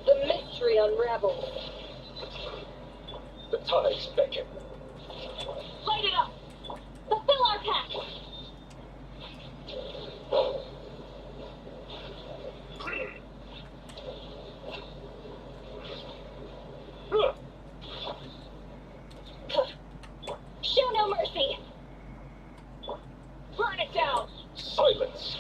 The mystery unravels. The tides beckon. Light it up! Fulfill our pact! Show no mercy! Burn it down! Silence!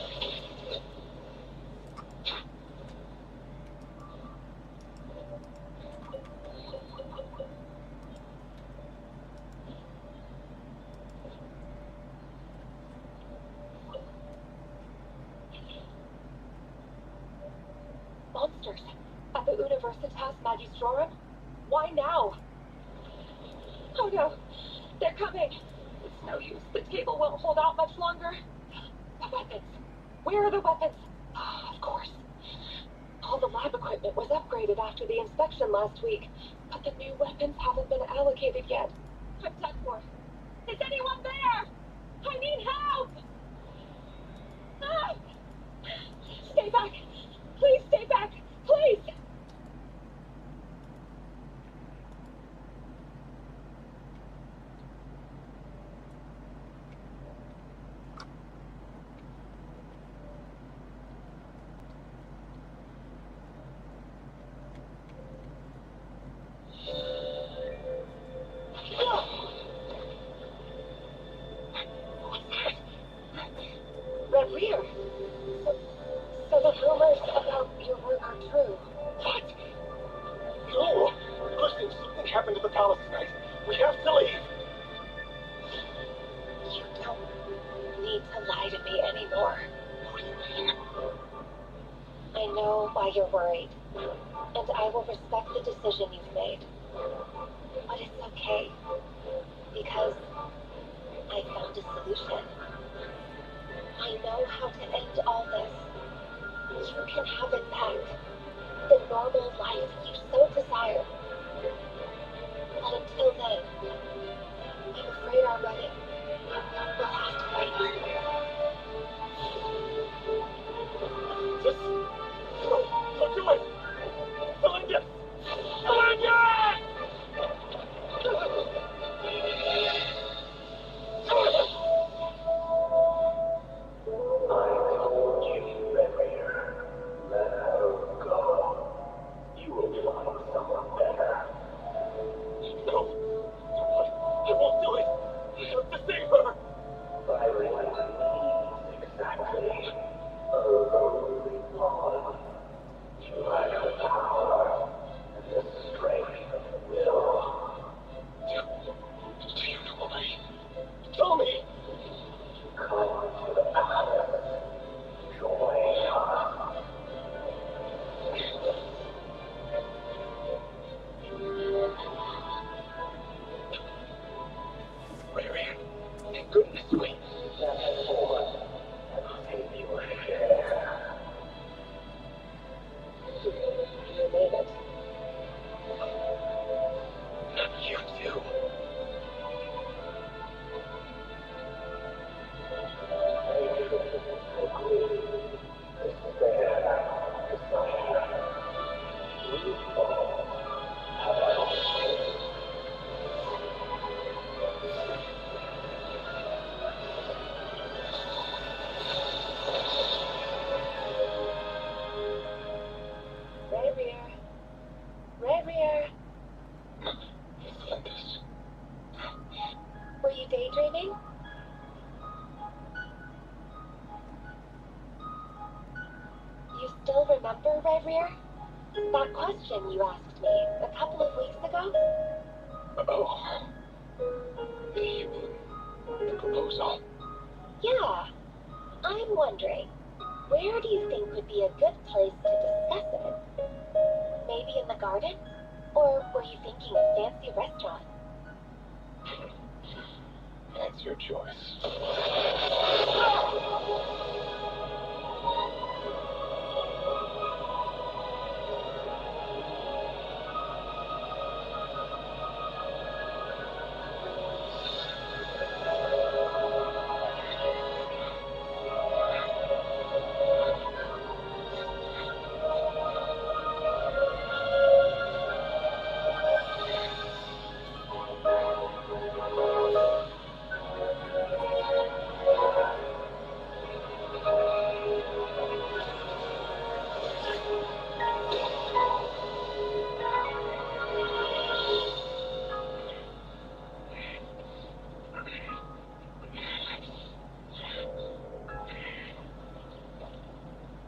Monsters! At the Universitas Magistrorum? Why now? Oh no! They're coming! It's no use. The table won't hold out much longer. The weapons! Where are the weapons? Oh, of course. All the lab equipment was upgraded after the inspection last week, but the new weapons haven't been allocated yet. I'm done for. Is anyone there? I need help! Ah! Stay back! Please stay back! Please! Red Rear. So the rumors about your work are true. What? No! Kristen, something happened at the palace tonight. We have to leave. You don't need to lie to me anymore. What do you mean? I know why you're worried, and I will respect the decision you've made. But it's okay, because I found a solution. I know how to end all this. You can have it back. The normal life you so desire. But until then, I'm afraid our wedding will have to wait. Just... Don't do it! Belinda! Belinda! I told you, Redbeard. Let her go. You will find someone better. No. I won't do it. I have to save her. By what means exactly? A lonely pawn. You lack the power and the strength of will. Do you know me? Tell me. Come to the palace. Join us. Rarian. Thank goodness, wait. Henceforth, take your share. You made it. Not you too. Rarier, Linus. were you daydreaming? You still remember, Rarier? That question you asked me a couple of weeks ago? Oh. The proposal. Yeah. I'm wondering, where do you think would be a good place to discuss it? Maybe in the garden? Or were you thinking a fancy restaurant? That's your choice.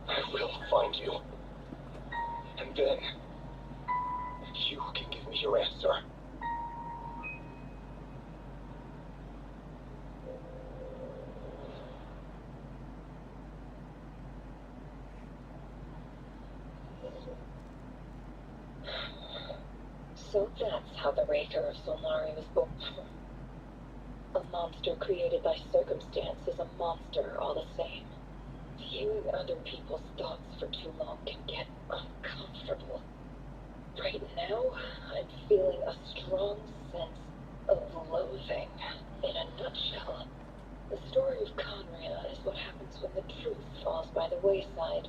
I will find you. And then, you can give me your answer. So that's how the Raker of Solnari was born. A monster created by circumstance is a monster all the same. Viewing other people's thoughts for too long can get uncomfortable. Right now, I'm feeling a strong sense of loathing. In a nutshell, the story of Conria is what happens when the truth falls by the wayside.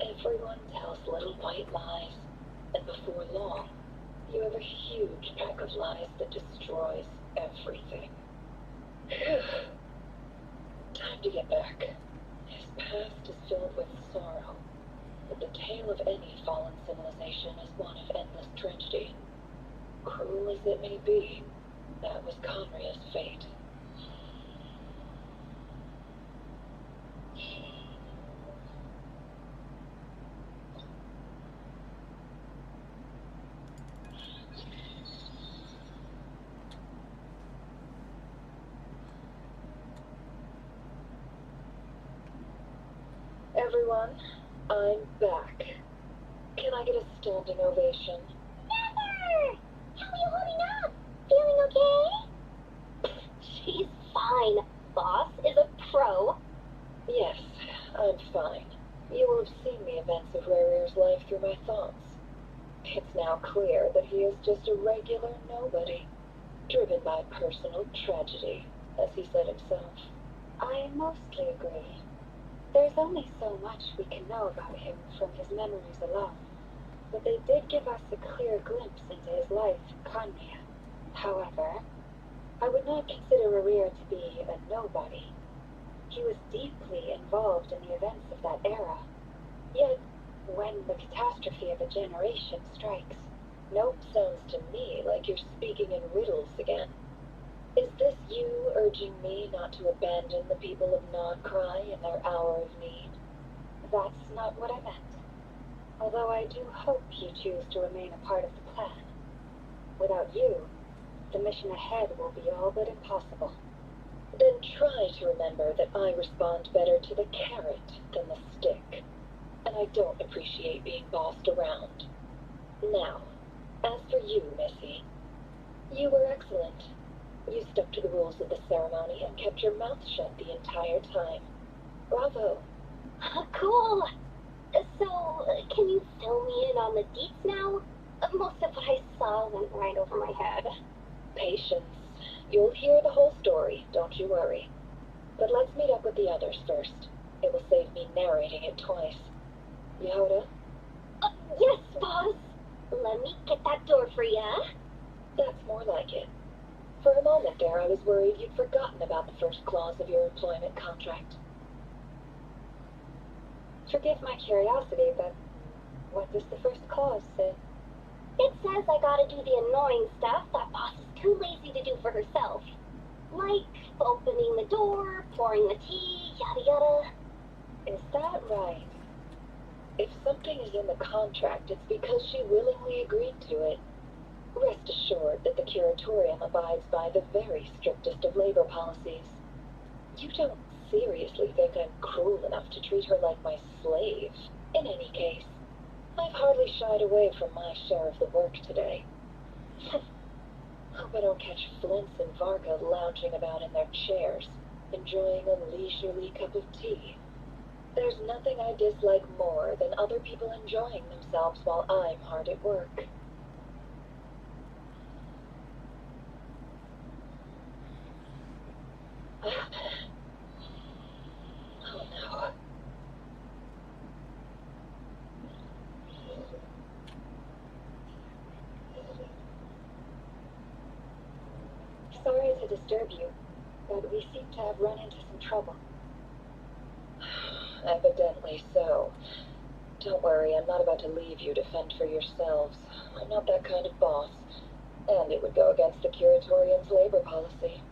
Everyone tells little white lies, and before long, you have a huge pack of lies that destroys everything. Time to get back. His past is filled with sorrow, but the tale of any fallen civilization is one of endless tragedy. Cruel as it may be, that was Conria's fate. Everyone, I'm back. Can I get a standing ovation? Never! How are you holding up? Feeling okay? She's fine. Boss is a pro. Yes, I'm fine. You will have seen now clear that he is just a regular nobody, driven by personal tragedy, as he said himself. I mostly agree. There's only so much we can know about him from his memories alone, but they did give us a clear glimpse into his life in Connia. However, I would not consider Rerir to be a nobody. He was deeply involved in the events of that era. Yet, when the catastrophe of a generation strikes... Nope, sounds to me like you're speaking in riddles again. Is this you urging me not to abandon the people of Nodcry in their hour of need? That's not what I meant. Although I do hope you choose to remain a part of the plan. Without you, the mission ahead will be all but impossible. Then try to remember that I respond better to the carrot than the stick. And I don't appreciate being bossed around. Now, as for you, Missy, you were excellent. You stuck to the rules of the ceremony and kept your mouth shut the entire time. Bravo. Cool. So, can you fill me in on the deets now? Most of what I saw went right over my head. Patience. You'll hear the whole story, don't you worry. But let's meet up with the others first. It will save me narrating it twice. Yehoda? Yes, boss. Let me get that door for ya. That's more like it. For a moment there, I was worried you'd forgotten about the first clause of your employment contract. Forgive my curiosity, but what does the first clause say? It says I gotta do the annoying stuff that boss is too lazy to do for herself. Like opening the door, pouring the tea, yada yada. Is that right? If something is in the contract, it's because she willingly agreed to it. Rest assured that the Curatorium abides by the very strictest of labor policies. You don't seriously think I'm cruel enough to treat her like my slave? In any case, I've hardly shied away from my share of the work today. Hope I don't catch Flintz and Varga lounging about in their chairs, enjoying a leisurely cup of tea. There's nothing I dislike more than other people enjoying themselves while I'm hard at work. Oh no. Sorry to disturb you, but we seem to have run into some trouble. Evidently so. Don't worry, I'm not about to leave you to fend for yourselves. I'm not that kind of boss. And it would go against the Curatorium's labor policy.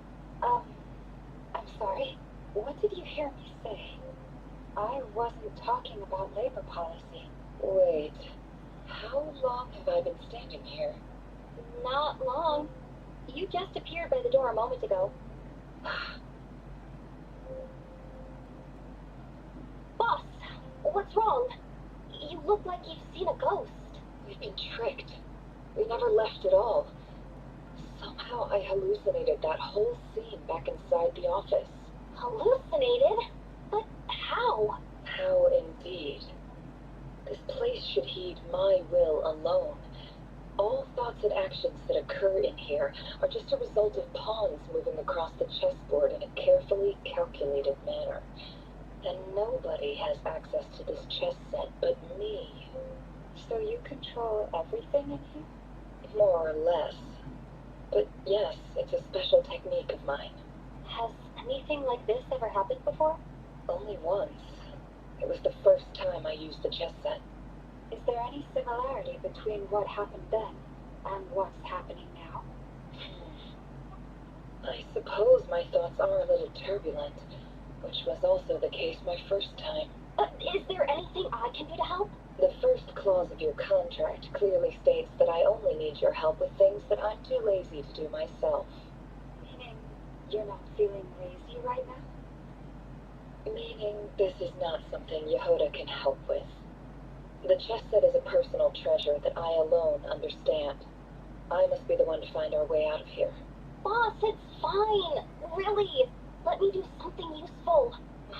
I'm sorry. What did you hear me say? I wasn't talking about labor policy. Wait. How long have I been standing here? Not long. You just appeared by the door a moment ago. Boss, what's wrong? You look like you've seen a ghost. We've been tricked. We never left at all. Somehow I hallucinated that whole scene back inside the office. Hallucinated? But how? How indeed. This place should heed my will alone. All thoughts and actions that occur in here are just a result of pawns moving across the chessboard in a carefully calculated manner. And nobody has access to this chess set but me. So you control everything in here? More or less. But yes, it's a special technique of mine. Has anything like this ever happened before? Only once. It was the first time I used the chess set. Is there any similarity between what happened then and what's happening now? I suppose my thoughts are a little turbulent, which was also the case my first time. Is there anything I can do to help? The first clause of your contract clearly states that I only need your help with things that I'm too lazy to do myself. Meaning you're not feeling lazy right now? Meaning this is not something Yehoda can help with. The chess set is a personal treasure that I alone understand. I must be the one to find our way out of here. Boss, it's fine. Really. Let me do something useful.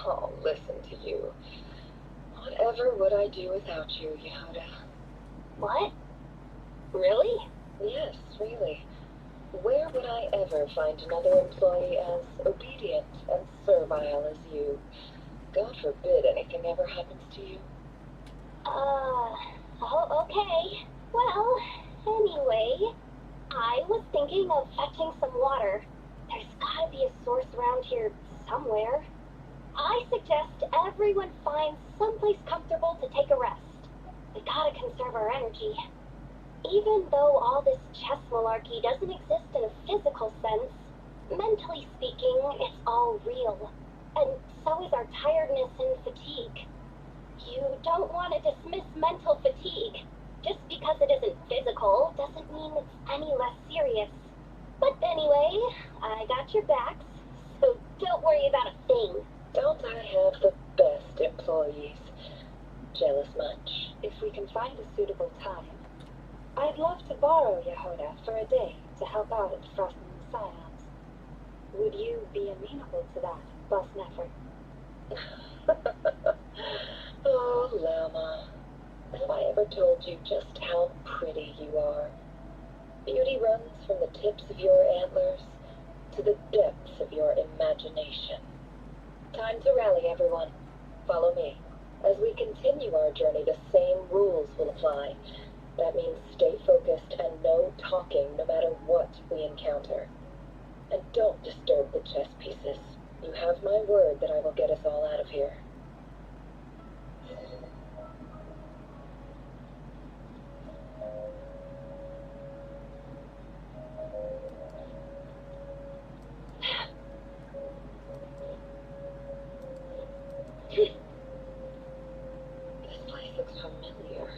Oh, listen to you. Whatever would I do without you, Yehoda? What? Really? Yes, really. Where would I ever find another employee as obedient and servile as you? God forbid anything ever happens to you. Oh, okay. Well, anyway, I was thinking of fetching some water. There's gotta be a source around here somewhere. I suggest everyone finds someplace comfortable to take a rest. We gotta conserve our energy. Even though all this chess malarkey doesn't exist in a physical sense, mentally speaking, it's all real. And so is our tiredness and fatigue. You don't want to dismiss mental fatigue. Just because it isn't physical doesn't mean it's any less serious. But anyway, I got your backs, so don't worry about a thing. Don't I have the best employees? Jealous much? If we can find a suitable time, I'd love to borrow Yehoda for a day to help out at Frost and the Scions. Would you be amenable to that, Boss Nefer? Oh, Lama, have I ever told you just how pretty you are? Beauty runs from the tips of your antlers to the depths of your imagination. Time to rally, everyone. Follow me. As we continue our journey, the same rules will apply. That means stay focused and no talking no matter what we encounter. And don't disturb the chess pieces. You have my word that I will get us all out of here. This place looks familiar.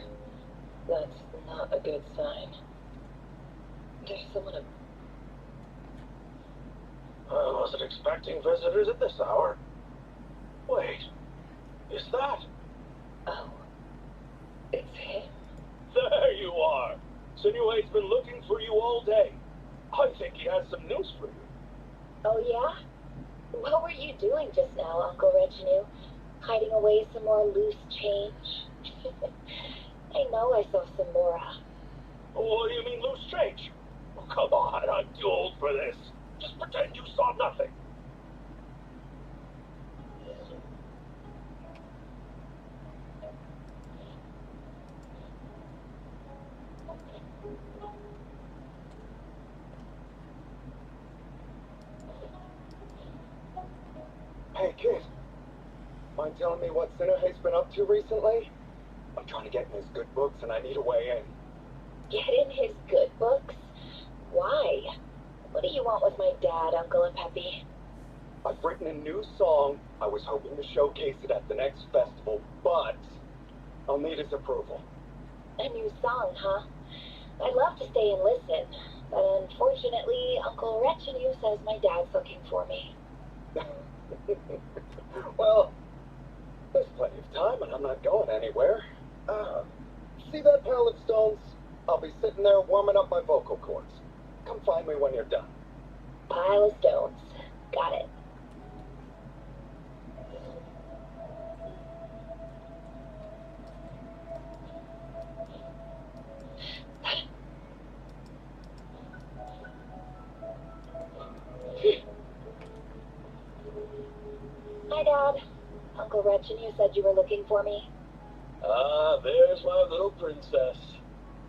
That's not a good sign. There's someone I wasn't expecting visitors at this hour. Wait, is that? Oh, it's him. There you are. Sinue's been looking for you all day. I think he has some news for you. Oh yeah? What were you doing just now, Uncle Reginue? Hiding away some more loose change? I know I saw some more. What do you mean loose change? Oh, come on, I'm too old for this. Just pretend you saw nothing. Hey, kid. Mind telling me what Sinuhe's been up to recently? I'm trying to get in his good books and I need a way in. Get in his good books? Why? What do you want with my dad, Uncle and Peppy? I've written a new song. I was hoping to showcase it at the next festival, but I'll need his approval. A new song, huh? I'd love to stay and listen, but unfortunately, Uncle Retinue says my dad's looking for me. Well, there's plenty of time and I'm not going anywhere. See that pile of stones? I'll be sitting there warming up my vocal cords. Come find me when you're done. Pile of stones. Got it. Hi, Dad. Uncle Retinue said you were looking for me. Ah, there's my little princess.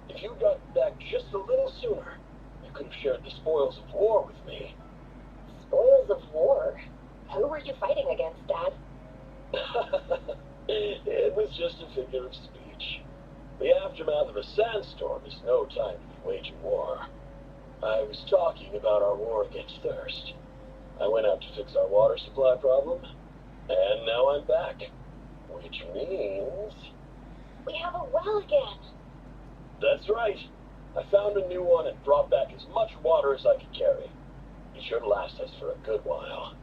If you'd gotten back just a little sooner, you could have shared the spoils of war with me. Spoils of war? Who were you fighting against, Dad? It was just a figure of speech. The aftermath of a sandstorm is no time to be waging war. I was talking about our war against thirst. I went out to fix our water supply problem, and now I'm back. Which means... We have a well again. That's right. I found a new one and brought back as much water as I could carry. It should last us for a good while.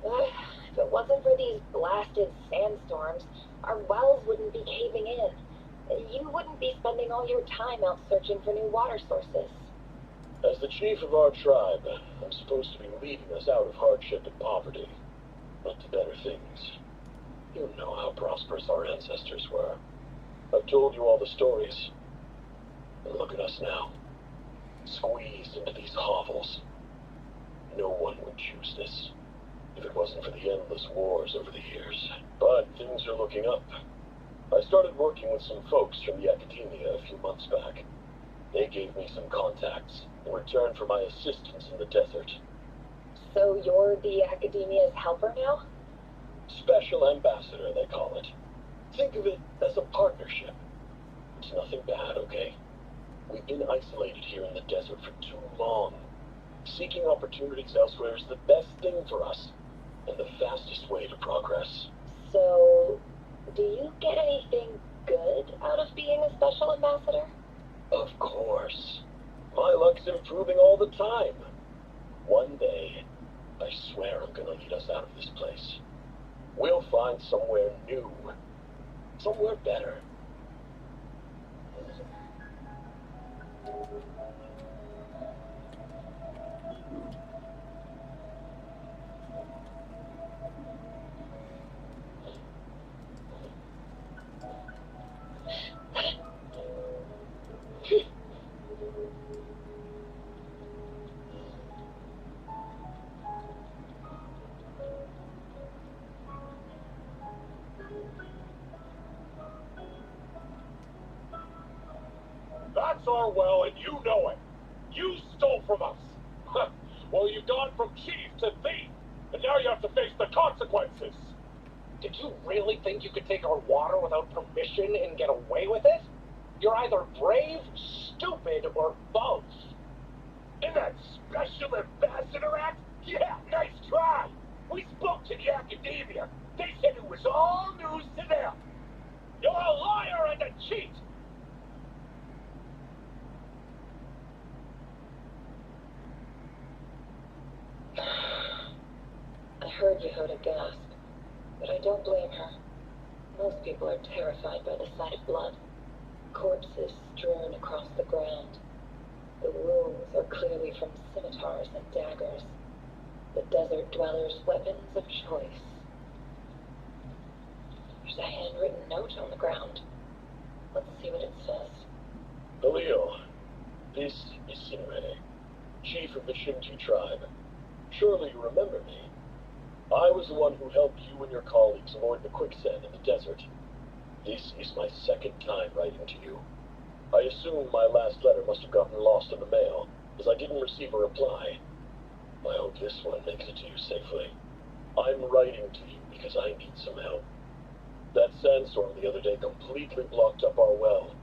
If it wasn't for these blasted sandstorms, our wells wouldn't be caving in. You wouldn't be spending all your time out searching for new water sources. As the chief of our tribe, I'm supposed to be leading us out of hardship and poverty, but to better things. You know how prosperous our ancestors were. I've told you all the stories. And look at us now, squeezed into these hovels. No one would choose this if it wasn't for the endless wars over the years. But things are looking up. I started working with some folks from the academia a few months back. They gave me some contacts in return for my assistance in the desert. So you're the academia's helper now? Special ambassador, they call it. Think of it as a partnership. It's nothing bad, okay? We've been isolated here in the desert for too long. Seeking opportunities elsewhere is the best thing for us, and the fastest way to progress. So, do you get anything good out of being a special ambassador? Of course. My luck's improving all the time. One day, I swear I'm gonna lead us out of this place. We'll find somewhere new. Somewhere better. That's our well, and you know it. You stole from us. Well, you've gone from chief to thief, and now you have to face the consequences. Did you really think you could take our water without permission and get away with it? You're either brave, stupid, or both. In that Special Ambassador Act? Yeah, nice try. We spoke to the academia. They said it was all news to them. You're a liar and a cheat. I heard Yehuda gasp, but I don't blame her. Most people are terrified by the sight of blood. Corpses strewn across the ground. The wounds are clearly from scimitars and daggers. The desert dwellers' weapons of choice. There's a handwritten note on the ground. Let's see what it says. Halil, this is Sinre, chief of the Shinti tribe. Surely you remember me. I was the one who helped you and your colleagues avoid the quicksand in the desert. This is my second time writing to you. I assume my last letter must have gotten lost in the mail, as I didn't receive a reply. I hope this one makes it to you safely. I'm writing to you because I need some help. That sandstorm the other day completely blocked up our well,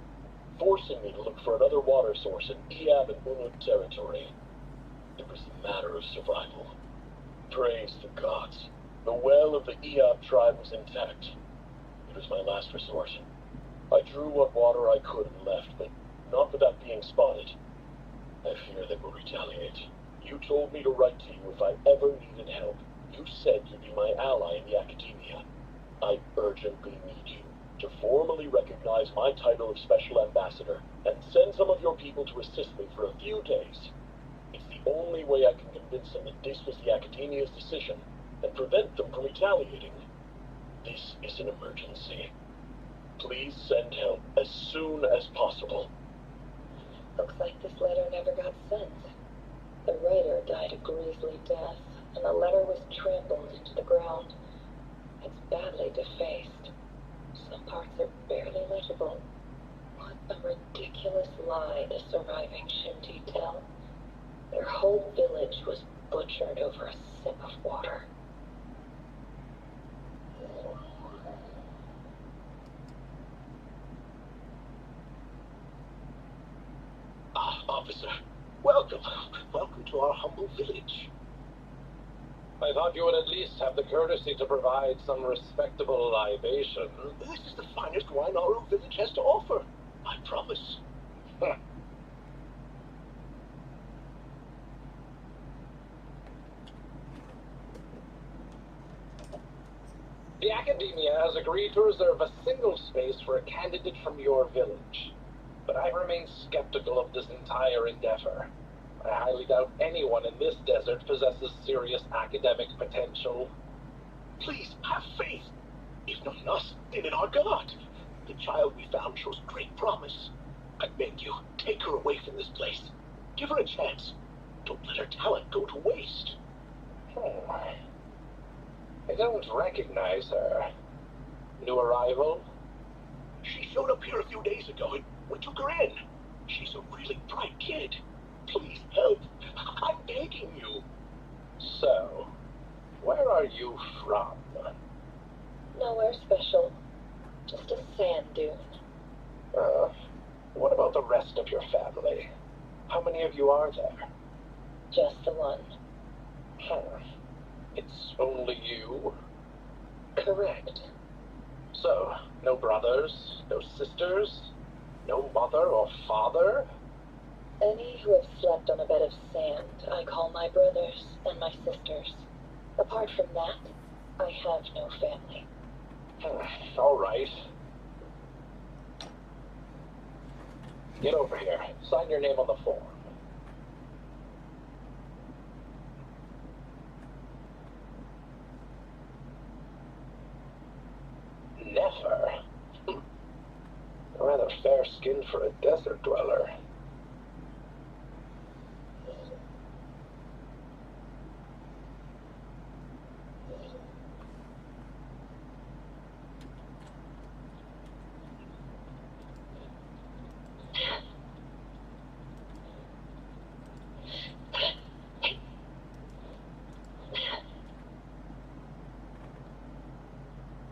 forcing me to look for another water source in Iab and Moonlight territory. It was a matter of survival. Praise the gods. The well of the Iab tribe was intact. It was my last resort. I drew what water I could and left, but not without being spotted. I fear they will retaliate. You told me to write to you if I ever needed help. You said you'd be my ally in the academia. I urgently need you to formally recognize my title of Special Ambassador and send some of your people to assist me for a few days. It's the only way I can convince them that this was the academia's decision and prevent them from retaliating. This is an emergency. Please send help as soon as possible. Looks like this letter never got sent. The writer died a grisly death, and the letter was trampled into the ground. It's badly defaced. Some parts are barely legible. What a ridiculous lie the surviving Shinti tell. Their whole village was butchered over a sip of water. Officer, welcome. Welcome to our humble village. I thought you would at least have the courtesy to provide some respectable libation. This is the finest wine our village has to offer. I promise. The academia has agreed to reserve a single space for a candidate from your village. But I remain skeptical of this entire endeavor. I highly doubt anyone in this desert possesses serious academic potential. Please, have faith. If not in us, then in our God. The child we found shows great promise. I beg you, take her away from this place. Give her a chance. Don't let her talent go to waste. I don't recognize her. New arrival? She showed up here a few days ago and we took her in. She's a really bright kid. Please help. I'm begging you. So, where are you from? Nowhere special. Just a sand dune. What about the rest of your family? How many of you are there? Just the one. It's only you? Correct. So, no brothers, no sisters, no mother or father? Any who have slept on a bed of sand, I call my brothers and my sisters. Apart from that, I have no family. All right. Get over here. Sign your name on the form. Never. Rather fair-skinned for a desert dweller.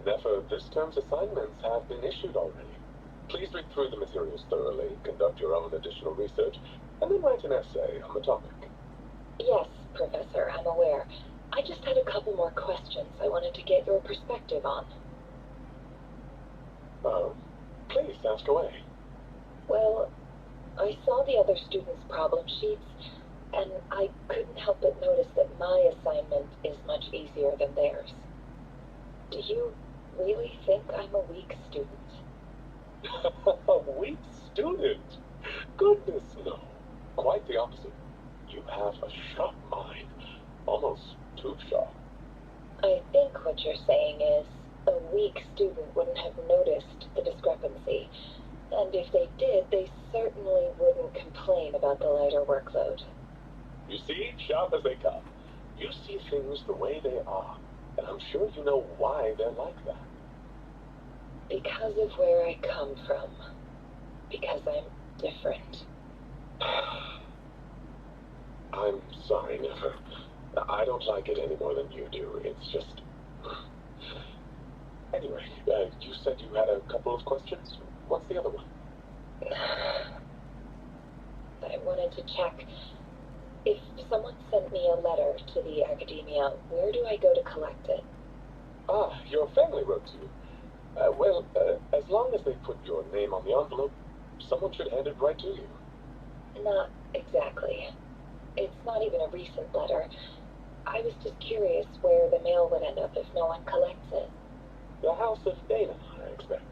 Nefer, this term's assignments have been issued already. Please read through the materials thoroughly, conduct your own additional research, and then write an essay on the topic. Yes, Professor, I'm aware. I just had a couple more questions I wanted to get your perspective on. Please ask away. Well, I saw the other students' problem sheets, and I couldn't help but notice that my assignment is much easier than theirs. Do you really think I'm a weak student? A weak student? Goodness, no. Quite the opposite. You have a sharp mind. Almost too sharp. I think what you're saying is a weak student wouldn't have noticed the discrepancy, and if they did, they certainly wouldn't complain about the lighter workload. You see, sharp as they come. You see things the way they are, and I'm sure you know why they're like that. Because of where I come from. Because I'm different. I'm sorry, Nefer. I don't like it any more than you do. It's just... Anyway, you said you had a couple of questions. What's the other one? I wanted to check. If someone sent me a letter to the academia, where do I go to collect it? Ah, your family wrote to you. As long as they put your name on the envelope, someone should hand it right to you. Not exactly. It's not even a recent letter. I was just curious where the mail would end up if no one collects it. The House of Dana, I expect.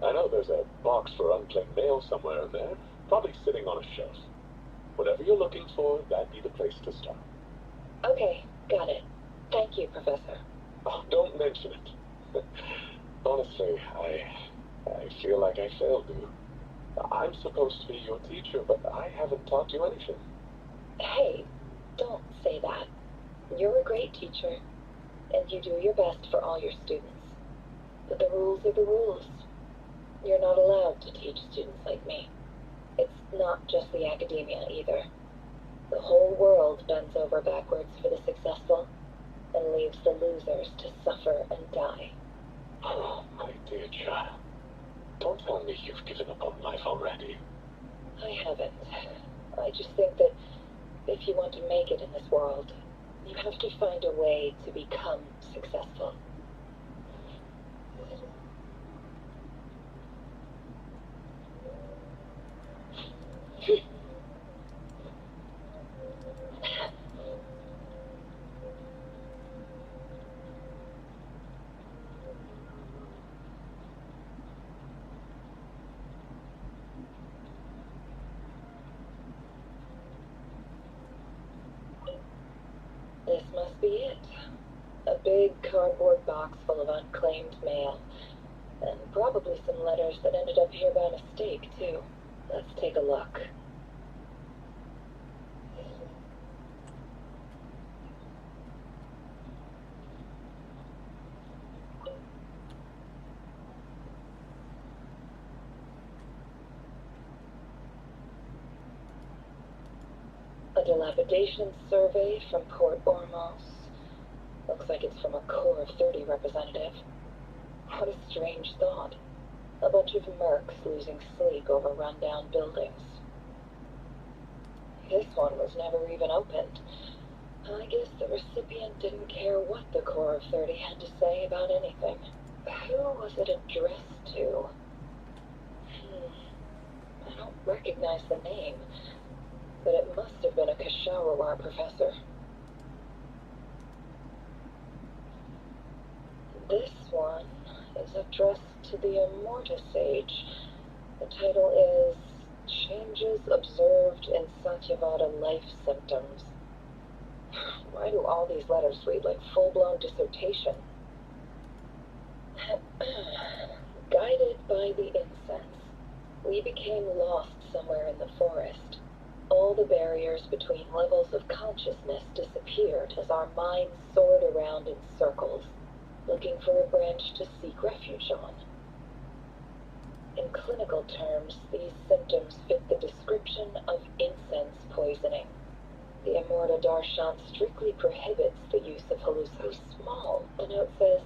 I know there's a box for unclaimed mail somewhere in there, probably sitting on a shelf. Whatever you're looking for, that'd be the place to start. Okay, got it. Thank you, Professor. Oh, don't mention it. Honestly, I feel like I failed you. I'm supposed to be your teacher, but I haven't taught you anything. Hey, don't say that. You're a great teacher, and you do your best for all your students. But the rules are the rules. You're not allowed to teach students like me. It's not just the academia either. The whole world bends over backwards for the successful and leaves the losers to suffer and die. Oh, my dear child. Don't tell me you've given up on life already. I haven't. I just think that if you want to make it in this world, you have to find a way to become successful. This must be it. A big cardboard box full of unclaimed mail. And probably some letters that ended up here by mistake, too. Let's take a look. A dilapidation survey from Port Ormos. Looks like it's from a Core of 30 representative. What a strange thought. A bunch of mercs losing sleep over rundown buildings. This one was never even opened. I guess the recipient didn't care what the Core of 30 had to say about anything. Who was it addressed to? I don't recognize the name, but it must have been a Kashawar professor. This one is addressed to the Immortus Sage. The title is Changes Observed in Satyavada Life Symptoms. Why do all these letters read like full-blown dissertation? Guided by the incense, we became lost somewhere in the forest. All the barriers between levels of consciousness disappeared as our minds soared around in circles, looking for a branch to seek refuge on. In clinical terms, these symptoms fit the description of incense poisoning. The Immorta Darshan strictly prohibits the use of hallucinogens. So small, the note says,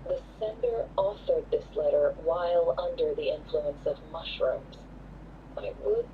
the sender authored this letter while under the influence of mushrooms. I would